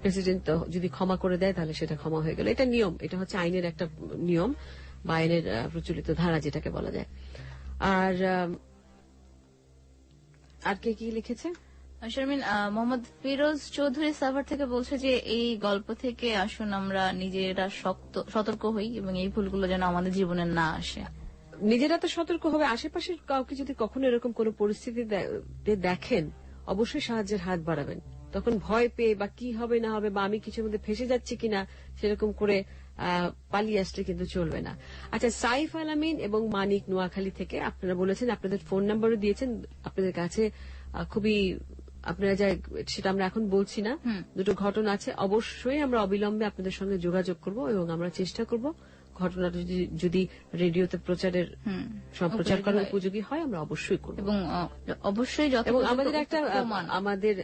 প্রেসিডেন্ট যদি ক্ষমা করে দেয় তাহলে সেটা ক্ষমা হয়ে গেল। এটা নিয়ম, এটা হচ্ছে আইনের একটা নিয়ম বা আইনের প্রচলিত ধারা যেটাকে বলা যায়। আর কে কি লিখেছে? শারমিন, মোহাম্মদ ফিরোজ চৌধুরী সাভার থেকে বলছে যে এই গল্প থেকে আসুন আমরা নিজেরা সতর্ক হই এবং এই ভুলগুলো যেন আমাদের জীবনে না আসে। নিজেরা তো সতর্ক হবে, আশেপাশের কাউকে যদি কখনো এরকম কোন পরিস্থিতিতে দেখেন অবশ্যই সাহায্যের হাত বাড়াবেন। তখন ভয় পেয়ে বা কি হবে না হবে বা আমি কিছুর মধ্যে ফেসে যাচ্ছি কিনা সেরকম করে পালিয়ে আসলে কিন্তু চলবে না। আচ্ছা, সাইফ আলামিন এবং মানিক নোয়াখালী থেকে আপনারা বলেছেন, আপনাদের ফোন নাম্বারও দিয়েছেন, আপনাদের কাছে খুবই আপনারা যা সেটা আমরা এখন বলছি না, দুটো ঘটনা আছে, অবশ্যই আমরা অবিলম্বে আপনাদের সঙ্গে যোগাযোগ করব এবং আমরা চেষ্টা করব ঘটনাটা যদি রেডিওতে প্রচারের সম্প্রচার করার উপযোগী হয় আমরা অবশ্যই করব এবং অবশ্যই এবং আমাদের একটা আমাদের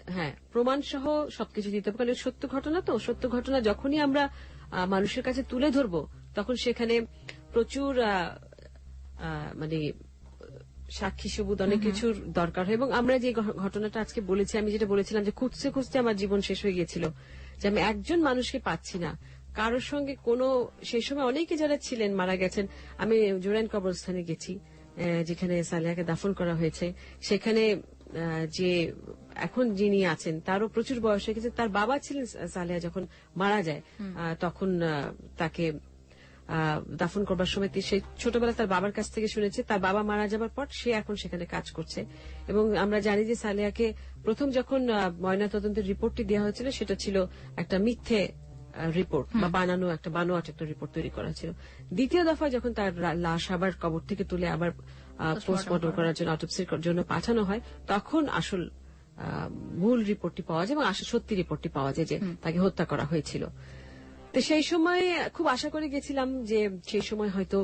প্রমাণ সহ সবকিছু দিতে হবে, কারণ সত্য ঘটনা তো, সত্য ঘটনা যখনই আমরা মানুষের কাছে তুলে ধরবো তখন সেখানে প্রচুর মানে সাক্ষী সবুত অনেক কিছুর দরকার হয়। এবং আমরা যে ঘটনাটা আজকে বলেছি, আমি যেটা বলেছিলাম যে খুঁজতে খুঁজতে আমার জীবন শেষ হয়ে গিয়েছিল, যে আমি একজন মানুষকে পাচ্ছি না, কারোর সঙ্গে কোনো, সেই সময় অনেকে যারা ছিলেন মারা গেছেন। আমি জোরাইন কবরস্থানে গেছি যেখানে সালেহাকে দাফন করা হয়েছে, সেখানে যে এখন যিনি আছেন তারও প্রচুর বয়স হয়ে গেছে, তার বাবা ছিলেন সালেহা যখন মারা যায়, তখন তাকে দাফন করবার সময় সে ছোটবেলা তার বাবার কাছ থেকে শুনেছে, তার বাবা মারা যাবার পর সে এখন সেখানে কাজ করছে। এবং আমরা জানি যে সালেহাকে প্রথম যখন ময়নাতদন্তের রিপোর্টটি দেওয়া হয়েছিল সেটা ছিল একটা মিথ্যে রিপোর্ট বা বানোয়াট একটা রিপোর্ট তৈরি করা ছিল। দ্বিতীয় দফায় যখন তার লাশ আবার কবর থেকে তুলে আবার পোস্টমর্টম করার জন্য, অটোপসির জন্য পাঠানো হয়, তখন আসল মূল রিপোর্টটি পাওয়া যায় এবং আসল সত্যি রিপোর্টটি পাওয়া যায় যে তাকে হত্যা করা হয়েছিল। তো সেই সময় খুব আশা করে গেছিলাম যে সেই সময় হয়তো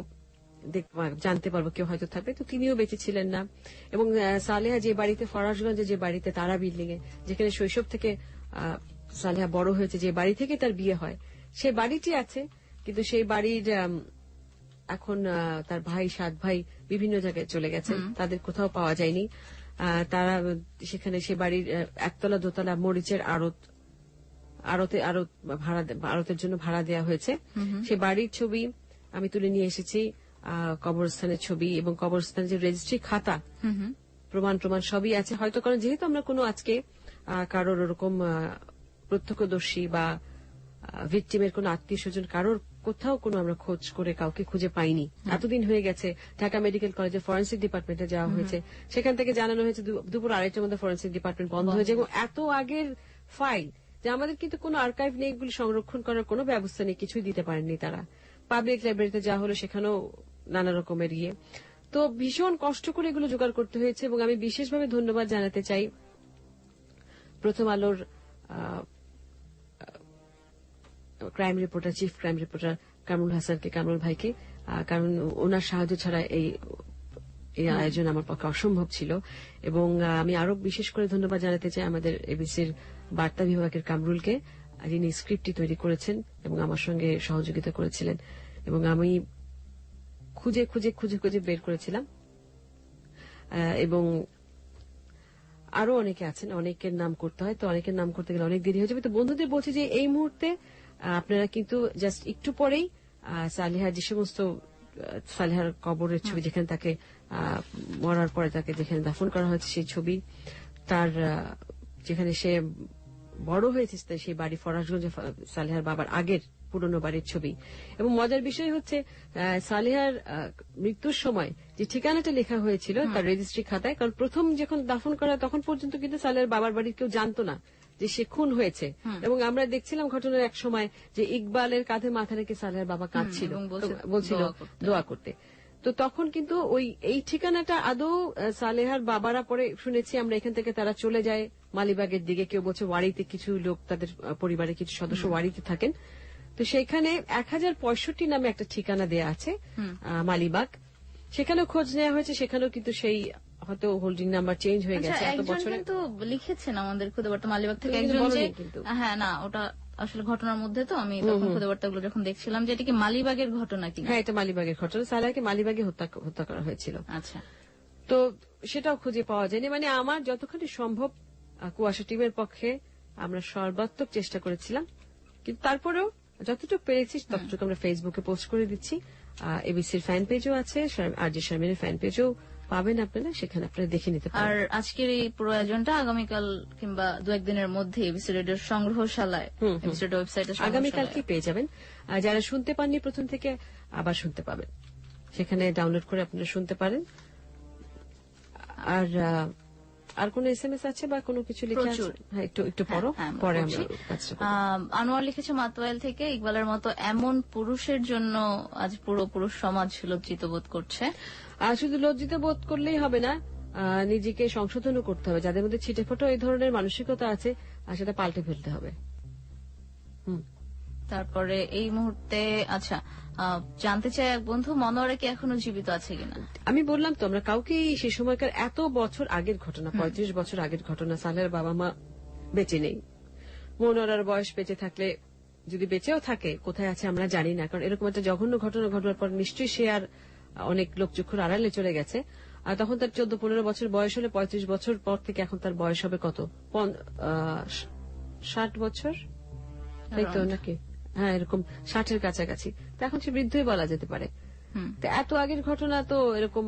জানতে পারবো কেউ হয়তো থাকবে, তো তিনিও বেঁচে ছিলেন না। এবং সালেহা যে বাড়িতে, ফরাসগঞ্জে যে বাড়িতে, তারা বিল্ডিং এ যেখানে শৈশব থেকে সালেহা বড় হয়েছে, যে বাড়ি থেকে তার বিয়ে হয়, সেই বাড়িটি আছে, কিন্তু সেই বাড়ির এখন তার ভাই, 7 ভাই বিভিন্ন জায়গায় চলে গেছে, তাদের কোথাও পাওয়া যায়নি। তারা সেখানে সে বাড়ির একতলা দোতলা মরিচের আড়তের জন্য ভাড়া দেওয়া হয়েছে। সে বাড়ির ছবি আমি তুলে নিয়ে এসেছি, কবরস্থানের ছবি এবং কবরস্থানের যে রেজিস্ট্রি খাতা, প্রমাণ সবই আছে। হয়তো কারণ যেহেতু আমরা কোনো আজকে কারোর ওরকম প্রত্যক্ষদর্শী বা ভিকটিমের কোন আত্মীয় স্বজন কারোর কোথাও কোনো আমরা খোঁজ করে কাউকে খুঁজে পাইনি। এতদিন হয়ে গেছে, ঢাকা মেডিকেল কলেজে ফরেন্সিক ডিপার্টমেন্টে যাওয়া হয়েছে, সেখান থেকে জানানো হয়েছে দুপুর 2:30টার মধ্যে ফরেন্সিক ডিপার্টমেন্ট বন্ধ হয়েছে। এবং এত আগের ফাইল যে আমাদের কিন্তু কোনো আর্কাইভ নেই, এগুলি সংরক্ষণ করার কোনো ব্যবস্থা নেই, কিছুই দিতে পারেননি তারা। পাবলিক লাইব্রেরিতে যাওয়া হলো, সেখানেও নানা রকমের তো ভীষণ কষ্ট করে এগুলো জোগাড় করতে হয়েছে। এবং আমি বিশেষভাবে ধন্যবাদ জানাতে চাই প্রথম আলোর crime reporter, chief crime reporter Kamrul হাসানকে, কামরুল ভাইকে, কারণ ওনার সাহায্য ছাড়া এই আয়োজন আমার পক্ষে অসম্ভব ছিল। এবং আমি আরো বিশেষ করে ধন্যবাদ জানাতে চাই আমাদের এবিসির বার্তা বিভাগের কামরুলকে, যিনি স্ক্রিপ্টটি তৈরি করেছেন এবং আমার সঙ্গে সহযোগিতা করেছিলেন। এবং আমি খুঁজে খুঁজে খুঁজে খুঁজে বের করেছিলাম। এবং আরো অনেকে আছেন, অনেকের নাম করতে হয়, তো অনেকের নাম করতে গেলে অনেক দেরি হয়ে যাবে। তো বন্ধুদের বলছি যে এই মুহূর্তে আপনারা কিন্তু জাস্ট একটু পরেই সালেহার যে সমস্ত সালেহার কবরের ছবি, যেখানে তাকে মরার পরে তাকে যেখানে দাফন করা হয়েছে সেই ছবি, তার যেখানে সে বড় হয়েছে সেই বাড়ি ফরাসগঞ্জে, সালেহার বাবার আগের পুরনো বাড়ির ছবি। এবং মজার বিষয় হচ্ছে সালেহার মৃত্যুর সময় যে ঠিকানাটা লেখা হয়েছিল তার রেজিস্ট্রি খাতায়, কারণ প্রথম যখন দাফন করা তখন পর্যন্ত কিন্তু সালেহার বাবার বাড়ির কেউ জানতো না যে সে খুন হয়েছে। এবং আমরা দেখছিলাম ঘটনার এক সময় যে ইকবালের কাঁধে মাথা রেখে সালেহার বাবা কাঁদছিল, বলছিল দোয়া করতে। তো তখন কিন্তু এই ঠিকানাটা আদৌ সালেহার বাবারা পরে শুনেছি আমরা, এখান থেকে তারা চলে যায় মালিবাগের দিকে, কেউ বলছে ওয়ারিতে, কিছু লোক তাদের পরিবারের কিছু সদস্য ওয়ারিতে থাকেন। তো সেখানে 1065 নামে একটা ঠিকানা দেয়া আছে মালিবাগ, সেখানেও খোঁজ নেওয়া হয়েছে, সেখানেও কিন্তু সেই হয়তো হোল্ডিং নাম্বার চেঞ্জ হয়ে গেছে এত বছরে। কিন্তু লিখেছেন আমাদের খুদে বার্তা মালিবাগ থেকে একজন যে, হ্যাঁ না ওটা আসলে ঘটনার মধ্যে, তো আমি তখন খুদে বার্তাগুলো যখন দেখছিলাম যে এটা কি মালিবাগের ঘটনা কিনা। হ্যাঁ, এটা মালিবাগের ঘটনা, সালেহাকে মালিবাগে হত্যা করা হয়েছিল। আচ্ছা, তো সেটাও খুঁজে পাওয়া যায়নি। মানে আমার যতখানি সম্ভব কুয়াশা টিমের পক্ষে আমরা সর্বাত্মক চেষ্টা করেছিলাম, কিন্তু তারপরেও যতটুকু পেরেছি ততটুকু আমরা ফেসবুকে পোস্ট করে দিচ্ছি। এবিসির ফ্যান পেজও আছে, আর জি শারমিনের ফ্যান পেজও পাবেন আপনারা, সেখানে আপনারা দেখে নিতে পারেন। আর আজকের এই পুরো আয়োজনটা আগামীকাল কিংবা 2-1 দিনের মধ্যে এবিসি রেডিওর সংগ্রহশালায়, এবিসি রেডিও ওয়েবসাইটে আগামীকালকে পেয়ে যাবেন। আর যারা শুনতে পাননি প্রথম থেকে আবার শুনতে পাবেন, সেখানে ডাউনলোড করে আপনারা শুনতে পারেন। আর কোন SMS আছে বা কোনো কিছু লিখে আছে? হ্যাঁ, একটু পরে আমরা। আনোয়ার লিখেছে মাতোয়াইল থেকে, ইকবালের মতো এমন পুরুষের জন্য আজ পুরো পুরুষ সমাজ লজ্জিত বোধ করছে। আর শুধু লজ্জিত বোধ করলেই হবে না, নিজেকে সংশোধনও করতে হবে। যাদের মধ্যে ছিটেফোঁটো এই ধরনের মানসিকতা আছে সেটা পাল্টে ফেলতে হবে। তারপরে এই মুহূর্তে আচ্ছা জানতে চাই এক বন্ধু, মনোয়ারা কি এখনো জীবিত আছে কিনা? আমি বললাম তো আমরা কাউকে সে সময়কার এত বছর আগের ঘটনা, 35 বছর আগের ঘটনা, সালেহার বাবা মা বেঁচে নেই। মনোয়ারার বয়স বেঁচে থাকলে, যদি বেঁচেও থাকে, কোথায় আছে আমরা জানি না, কারণ এরকম একটা জঘন্য ঘটনা ঘটনার পর নিশ্চয়ই সে আর অনেক লোকচক্ষুর আড়ালে চলে গেছে। আর তখন তার 14-15 বছর বয়স হলে 35 বছর পর থেকে এখন তার বয়স হবে কত, 60 বছর, তাই তো নাকি? হ্যাঁ, এরকম 60-এর কাছাকাছি। তো এখন সে বৃদ্ধই বলা যেতে পারে। তো এত আগের ঘটনা তো এরকম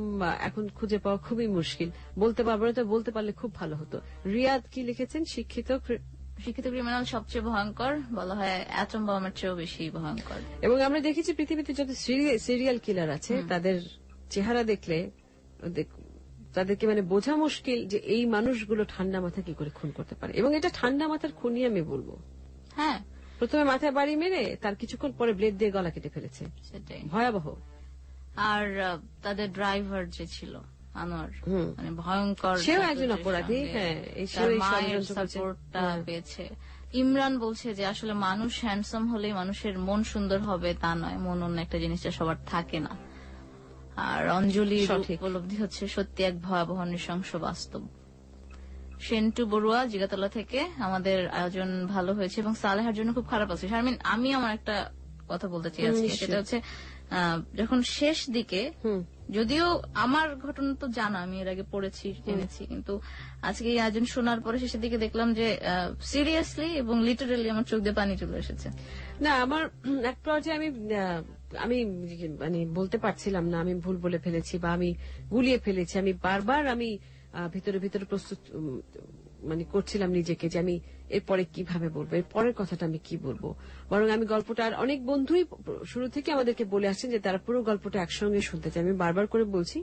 এখন খুঁজে পাওয়া খুবই মুশকিল। বলতে পারবো না, তো বলতে পারলে খুব ভালো হতো। রিয়াদ কি লিখেছেন? শিক্ষিত ক্রিমিনাল সবচেয়ে ভয়ঙ্কর, বলা হয় অ্যাটম বমের চেয়েও বেশি ভয়ঙ্কর। এবং আমরা দেখেছি পৃথিবীতে যত সিরিয়াল কিলার আছে তাদের চেহারা দেখলে তাদেরকে মানে বোঝা মুশকিল যে এই মানুষগুলো ঠান্ডা মাথা কি করে খুন করতে পারে। এবং এটা ঠান্ডা মাথার খুনই আমি বলবো। হ্যাঁ, প্রথমে মাথায় বাড়ি মেরে তার কিছুক্ষণ পরে ব্লেড দিয়ে গলা কেটে ফেলেছে। সেটাই ভয়াবহ। আর তাদের ড্রাইভার যে ছিল আনোয়ার, মানে ভয়ঙ্কর, সেও একজন অপরাধী। হ্যাঁ, মায়ের সাপোর্টটা পেয়েছে। ইমরান বলছে যে আসলে মানুষ হ্যান্ডসাম হলেই মানুষের মন সুন্দর হবে তা নয়, মন অন্য একটা জিনিসটা সবার থাকে না। আর অঞ্জলির উপলব্ধি হচ্ছে সত্যি এক ভয়াবহ নৃশংস বাস্তব। সেন্টু বড়ুয়া জিগাতলা থেকে, আমাদের আয়োজন ভালো হয়েছে এবং সালেহার জন্য খুব খারাপ আছে। শারমিন, আমি আমার একটা কথা বলতে চাই আজকে, সেটা হচ্ছে যখন শেষ দিকে, যদিও আমার ঘটনা তো জানা, আমি এর আগে পড়েছি, জেনেছি, কিন্তু আজকে এই আয়োজন শোনার পরে শেষের দিকে দেখলাম যে সিরিয়াসলি এবং লিটারেলি আমার চোখ দিয়ে পানি চলে এসেছে। না, আমার এক পর্যায়ে আমি মানে বলতে পারছিলাম না, আমি ভুল বলে ফেলেছি বা আমি গুলিয়ে ফেলেছি। আমি বারবার ভিতরে ভিতরে প্রস্তুত মানে করছিলাম নিজেকে যে আমি এরপরে কিভাবে বলবো, এর পরের কথাটা আমি কি বলবো। বরং আমি গল্পটা, আর অনেক বন্ধুই শুরু থেকে আমাদেরকে বলে আসছেন যে তারা পুরো গল্পটা একসঙ্গে শুনতে চায়। আমি বারবার করে বলছি,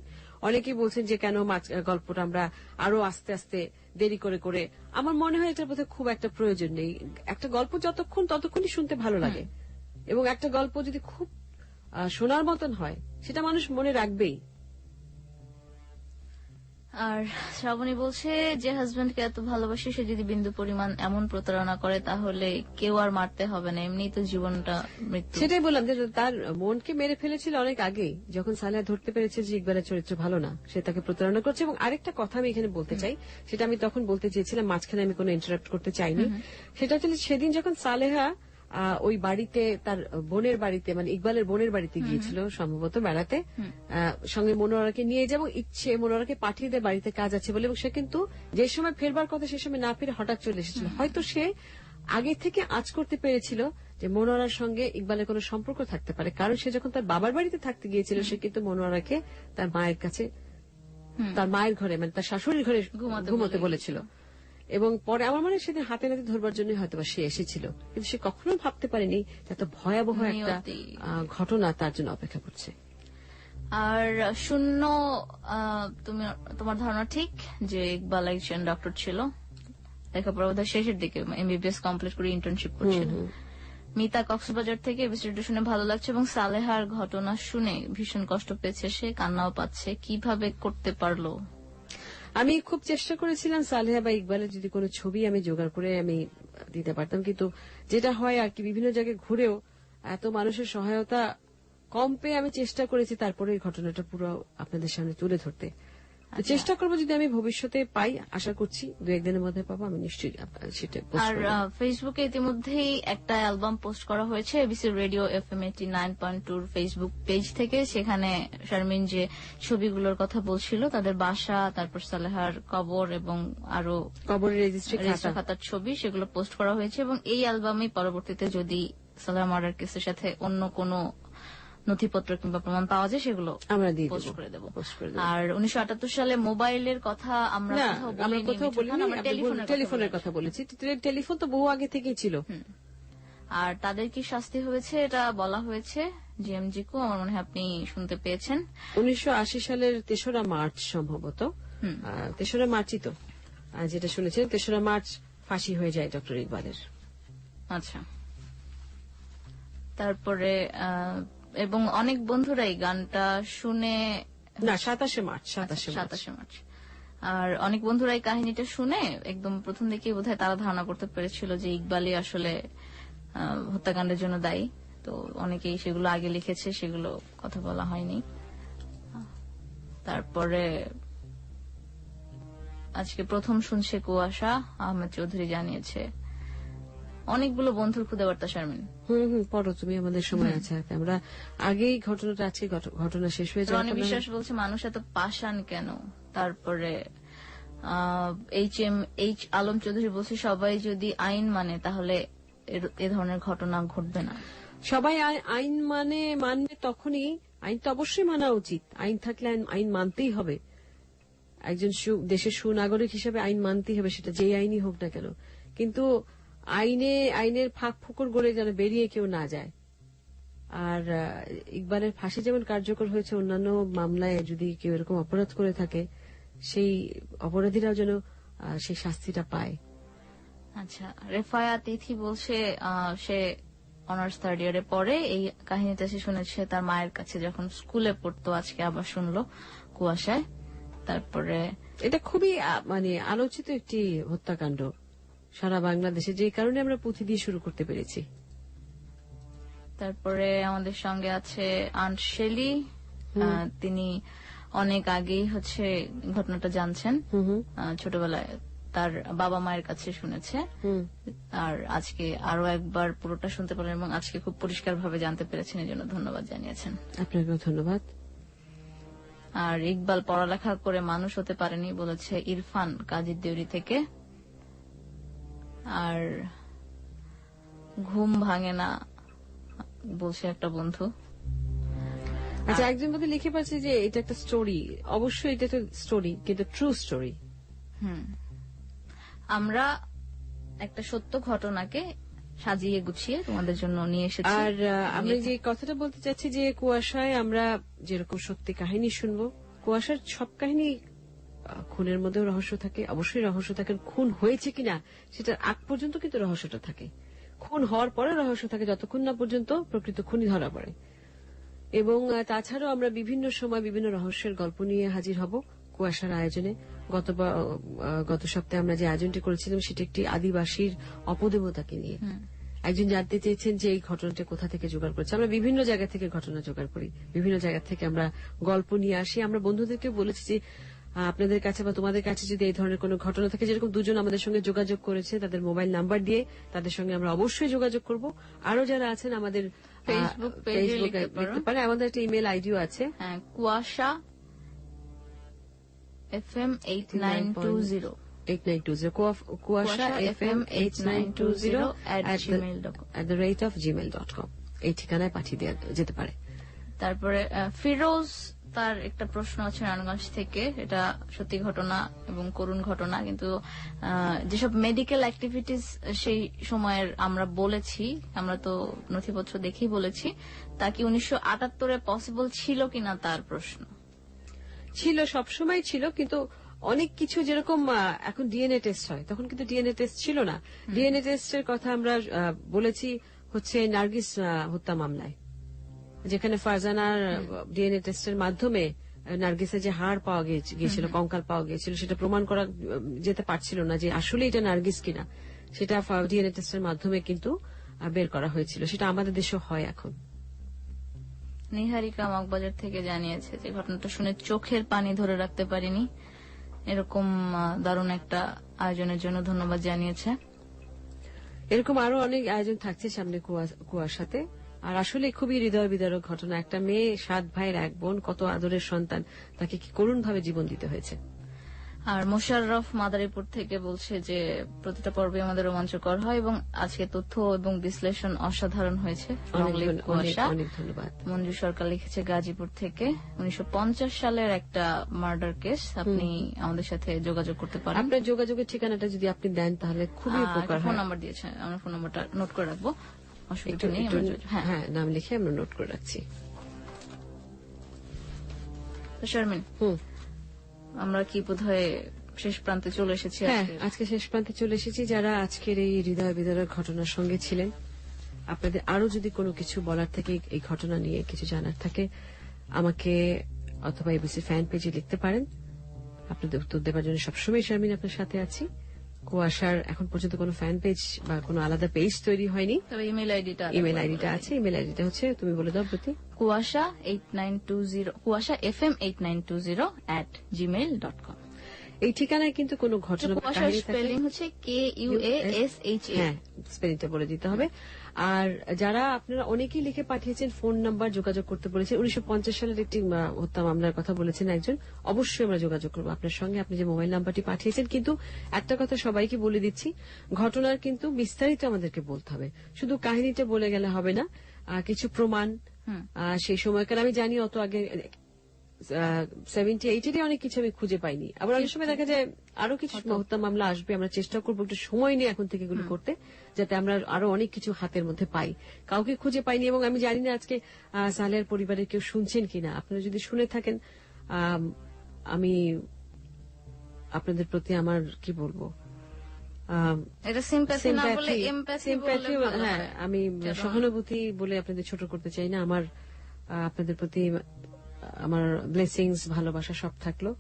অনেকেই বলছেন যে কেন গল্পটা আমরা আরো আস্তে আস্তে দেরি করে করে। আমার মনে হয় এটার প্রতি খুব একটা প্রয়োজন নেই। একটা গল্প ততক্ষণই শুনতে ভালো লাগে, এবং একটা গল্প যদি খুব শোনার মতন হয় সেটা মানুষ মনে রাখবেই। আর শ্রাবণী বলছে যে হাজবেন্ডকে এত ভালোবাসে, সে যদি বিন্দু পরিমাণ এমন প্রতারণা করে তাহলে কেউ আর মারতে হবে না, এমনি তো জীবনটা মৃত্যু। সেটাই বললাম যে তার মনকে মেরে ফেলেছিল অনেক আগেই, যখন সালেহা ধরতে পেরেছে যে ইকবালের চরিত্র ভালো না, সে তাকে প্রতারণা করছে। এবং আরেকটা কথা আমি এখানে বলতে চাই, সেটা আমি তখন বলতে চেয়েছিলাম, মাঝখানে আমি কোনো ইন্টারাপ্ট করতে চাইনি। সেটা হচ্ছে সেদিন যখন সালেহা ওই বাড়িতে, তার বোনের বাড়িতে, মানে ইকবালের বোনের বাড়িতে গিয়েছিল সম্ভবত বেড়াতে, সঙ্গে মনোয়ারাকে নিয়ে যাবো ইচ্ছে, মনোয়ারাকে পাঠিয়ে দেয় বাড়িতে কাজ আছে বলে, এবং সে কিন্তু যে সময় ফেরবার কথা সে সময় না ফিরে হঠাৎ চলে এসেছিল। হয়তো সে আগে থেকে আঁচ করতে পেরেছিল যে মনোয়ারার সঙ্গে ইকবালের কোনো সম্পর্ক থাকতে পারে, কারণ সে যখন তার বাবার বাড়িতে থাকতে গিয়েছিল সে কিন্তু মনোয়ারাকে তার মায়ের কাছে, তার মায়ের ঘরে, মানে তার শাশুড়ির ঘরে ঘুমোতে বলেছিল। এবং পরে আমার মনে হয় সেদিন হাতে নাতে ধরবার জন্য হয়তো সে এসেছিল, কিন্তু সে কখনো ভাবতে পারেনি এত ভয়াবহ একটা ঘটনা তার জন্য অপেক্ষা করছে। আর শূন্য, তোমার ধারণা ঠিক যে ইকবাল একজন ডক্টর ছিল, লেখাপড়া বোধহয় শেষের দিকে, এমবিবিএস কমপ্লিট করে ইন্টার্নশিপ করছিল। মিতা কক্সবাজার থেকে, বিষয়টা শুনে ভালো লাগছে এবং সালেহার ঘটনা শুনে ভীষণ কষ্ট পেয়েছে, সে কান্নাও পাচ্ছে, কিভাবে করতে পারলো। আমি খুব চেষ্টা করেছিলাম সালেহা বা ইকবালের যদি কোনো ছবি আমি জোগাড় করে আমি দিতে পারতাম, কিন্তু যেটা হয় আর কি, বিভিন্ন জায়গায় ঘুরেও এত মানুষের সহায়তা কম পেয়ে আমি চেষ্টা করেছি তারপরে এই ঘটনাটা পুরো আপনাদের সামনে তুলে ধরতে। চেষ্টা করবো যদি আমি ভবিষ্যতে পাই, আশা করছি 2-1 দিনের মধ্যে পাবো, আমি নিশ্চয়ই সেটা পোস্ট করব। আর ফেসবুকে ইতিমধ্যেই একটা অ্যালবাম পোস্ট করা হয়েছে ABC radio FM 89.2 Facebook page থেকে। সেখানে শারমিন যে ছবিগুলোর কথা বলছিল, তাদের বাসা, তারপর সালেহার কবর এবং আরো কবরের রেজিস্ট্রি খাতার ছবি, সেগুলো পোস্ট করা হয়েছে। এবং এই অ্যালবামে পরবর্তীতে যদি সালেহা মার্ডার কেসের সাথে অন্য কোনো নথিপত্র কিংবা প্রমাণ পাওয়া যায় সেগুলো আমরা পোস্ট করে দেব। আর 1978 সালে মোবাইলের কথা আমরা কোথাও বলিনি, টেলিফোনের কথা বলেছি। টেলিফোন তো বহু আগে থেকেই ছিল। আর তাদের কি শাস্তি হয়েছে এটা বলা হয়েছে জিএমজি কো, আমার মনে হয় আপনি শুনতে পেয়েছেন। 1980 সালের 3রা মার্চ সম্ভবত, 3রা মার্চই তো যেটা শুনেছেন, 3রা মার্চ ফাঁসি হয়ে যায় ডক্টর ইকবালের। আচ্ছা, তারপরে এবং অনেক বন্ধুরাই গানটা শুনে, না 27শে মার্চ আর অনেক বন্ধুরা এই কাহিনীটা শুনে একদম প্রথম দিকেই বোধহয় তারা ধারণা করতে পেরেছিল যে ইকবালই আসলে হত্যাকাণ্ডের জন্য দায়ী। তো অনেকেই সেগুলো আগে লিখেছে, সেগুলো কথা বলা হয়নি। তারপরে আজকে প্রথম শুনছে কুয়াশা, আহমেদ চৌধুরী জানিয়েছে। অনেকগুলো বন্ধুর খুদে বার্তা। শারমিন পড়ো তুমি, আমাদের সময় আছে। আমরা আগেই ঘটনাটা, আজকে ঘটনা শেষ হয়ে যায়। রনি বিশ্বাস বলছে মানুষ এত পাষাণ কেন। তারপরে এইচ আলম চৌধুরী বলছে সবাই যদি আইন মানে তাহলে এ ধরনের ঘটনা ঘটবে না। সবাই আইন মানবে তখনই, আইন তো অবশ্যই মানা উচিত। আইন থাকলে আইন মানতেই হবে। একজন দেশের সুনাগরিক হিসেবে আইন মানতেই হবে, সেটা যে আইনই হোক না কেন। কিন্তু আইনের ফাঁক ফোকর গড়ে যেন বেরিয়ে কেউ না যায়। আর ইকবালের ফাঁসি যেমন কার্যকর হয়েছে, অন্যান্য মামলায় যদি কেউ এরকম অপরাধ করে থাকে সেই অপরাধীরাও যেন সেই শাস্তিটা পায়। আচ্ছা, রেফায়া তিথি বলছে সে অনার্স থার্ড ইয়ারে পড়ে। এই কাহিনীটা সে শুনেছে তার মায়ের কাছে যখন স্কুলে পড়তো, আজকে আবার শুনলো কুয়াশায়। তারপরে এটা খুবই আলোচিত একটি হত্যাকাণ্ড সারা বাংলাদেশে, যে কারণে আমরা পুঁথি দিয়ে শুরু করতে পেরেছি। তারপরে আমাদের সঙ্গে আছে আন্ট শেলি। তিনি অনেক আগেই ঘটনাটা জানছেন, ছোটবেলায় তার বাবা মায়ের কাছে শুনেছে। আর আজকে আরো একবার পুরোটা শুনতে পারেন এবং আজকে খুব পরিষ্কারভাবে জানতে পেরেছেন, এই জন্য ধন্যবাদ জানিয়েছেন। আপনাকে ধন্যবাদ। আর ইকবাল পড়ালেখা করে মানুষ হতে পারেনি বলেছে ইরফান কাজীর দেউরি থেকে। আর ঘুম ভাঙে না বলছে একটা বন্ধু। আচ্ছা, একজন বন্ধু লিখে পাচ্ছে যে এটা একটা স্টোরি। অবশ্যই এটা তো স্টোরি, কিন্তু ট্রু স্টোরি। আমরা একটা সত্য ঘটনাকে সাজিয়ে গুছিয়ে তোমাদের জন্য নিয়ে এসেছি। আর আমরা যে কথাটা বলতে চাচ্ছি যে কুয়াশায় আমরা যেরকম সত্যি কাহিনী শুনবো, কুয়াশার সব কাহিনী খুনের মধ্যেও রহস্য থাকে, অবশ্যই রহস্য থাকে। খুন হয়েছে কিনা সেটার আগ পর্যন্ত কিন্তু রহস্যটা থাকে। খুন হওয়ার পরে রহস্য থাকে, যতক্ষণ না পর্যন্ত প্রকৃত খুনি ধরা পড়ে। এবং তাছাড়াও আমরা বিভিন্ন সময় বিভিন্ন রহস্যের গল্প নিয়ে হাজির হব কুয়াশার আয়োজনে। গত সপ্তাহে আমরা যে আয়োজনটি করেছিলাম সেটি একটি আদিবাসীর অপদেবতাকে নিয়ে। একজন জানতে চেয়েছেন যে এই ঘটনাটা কোথা থেকে জোগাড় করেছে। আমরা বিভিন্ন জায়গা থেকে ঘটনা জোগাড় করি, বিভিন্ন জায়গা থেকে আমরা গল্প নিয়ে আসি। আমরা বন্ধুদেরকে বলেছি যে আপনাদের কাছে বা তোমাদের কাছে যদি এই ধরনের কোনো ঘটনা থাকে, যেরকম দুজন আমাদের সঙ্গে যোগাযোগ করেছে তাদের মোবাইল নাম্বার দিয়ে, তাদের সঙ্গে আমরা অবশ্যই যোগাযোগ করব। আরো যারা আছেন আমাদের ফেসবুক পেজে লিখতে পারে। আমাদের একটা ইমেল আইডিও আছে, কুয়াশা FM 8920 kuashafm8920@gmail.com এই ঠিকানায় পাঠিয়ে দেওয়া যেতে পারে। তারপরে ফিরোজ, তার একটা প্রশ্ন আছে নারায়ণগঞ্জ থেকে। এটা সত্যি ঘটনা এবং করুণ ঘটনা, কিন্তু যেসব মেডিকেল অ্যাক্টিভিটিস সেই সময়ের আমরা বলেছি, আমরা তো নথিপত্র দেখেই বলেছি, তা কি 1978-এ পসিবল ছিল কিনা তার প্রশ্ন। ছিল, সবসময় ছিল, কিন্তু অনেক কিছু যেরকম এখন ডিএনএ টেস্ট হয়, তখন কিন্তু ডিএনএ টেস্ট ছিল না। ডিএনএ টেস্টের কথা আমরা বলেছি নার্গিস হত্যা মামলায়, যেখানে ফারজানার ডিএনএ টেস্টের মাধ্যমে নার্গিসের যে হাড় পাওয়া গিয়েছিল, কঙ্কাল পাওয়া গিয়েছিল, সেটা প্রমাণ করা যেতে পারছিল না যে আসলে এটা নার্গিস কিনা। সেটা ডিএনএ টেস্টের মাধ্যমে কিন্তু বের করা হয়েছিল। সেটা আমাদের দেশেও হয় এখন। নিহারিকা মগবাজার থেকে জানিয়েছে যে ঘটনাটা শুনে চোখের পানি ধরে রাখতে পারিনি। এরকম দারুণ একটা আয়োজনের জন্য ধন্যবাদ জানিয়েছে। এরকম আরো অনেক আয়োজন থাকছে সামনে কুয়াশাতে। আর আসলে খুবই হৃদয় বিদারক ঘটনা। একটা মেয়ে, 7 ভাইয়ের 1 বোন, কত আদরের সন্তান, তাকে কি করুণভাবে জীবন দিতে হয়েছে। আর মোশাররফ মাদারীপুর থেকে বলছে যে প্রতিটা পর্বে আমাদের রোমাঞ্চকর হয় এবং আজকে তথ্য এবং বিশ্লেষণ অসাধারণ হয়েছে। অনেক ধন্যবাদ। মঞ্জু সরকার লিখেছে গাজীপুর থেকে 1950 সালের একটা মার্ডার কেস। আপনি আমাদের সাথে যোগাযোগ করতে পারেন। আপনার যোগাযোগের ঠিকানাটা যদি আপনি দেন তাহলে খুবই উপকার হয়। ফোন নাম্বার দিয়েছে, আমরা ফোন নাম্বারটা নোট করে রাখবো, অসুবিধা নেই। হ্যাঁ, নাম লিখে আমরা নোট করে রাখছি। শারমিন, আমরা কি বোধহয় শেষ প্রান্তে চলে এসেছি। আজকে শেষ প্রান্তে চলে এসেছি। যারা আজকের এই হৃদয় বিদারক ঘটনার সঙ্গে ছিলেন, আপনাদের আরো যদি কোনো কিছু বলার থাকে, এই ঘটনা নিয়ে কিছু জানার থাকে, আমাকে অথবা এবিসি ফ্যান পেজে লিখতে পারেন। আপনাদের উত্তর দেওয়ার জন্য সবসময় শারমিন আপনার সাথে আছি। কুয়াশার এখন পর্যন্ত কোনো ফ্যান পেজ বা কোনো আলাদা পেজ তৈরি হয়নি, তবে ইমেল আইডিটা আছে। ইমেল আইডিটা হচ্ছে, তুমি বলে দাও প্রতি। কুয়াশা 8920 কুয়াশা FM 8920@gmail.com। এই ঠিকানায় কিন্তু কোনো ঘটনা বা কুয়াশার কাহিনী থাকলে স্পেলিং হচ্ছে KUASHA। হ্যাঁ, স্পেলিংটা বলে দিতে হবে। আর যারা আপনারা অনেকেই লিখে পাঠিয়েছেন, ফোন নাম্বার যোগাযোগ করতে বলেছেন, 1950 সালের একটি হত্যা মামলার কথা বলেছেন একজন, অবশ্যই আমরা যোগাযোগ করবো আপনার সঙ্গে, আপনি যে মোবাইল নাম্বারটি পাঠিয়েছেন। কিন্তু একটা কথা সবাইকে বলে দিচ্ছি, ঘটনার কিন্তু বিস্তারিত আমাদেরকে বলতে হবে, শুধু কাহিনীটা বলে গেলে হবে না, কিছু প্রমাণ সেই সময়কার আমি জানি অত আগে 78-এরই অনেক কিছু আমি খুঁজে পাইনি। আবার অনেক সময় দেখা যায় আরো কিছু হত্যা মামলা আসবে, আমরা চেষ্টা করবো একটু সময় নিয়ে এখন থেকে এগুলো করতে, যাতে আমরা আরো অনেক কিছু হাতের মধ্যে পাই। কাউকে খুঁজে পাইনি, এবং আমি জানি না আজকে সালেহার পরিবারের কেউ শুনছেন কিনা। আপনারা যদি শুনে থাকেন, আমি আপনাদের প্রতি আমার কি বলবো, এটা সিম্প্যাথি না বলে এমপ্যাথি বললে ভালো হয়। আমি সহানুভূতি বলে আপনাদের ছোট করতে চাই না। আমার আপনাদের প্রতি আমার ব্লেসিংস, ভালোবাসা সব থাকলো।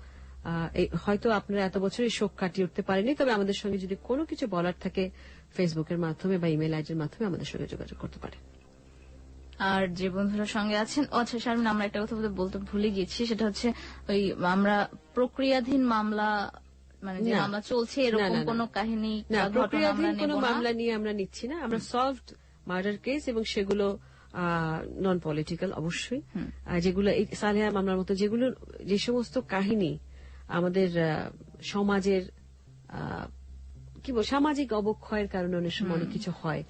হয়তো আপনারা এত বছর এই শোক কাটিয়ে উঠতে পারেনি, তবে আমাদের সঙ্গে যদি কোনো কিছু বলার থাকে ফেসবুকের মাধ্যমে বা ইমেল আইডির মাধ্যমে আমাদের সঙ্গে যোগাযোগ করতে পারে। আর যে বন্ধুরা সঙ্গে আছেন, আচ্ছা শারমিন, আমরা একটা কথা বলতে ভুলে গেছি, সেটা হচ্ছে ওই আমরা প্রক্রিয়াধীন মামলা, মানে যে মামলা চলছে এরকম কোন কাহিনী, প্রক্রিয়াধীন কোন মামলা নিয়ে আমরা নিচ্ছি না। আমরা সলভড মার্ডার কেস, এবং সেগুলো নন পলিটিক্যাল অবশ্যই, যেগুলো এই সালেহা মামলার মতো, যেগুলো যে সমস্ত কাহিনী আমাদের সমাজের কি বল, সামাজিক অবক্ষয়ের কারণে অনেক সময় অনেক কিছু হয়,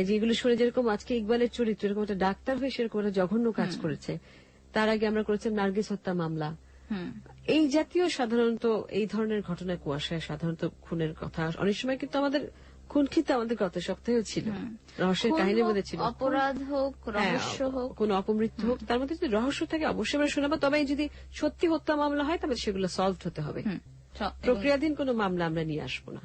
যেগুলো শুনে, যেরকম আজকে ইকবালের চরিত্র, এরকম একটা ডাক্তার হয়ে সেরকম একটা জঘন্য কাজ করেছে। তার আগে আমরা করেছিলাম নার্গিস হত্যা মামলা। এই জাতীয় সাধারণত এই ধরনের ঘটনায় কুয়াশায় সাধারণত খুনের কথা অনেক সময়, কিন্তু আমাদের খুন কিন্তু আমাদের গত সপ্তাহেও ছিল, রহস্যের কাহিনীর মধ্যে ছিল। অপরাধ হোক, রহস্য হোক, কোন অপমৃত্যু হোক, তার মধ্যে যদি রহস্য থাকে অবশ্যই আমরা শোনাবো। তবে যদি সত্যি হত্যা মামলা হয়, তবে সেগুলো সলভড হতে হবে। প্রক্রিয়াধীন কোন মামলা আমরা নিয়ে আসবো না।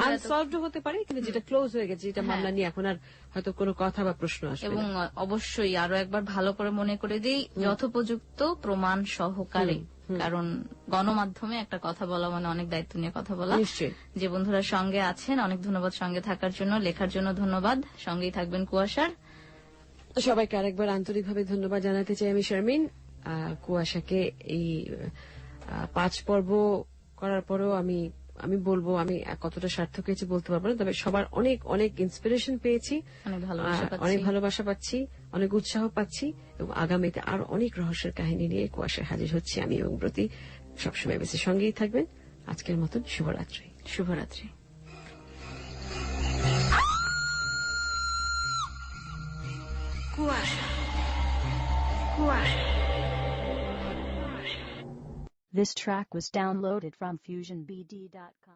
আনসলভড হতে পারে, কিন্তু যেটা ক্লোজ হয়ে গেছে, যেটা মামলা নিয়ে এখন আর হয়তো কোনো কথা বা প্রশ্ন আসবে। এবং অবশ্যই আরো একবার ভালো করে মনে করে দিই, যথোপযুক্ত প্রমাণ সহকারে, কারণ গণমাধ্যমে একটা কথা বলা মানে অনেক দায়িত্ব নিয়ে কথা বলা। নিশ্চয়ই। যে বন্ধুরা সঙ্গে আছেন, অনেক ধন্যবাদ সঙ্গে থাকার জন্য, লেখার জন্য ধন্যবাদ। সঙ্গেই থাকবেন কুয়াশার। সবাইকে আরেকবার আন্তরিকভাবে ধন্যবাদ জানাতে চাই আমি শারমিন। কুয়াশাকে এই 5 পর্ব করার পরও আমি বলবো, আমি কতটা সার্থক হয়েছে বলতে পারবো না, তবে সবার অনেক অনেক ইন্সপিরেশন পেয়েছি, অনেক ভালোবাসা পাচ্ছি, অনেক উৎসাহ পাচ্ছি, এবং আগামীতে আরো অনেক রহস্যের কাহিনী নিয়ে কুয়াশায় হাজির হচ্ছি আমি এবং প্রতি। সবসময় বেশি সঙ্গেই থাকবেন। আজকের মতন শুভরাত্রি। শুভরাত্রি। This track was downloaded from FusionBD.com.